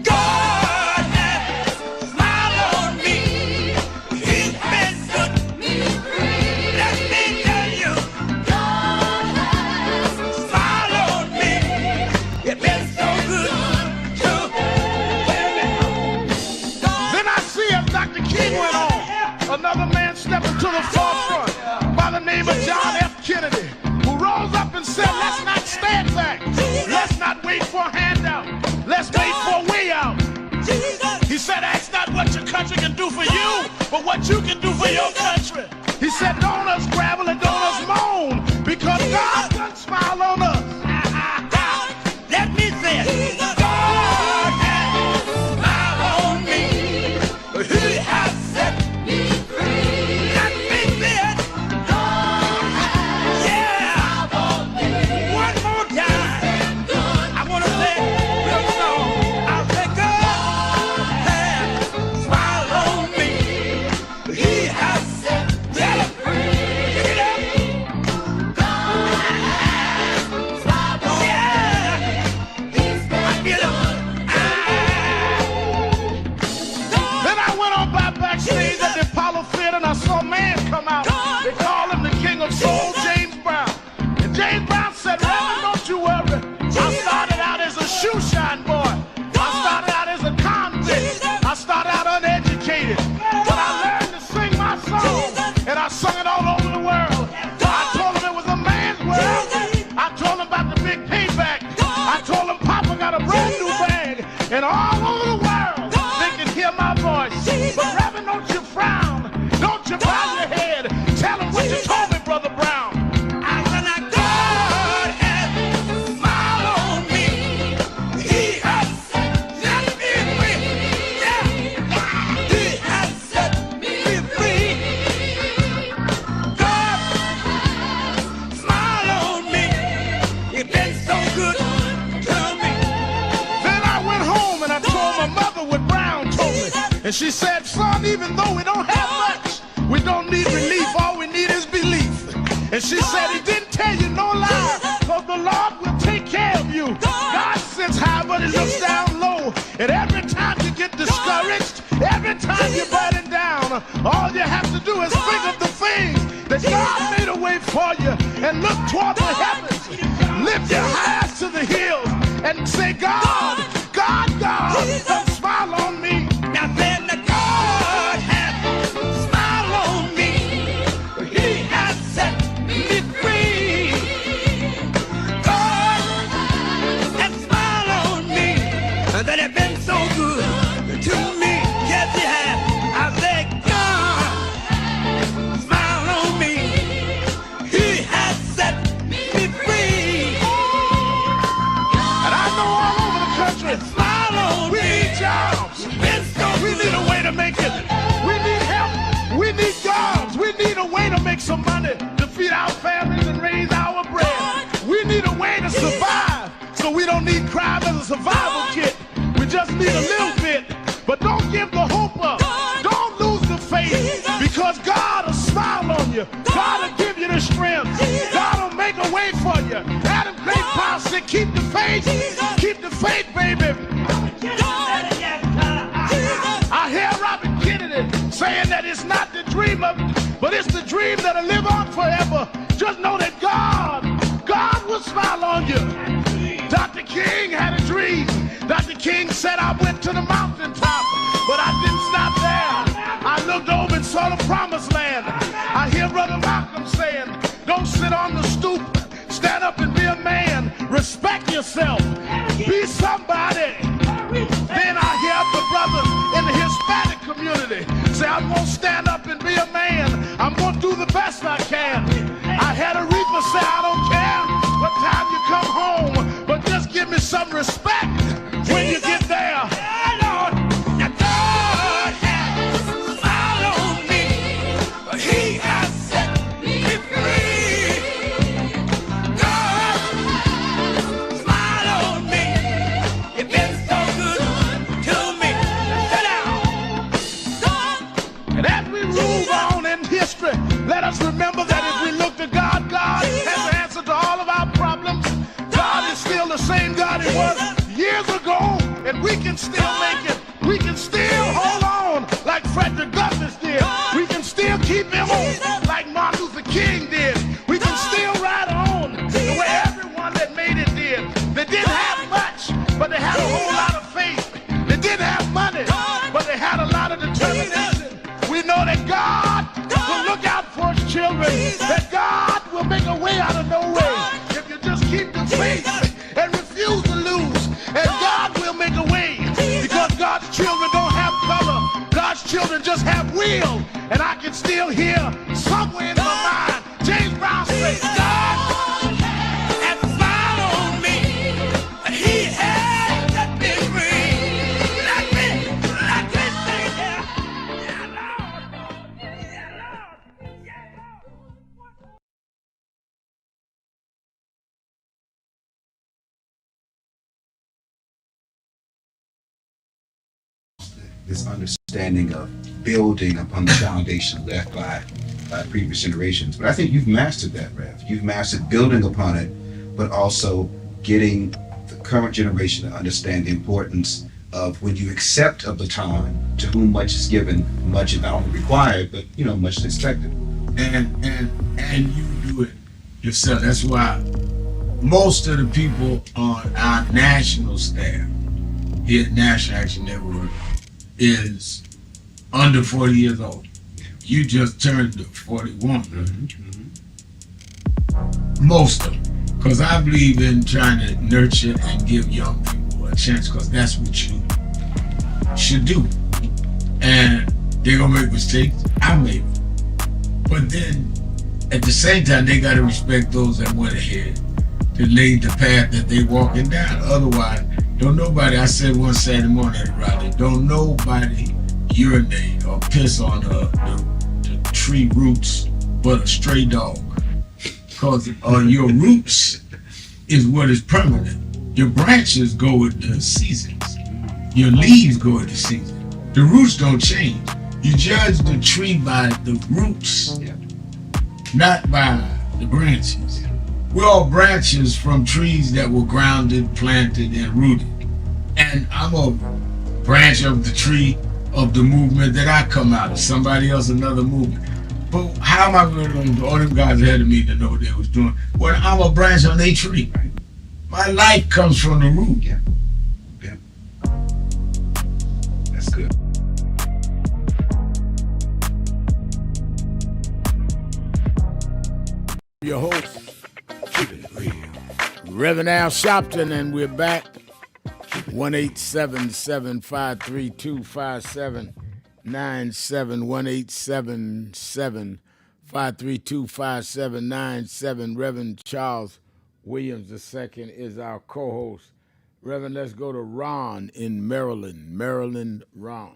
God has smiled on me. He's been good to me. Let me tell you, God has smiled on me. It's been so good to me. Then I see as Dr. King went on, another man stepping to the forefront by the name of John F. Kennedy, who rose up and said, let's not stand back. Let's not wait for a handout. Let's wait for a way out. He said, ask not what your country can do for you, but what you can do for your country. He said, don't us gravel and don't us moan, because God done smile on us. Let me say it. God has smiled on me. He has set me free. Let me say it. God has smiled on me. One more time. I want to say this song. I'll say God has smiled on me. He has set me free. Get up. God has smiled on me. He's been good. Then I went on by backstage at the Apollo Theater and I saw a man come out. They call him the King of Soul, James Brown. And James Brown said, Reverend, don't you worry. I started out as a shoe shine boy. I started out as a convict. I started out uneducated. But I learned to sing my song. And I sung it all over the world. I told him it was a man's world. I told him about the big payback. I told him Papa got a brand new bag. And all over the world, they can hear my voice. But Reverend, don't you frown. Don't you bow your head. Tell him what you told me, Brother Brown. I said, now God has smiled on me. He has set me free. Yeah. He has set me free. God has smiled on me. It's been so good to me. Then I went home and I told my mother what Brown told me. And she said, son, even though we don't have much, we don't need relief. All we need is belief. And she said, he didn't tell you no lie, because the Lord will take care of you. God sits high, but he looks down low. And every time you get discouraged, every time you're burning down, all you have to do is think of the things that God made a way for you and look toward the heavens. Lift your eyes to the hills and say, God, God, God, don't smile on me. Now then, the God has smiled on me. He has set me free. God has smiled on me. That has been so good to me. Yes, he has. I said, God smiled on me. He has set me free. And I know all over the country, smile on me. We need jobs. We need a way to make it. We need help. We need jobs. We need a way to make some money to feed our families and raise our bread. We need a way to survive, so we don't need crime as a survival kit. We just need a little bit. But don't give the hope up. Don't lose the faith, because God will smile on you. God will give you the strength. God will make a way for you. Adam Clayton Powell said, keep the faith. Keep the faith, baby. I hear Robert Kennedy saying that it's not the dream of, but it's the dream that'll live on forever. Just know that God will smile on you. Dr. King had a dream. Dr. King said, I went to the mountaintop, but I didn't stop there. I looked over and saw the promised land. I hear Brother Malcolm saying, don't sit on the stoop. Stand up and be a man. Respect yourself. Be somebody. Then I hear the brothers in the Hispanic community say, I'm going to stand up and be a man. I'm going to do the best still make it. We can still hold on like Frederick Douglass did. We can still keep him on like Martin Luther King did. We can still ride on the way everyone that made it did. They didn't have much, but they had a whole lot of faith. They didn't have money, but they had a lot of determination. We know that God will look out for his children, that God will make a way out of no way. If you just keep the faith and refuse to lose, and God will make a way, because God's children don't have color. God's children just have will. And I can still hear somewhere in my mind James Brown say, God has smiled on me. He has set me free. Let me sing here. Yeah, Lord. Yeah, Lord. Yeah, Lord. This understanding of building upon the foundation left by previous generations. But I think you've mastered that, Rev. You've mastered building upon it, but also getting the current generation to understand the importance of when you accept a baton, to whom much is given, much is not only required, but much is expected. And you do it yourself. That's why most of the people on our national staff here at National Action Network is under 40 years old. You just turned 41. Most of them. Because I believe in trying to nurture and give young people a chance, because that's what you should do. And they're going to make mistakes. I make them. But then, at the same time, they got to respect those that went ahead to lay the path that they walking down. Otherwise, don't nobody, I said one Saturday morning at Raleigh, don't nobody urinate or piss on the tree roots but a stray dog. Because your roots is what is permanent. Your branches go with the seasons. Your leaves go with the season. The roots don't change. You judge the tree by the roots, not by the branches. We're all branches from trees that were grounded, planted, and rooted. And I'm a branch of the tree of the movement that I come out of. Somebody else, another movement. But how am I going to know all them guys ahead of me to know what they was doing? Well, I'm a branch on their tree. My life comes from the root. Yeah. That's good. Your host, Reverend Al Sharpton, and we're back. 1-877-532-5797, 1-877-532-5797. Reverend Charles Williams II is our co-host. Reverend, let's go to Ron in Maryland. Maryland, Ron.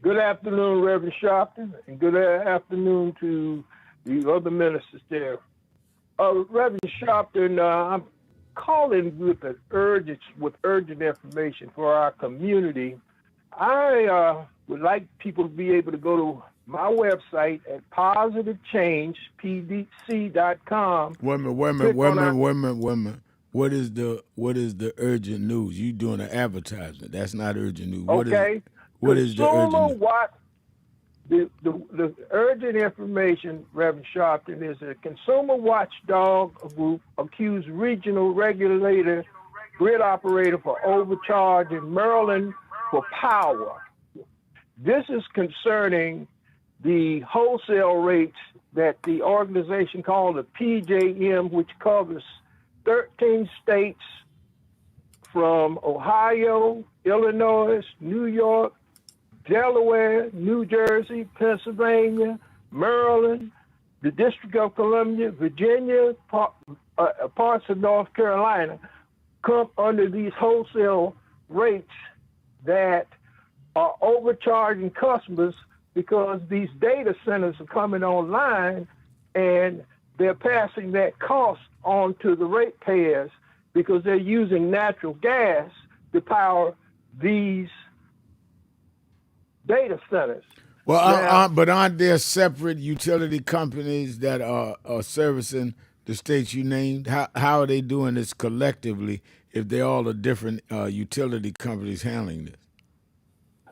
Good afternoon, Reverend Sharpton, and good afternoon to the other ministers there. Reverend Sharpton, I'm calling with urgent information for our community. I would like people to be able to go to my website at positivechangepdc.com. Wait a minute. What is the urgent news? You doing an advertisement? That's not urgent news. Okay. What is the urgent news? The urgent information, Reverend Sharpton, is a consumer watchdog group accused regional regulator, grid operator for overcharge in Maryland for power. This is concerning the wholesale rates that the organization called the PJM, which covers 13 states from Ohio, Illinois, New York, Delaware, New Jersey, Pennsylvania, Maryland, the District of Columbia, Virginia, parts of North Carolina, come under these wholesale rates that are overcharging customers because these data centers are coming online and they're passing that cost on to the ratepayers because they're using natural gas to power these data centers. Well, but aren't there separate utility companies that are servicing the states you named? How are they doing this collectively if they all are different utility companies handling this?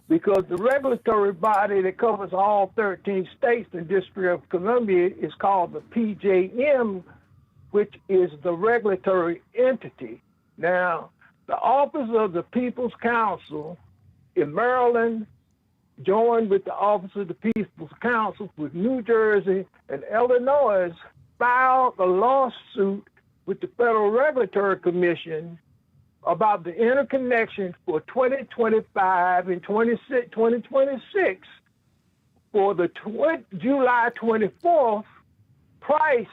Because the regulatory body that covers all 13 states and District of Columbia is called the PJM, which is the regulatory entity. Now, the Office of the People's Counsel in Maryland joined with the Office of the People's Counsel with New Jersey and Illinois filed a lawsuit with the Federal Regulatory Commission about the interconnection for 2025 and 2026 for the July 24th price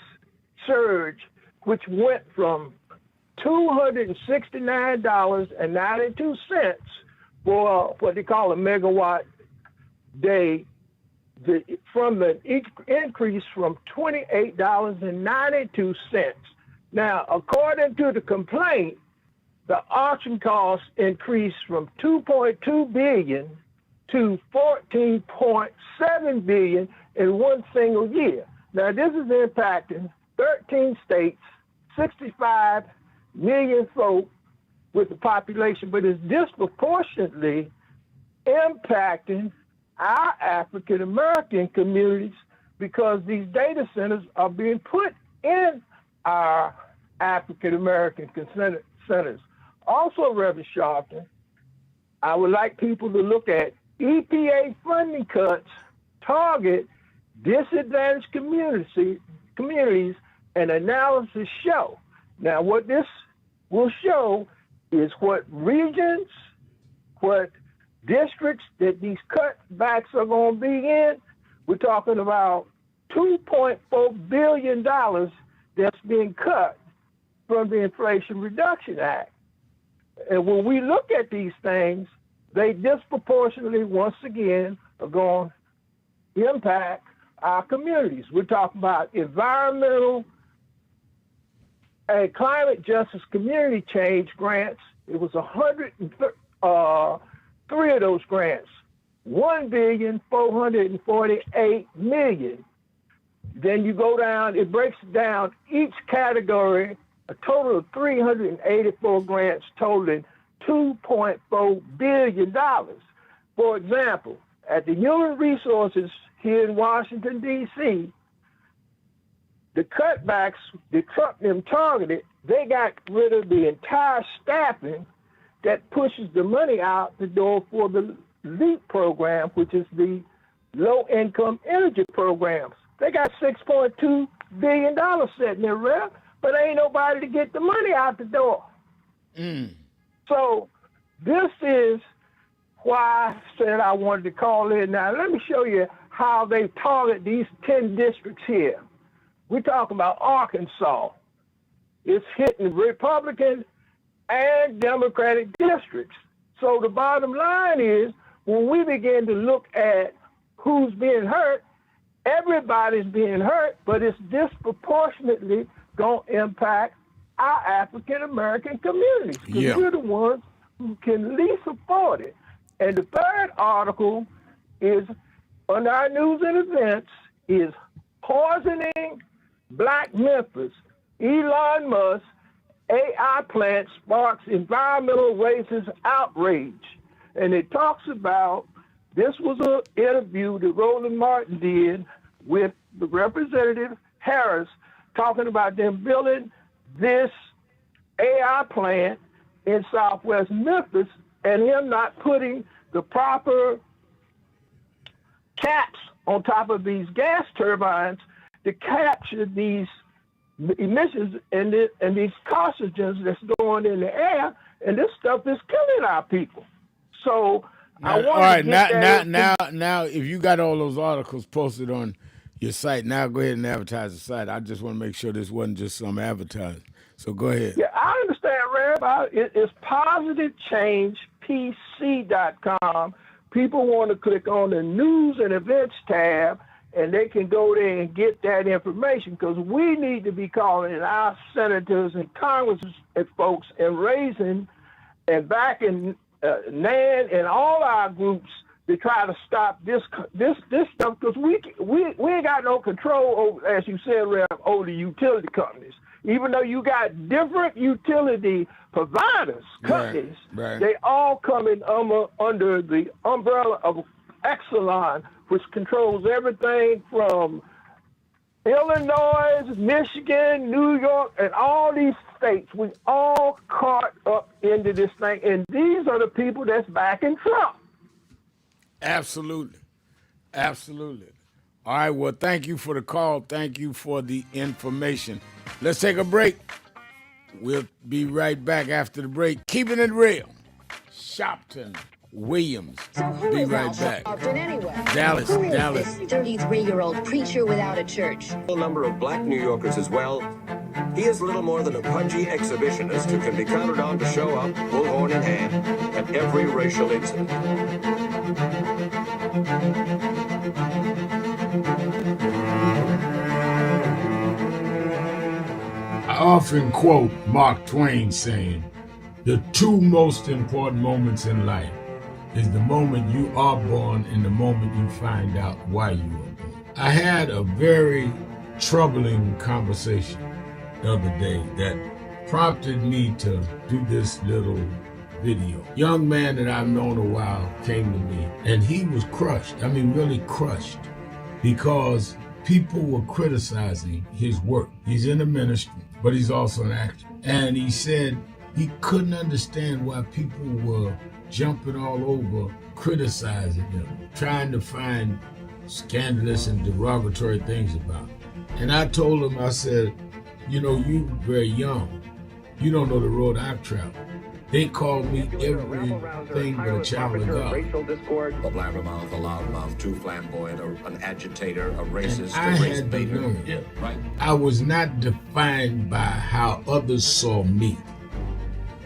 surge, which went from $269.92 for what they call a megawatt day, from the increase from $28.92. Now, according to the complaint, the auction cost increased from $2.2 billion to $14.7 billion in one single year. Now, this is impacting 13 states, 65 million folk with the population, but it's disproportionately impacting our African American communities because these data centers are being put in our African American centers. Also, Reverend Sharpton, I would like people to look at EPA funding cuts target disadvantaged communities, and analysis show. Now, what this will show is what regions, what districts that these cutbacks are going to be in. We're talking about $2.4 billion that's being cut from the Inflation Reduction Act. And when we look at these things, they disproportionately, once again, are going to impact our communities. We're talking about environmental and climate justice community change grants. It was 103 of those grants, $1,448,000,000. Then you go down, it breaks down each category, a total of 384 grants totaling $2.4 billion. For example, at the Human Resources here in Washington, D.C., the cutbacks that Trump them targeted, they got rid of the entire staffing that pushes the money out the door for the LEAP program, which is the low-income energy programs. They got $6.2 billion sitting there, Rev, but ain't nobody to get the money out the door. So this is why I said I wanted to call in. Now, let me show you how they target these 10 districts here. We're talking about Arkansas. It's hitting Republican and Democratic districts. So the bottom line is, when we begin to look at who's being hurt, everybody's being hurt, but it's disproportionately going to impact our African American communities, because we're the ones who can least afford it. And the third article is on our news and events is poisoning Black Memphis. Elon Musk AI plant sparks environmental racist outrage. And it talks about, this was an interview that Roland Martin did with the Representative Harris, talking about them building this AI plant in Southwest Memphis and him not putting the proper caps on top of these gas turbines to capture these emissions and these carcinogens that's going in the air, and this stuff is killing our people. So I want to get now, if you got all those articles posted on your site, now go ahead and advertise the site. I just want to make sure this wasn't just some advertising. So go ahead. Yeah, I understand, Reb. It's positivechangepc.com. People want to click on the news and events tab, and they can go there and get that information, because we need to be calling our senators and congressmen and folks and raising and backing NAN and all our groups to try to stop this stuff, because we ain't got no control over, as you said, Rev, over the utility companies. Even though you got different utility providers, companies, right. they all come in under the umbrella of Exelon, which controls everything from Illinois, Michigan, New York, and all these states. We all caught up into this thing, and these are the people that's backing Trump. Absolutely. Absolutely. All right, well, thank you for the call. Thank you for the information. Let's take a break. We'll be right back after the break. Keeping it real. Sharpton Williams. Be right back. Dallas. 33-year-old preacher without a church. A number of black New Yorkers as well. He is little more than a pudgy exhibitionist who can be counted on to show up, bullhorn in hand, at every racial incident. I often quote Mark Twain saying, the two most important moments in life is the moment you are born and the moment you find out why you were born. I had a very troubling conversation the other day that prompted me to do this little video. Young man that I've known a while came to me and he was crushed. I mean, really crushed, because people were criticizing his work. He's in the ministry, but he's also an actor. And he said he couldn't understand why people were jumping all over, criticizing him, trying to find scandalous and derogatory things about him. And I told him, I said, you know, you very young. You don't know the road I've traveled. They call me everything but a child of God. A blabbermouth, a loudmouth, too flamboyant, an agitator, a racist, I had to learn. I was not defined by how others saw me.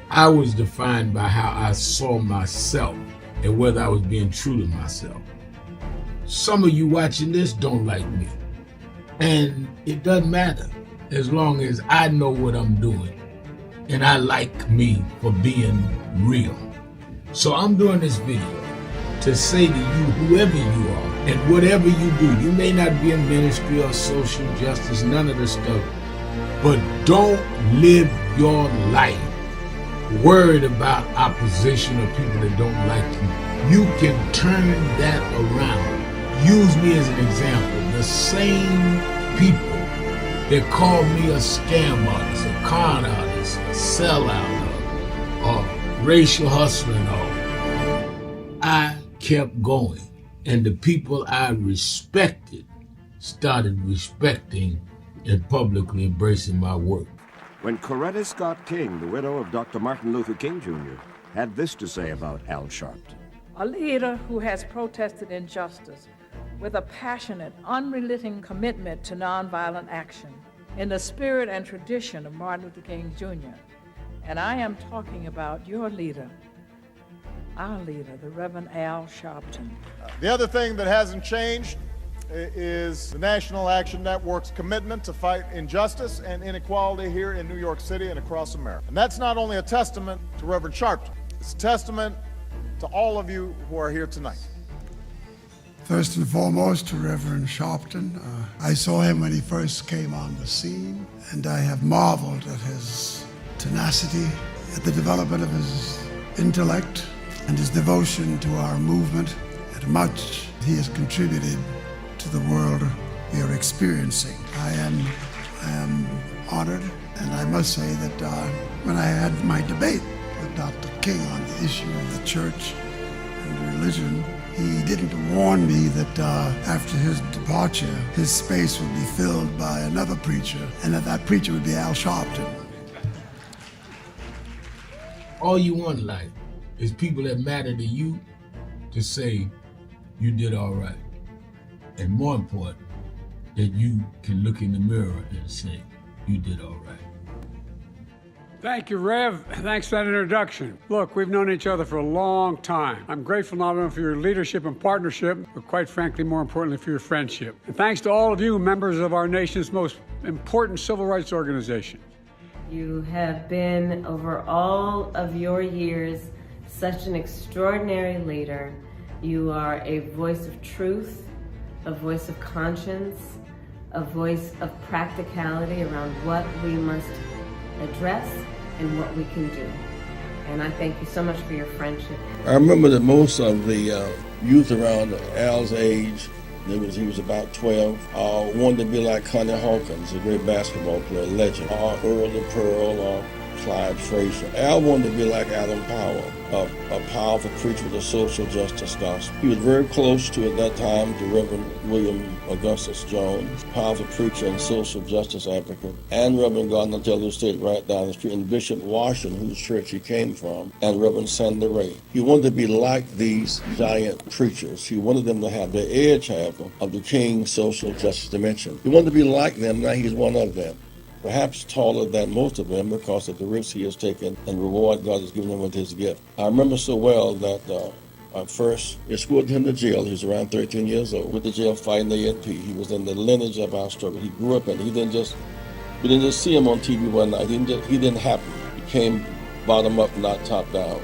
I was defined by how I saw myself and whether I was being true to myself. Some of you watching this don't like me. And it doesn't matter as long as I know what I'm doing. And I like me for being real. So I'm doing this video to say to you, whoever you are, and whatever you do, you may not be in ministry or social justice, none of this stuff, but don't live your life worried about opposition or people that don't like you. You can turn that around. Use me as an example. The same people that call me a scam artist, a con artist, a sellout, or racial hustler and all. I kept going. And the people I respected started respecting and publicly embracing my work. When Coretta Scott King, the widow of Dr. Martin Luther King Jr., had this to say about Al Sharpton. A leader who has protested injustice with a passionate, unrelenting commitment to nonviolent action in the spirit and tradition of Martin Luther King Jr. And I am talking about your leader, our leader, the Reverend Al Sharpton. The other thing that hasn't changed is the National Action Network's commitment to fight injustice and inequality here in New York City and across America. And that's not only a testament to Reverend Sharpton, it's a testament to all of you who are here tonight. First and foremost, to Reverend Sharpton. I saw him when he first came on the scene, and I have marveled at his tenacity, at the development of his intellect, and his devotion to our movement, and much he has contributed to the world we are experiencing. I am honored, and I must say that when I had my debate with Dr. King on the issue of the church and religion, he didn't warn me that after his departure, his space would be filled by another preacher, and that preacher would be Al Sharpton. All you want in life is people that matter to you to say you did all right. And more important, that you can look in the mirror and say you did all right. Thank you, Rev. Thanks for that introduction. Look, we've known each other for a long time. I'm grateful not only for your leadership and partnership, but quite frankly, more importantly, for your friendship. And thanks to all of you, members of our nation's most important civil rights organization. You have been, over all of your years, such an extraordinary leader. You are a voice of truth, a voice of conscience, a voice of practicality around what we must address and what we can do. And I thank you so much for your friendship. I remember that most of the youth around Al's age, he was about 12, wanted to be like Connie Hawkins, a great basketball player, legend, or Earl the Pearl, or Clyde Frazier. Al wanted to be like Adam Powell, a powerful preacher with a social justice gospel. He was very close to, at that time, to Reverend William Augustus Jones, powerful preacher and social justice advocate, and Reverend Gardner Taylor State right down the street, and Bishop Washington, whose church he came from, and Reverend Sandy Ray. He wanted to be like these giant preachers. He wanted them to have the edge, however, of the King's social justice dimension. He wanted to be like them. Now he's one of them, perhaps taller than most of them because of the risks he has taken and the reward God has given him with his gift. I remember so well that I first escorted him to jail. He was around 13 years old, with the jail fighting the ANP. He was in the lineage of our struggle. He grew up in it. We didn't just see him on TV one night. He didn't happen. He came bottom up, not top down.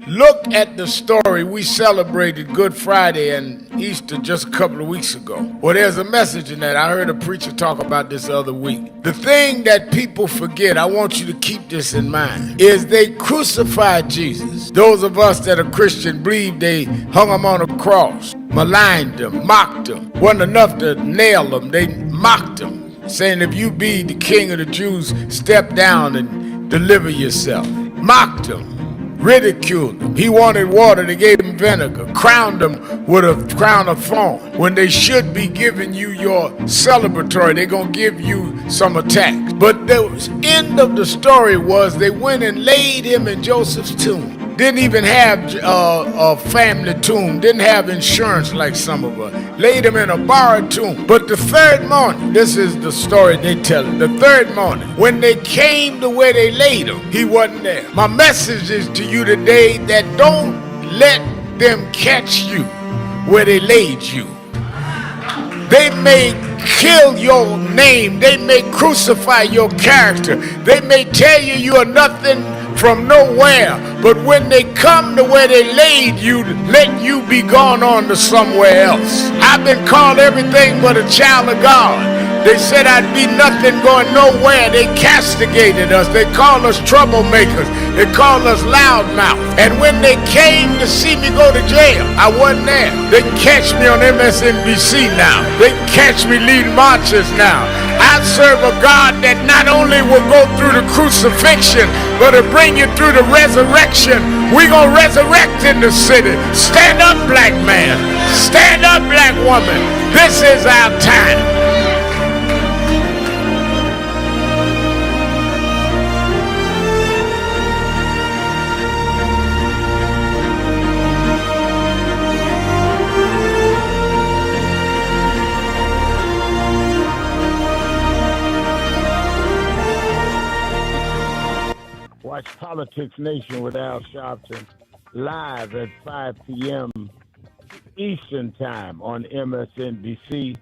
Look at the story. We celebrated Good Friday and Easter just a couple of weeks ago. Well, there's a message in that. I heard a preacher talk about this the other week. The thing that people forget, I want you to keep this in mind, is they crucified Jesus. Those of us that are Christian believe they hung him on a cross, maligned him, mocked him. Wasn't enough to nail him. They mocked him, saying, if you be the king of the Jews, step down and deliver yourself. Mocked him, ridiculed him. He wanted water, they gave him vinegar, crowned him with a crown of thorns. When they should be giving you your celebratory, they're going to give you some attacks. But the end of the story was they went and laid him in Joseph's tomb. Didn't even have a family tomb. Didn't have insurance like some of us. Laid him in a borrowed tomb. But the third morning, this is the story they tell. The third morning, when they came to where they laid him, he wasn't there. My message is to you today that don't let them catch you where they laid you. They may kill your name. They may crucify your character. They may tell you you are nothing from nowhere, but when they come to where they laid you, let you be gone on to somewhere else. I've been called everything but a child of God. They said I'd be nothing going nowhere. They castigated us. They called us troublemakers. They called us loudmouth. And when they came to see me go to jail, I wasn't there. They can catch me on MSNBC now. They can catch me leading marches now. I serve a God that not only will go through the crucifixion, but will bring you through the resurrection. We're going to resurrect in the city. Stand up, black man. Stand up, black woman. This is our time. Watch Politics Nation with Al Sharpton live at 5 p.m. Eastern Time on MSNBC.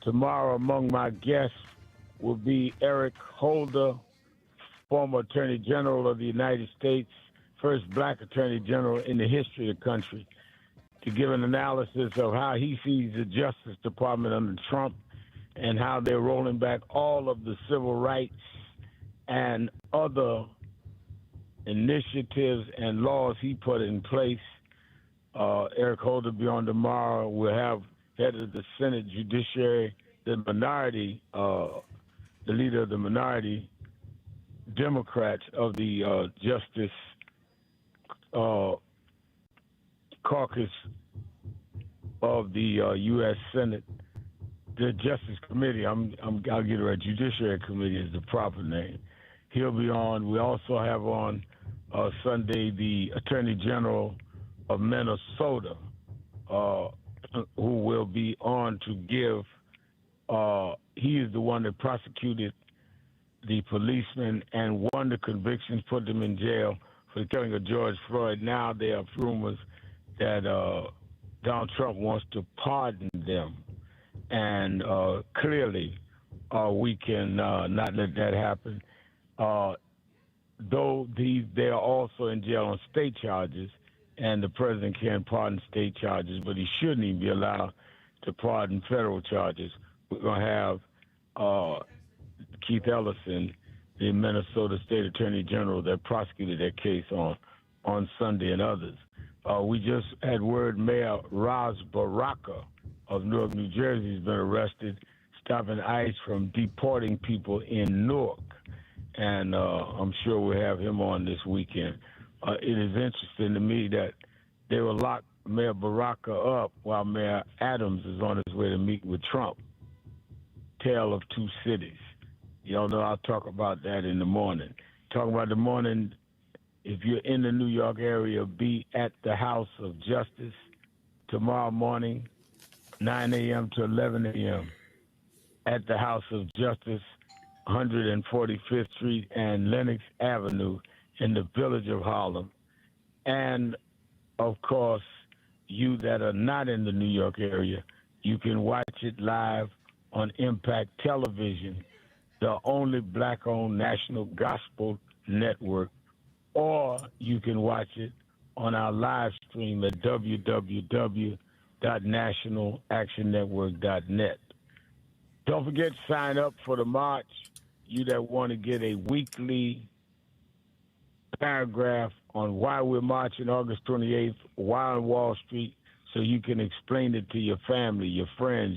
Tomorrow, among my guests will be Eric Holder, former Attorney General of the United States, first black Attorney General in the history of the country, to give an analysis of how he sees the Justice Department under Trump and how they're rolling back all of the civil rights and other initiatives and laws he put in place. Eric Holder will be on tomorrow. We'll have head of the Senate Judiciary, the minority, the leader of the minority Democrats of the Justice Caucus of the U.S. Senate, the Justice Committee. I'll get it right. Judiciary Committee is the proper name. He'll be on. We also have on Sunday the Attorney General of Minnesota, who will be on to give. He is the one that prosecuted the policeman and won the convictions, put them in jail for the killing of George Floyd. Now there are rumors that Donald Trump wants to pardon them, and clearly we can not let that happen. though they are also in jail on state charges, and the president can pardon state charges, but he shouldn't even be allowed to pardon federal charges. We're going to have Keith Ellison, the Minnesota State Attorney General that prosecuted that case on Sunday, and others. We just had word Mayor Ras Baraka of Newark, New Jersey has been arrested, stopping ICE from deporting people in Newark. And I'm sure we'll have him on this weekend. It is interesting to me that they will lock Mayor Baraka up while Mayor Adams is on his way to meet with Trump. Tale of two cities. Y'all know I'll talk about that in the morning. Talking about the morning, if you're in the New York area, be at the House of Justice tomorrow morning, 9 a.m. to 11 a.m. at the House of Justice, 145th Street and Lenox Avenue in the village of Harlem. And, of course, you that are not in the New York area, you can watch it live on Impact Television, the only black-owned national gospel network, or you can watch it on our live stream at www.nationalactionnetwork.net. Don't forget to sign up for the march. You that want to get a weekly paragraph on why we're marching August 28th, why on Wall Street, so you can explain it to your family, your friends,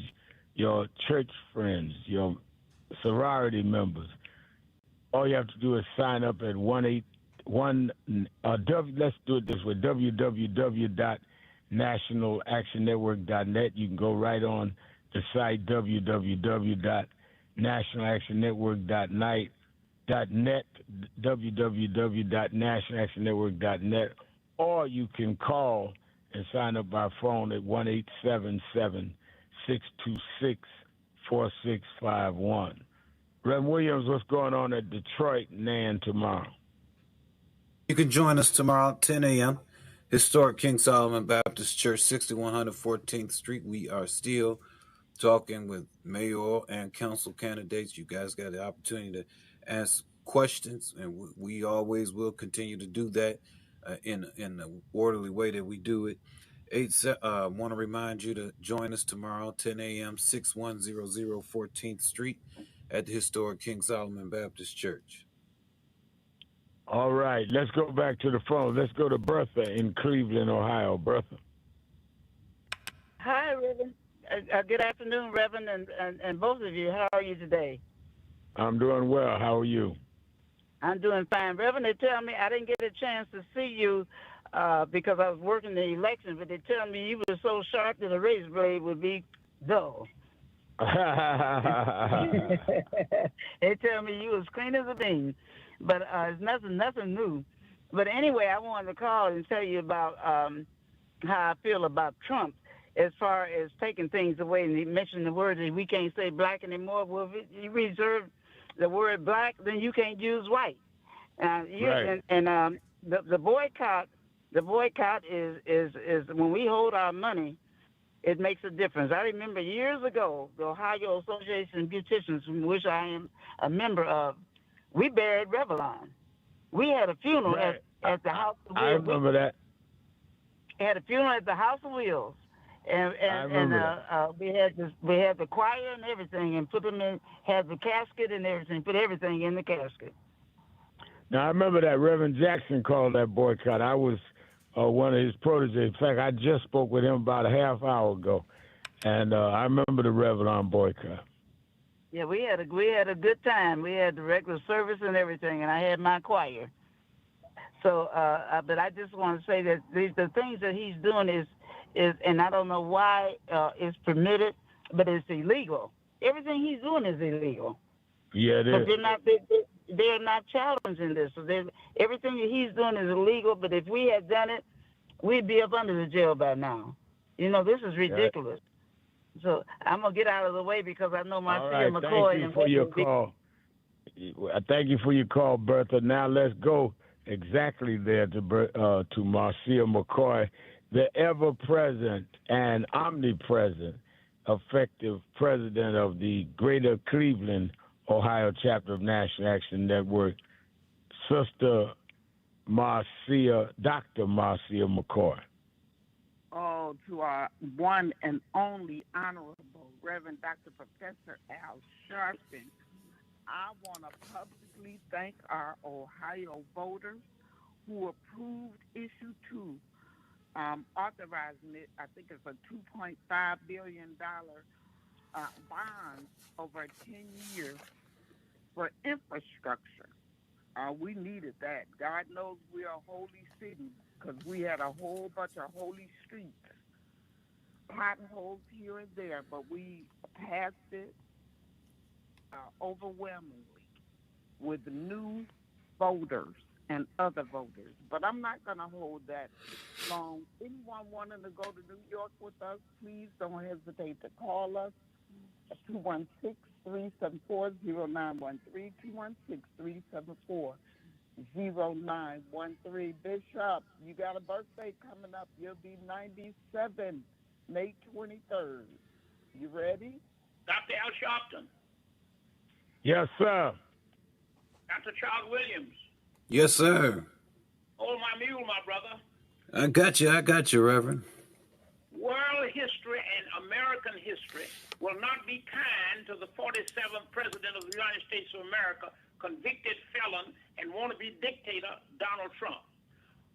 your church friends, your sorority members. All you have to do is sign up at let's do it this way, www.nationalactionnetwork.net. You can go right on the site www.nationalactionnetwork.net, www.nationalactionnetwork.net, or you can call and sign up by phone at 1-877-626-4651. Reverend Williams, what's going on at Detroit, NAN tomorrow? You can join us tomorrow, 10 a.m., Historic King Solomon Baptist Church, 6100 14th Street. We are still talking with mayoral and council candidates. You guys got the opportunity to ask questions, and we always will continue to do that in the orderly way that we do it. Want to remind you to join us tomorrow, 10 a.m., 6100 14th Street at the Historic King Solomon Baptist Church. All right, let's go back to the phone. Let's go to Bertha in Cleveland, Ohio. Bertha. Hi, Reverend. Good afternoon, Reverend, and both of you. How are you today? I'm doing well. How are you? I'm doing fine. Reverend, they tell me I didn't get a chance to see you because I was working the election, but they tell me you were so sharp that a razor blade would be dull. They tell me you was clean as a bean, but it's nothing new. But anyway, I wanted to call and tell you about how I feel about Trump as far as taking things away. And he mentioned the word that we can't say black anymore. Well, if you reserve the word black, then you can't use white. Right. And the boycott is when we hold our money, it makes a difference. I remember years ago, the Ohio Association of Beauticians, from which I am a member of, we buried Revlon. We had a funeral at the House of Wheels. I remember that. Had a funeral at the House of Wheels, and we had the choir and everything, and put them in, had the casket and everything, put everything in the casket. Now I remember that Reverend Jackson called that boycott. I was one of his proteges. In fact, I just spoke with him about a half hour ago, and I remember the Revlon boycott. Yeah, we had a good time. We had the regular service and everything, and I had my choir. So, but I just want to say that the things that he's doing is, and I don't know why it's permitted, but it's illegal. Everything he's doing is illegal. Yeah, it is. They're not challenging this. So everything that he's doing is illegal. But if we had done it, we'd be up under the jail by now. You know, this is ridiculous. Yeah. So I'm gonna get out of the way because I know Marcia McCoy. Thank you for your call. Thank you for your call, Bertha. Now let's go exactly there to Marcia McCoy, the ever-present and omnipresent, effective president of the Greater Cleveland, Ohio chapter of National Action Network. Sister Marcia, Dr. Marcia McCoy. Oh, to our one and only Honorable Reverend Dr. Professor Al Sharpton, I want to publicly thank our Ohio voters who approved issue 2, authorizing it. I think it's a $2.5 billion bond over 10 years for infrastructure. We needed that. God knows we're a holy city because we had a whole bunch of holy streets, potholes here and there, but we passed it overwhelmingly with new voters and other voters. But I'm not going to hold that long. Anyone wanting to go to New York with us, please don't hesitate to call us at 216-374-0913, 216-374-0913. Bishop, you got a birthday coming up. You'll be 97, May 23rd. You ready? Dr. Al Sharpton, Yes, sir. Dr. Charles Williams. Yes, sir. Hold my mule, my brother. I got you, Reverend. World history and American history will not be kind to the 47th President of the United States of America, convicted felon and wannabe dictator, Donald Trump.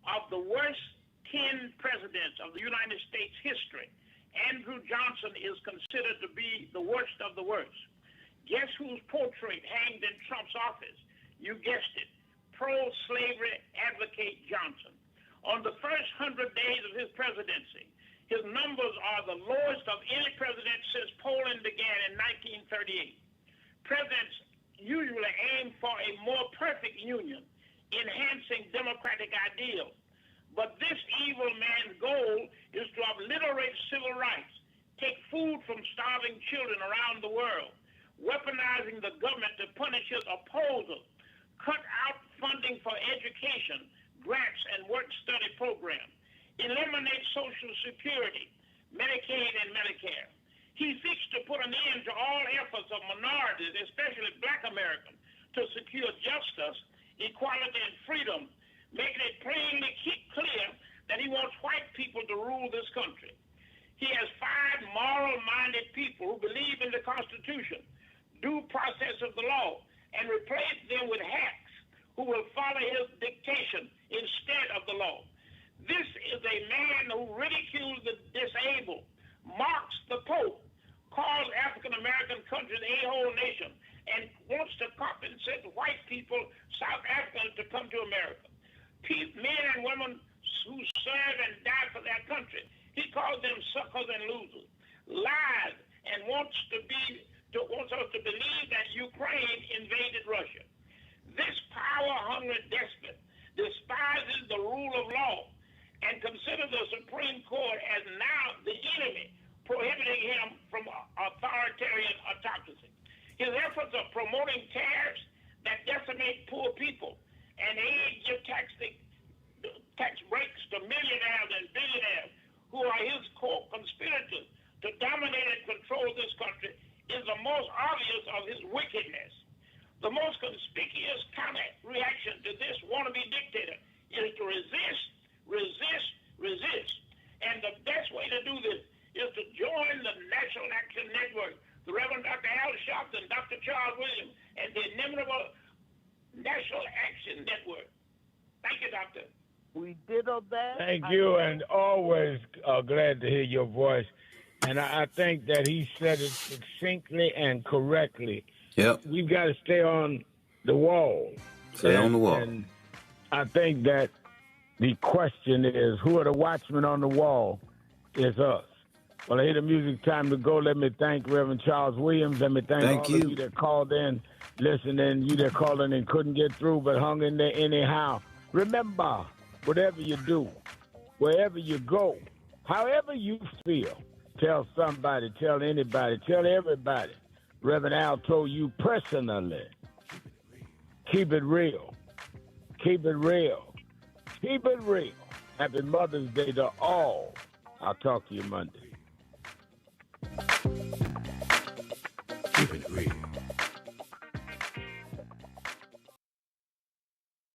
Of the worst 10 presidents of the United States history, Andrew Johnson is considered to be the worst of the worst. Guess whose portrait hanged in Trump's office? You guessed it, pro-slavery advocate Johnson. On the first 100 days of his presidency, his numbers are the lowest of any president since polling began in 1938. Presidents usually aim for a more perfect union, enhancing democratic ideals. But this evil man's goal is to obliterate civil rights, take food from starving children around the world, weaponizing the government to punish his opposers, cut out funding for education, grants, and work-study programs, eliminate Social Security, Medicaid, and Medicare. He seeks to put an end to all efforts of minorities, especially Black Americans, to secure justice, equality, and freedom, making it plainly clear that he wants white people to rule this country. He has fired moral-minded people who believe in the Constitution, due process of the law, and replaced them with hacks who will follow his dictation instead of the law. This is a man who ridicules the disabled, mocks the Pope, calls African-American countries a-hole nation, and wants to compensate white people, South Africans, to come to America. Men and women who serve and die for their country, he calls them suckers and losers, lies, and wants us to believe that Ukraine invaded Russia. This power-hungry despot despises the rule of law and considers the Supreme Court as now the enemy, prohibiting him from authoritarian autocracy. His efforts of promoting tariffs that decimate poor people and aid your tax breaks to millionaires and billionaires who are his co-conspirators to dominate and control this country is the most obvious of his wickedness. The most conspicuous counter reaction to this wannabe dictator is to resist. And the best way to do this is to join the National Action Network, the Reverend Dr. Al Sharpton, Dr. Charles Williams, and the inimitable National Action Network. Thank you, Doctor. We ditto that. Thank you, and always glad to hear your voice. And I think that he said it succinctly and correctly. Yep. We've got to stay on the wall. Stay on the wall. And I think that the question is, who are the watchmen on the wall? Is us. Well, I hear the music, time to go. Let me thank Reverend Charles Williams. Let me thank all of you that called in, listening, you that called in and couldn't get through but hung in there anyhow. Remember, whatever you do, wherever you go, however you feel, tell somebody, tell anybody, tell everybody. Reverend Al told you personally, keep it real. Keep it real. Keep it real. Happy Mother's Day to all. I'll talk to you Monday. Keep it real.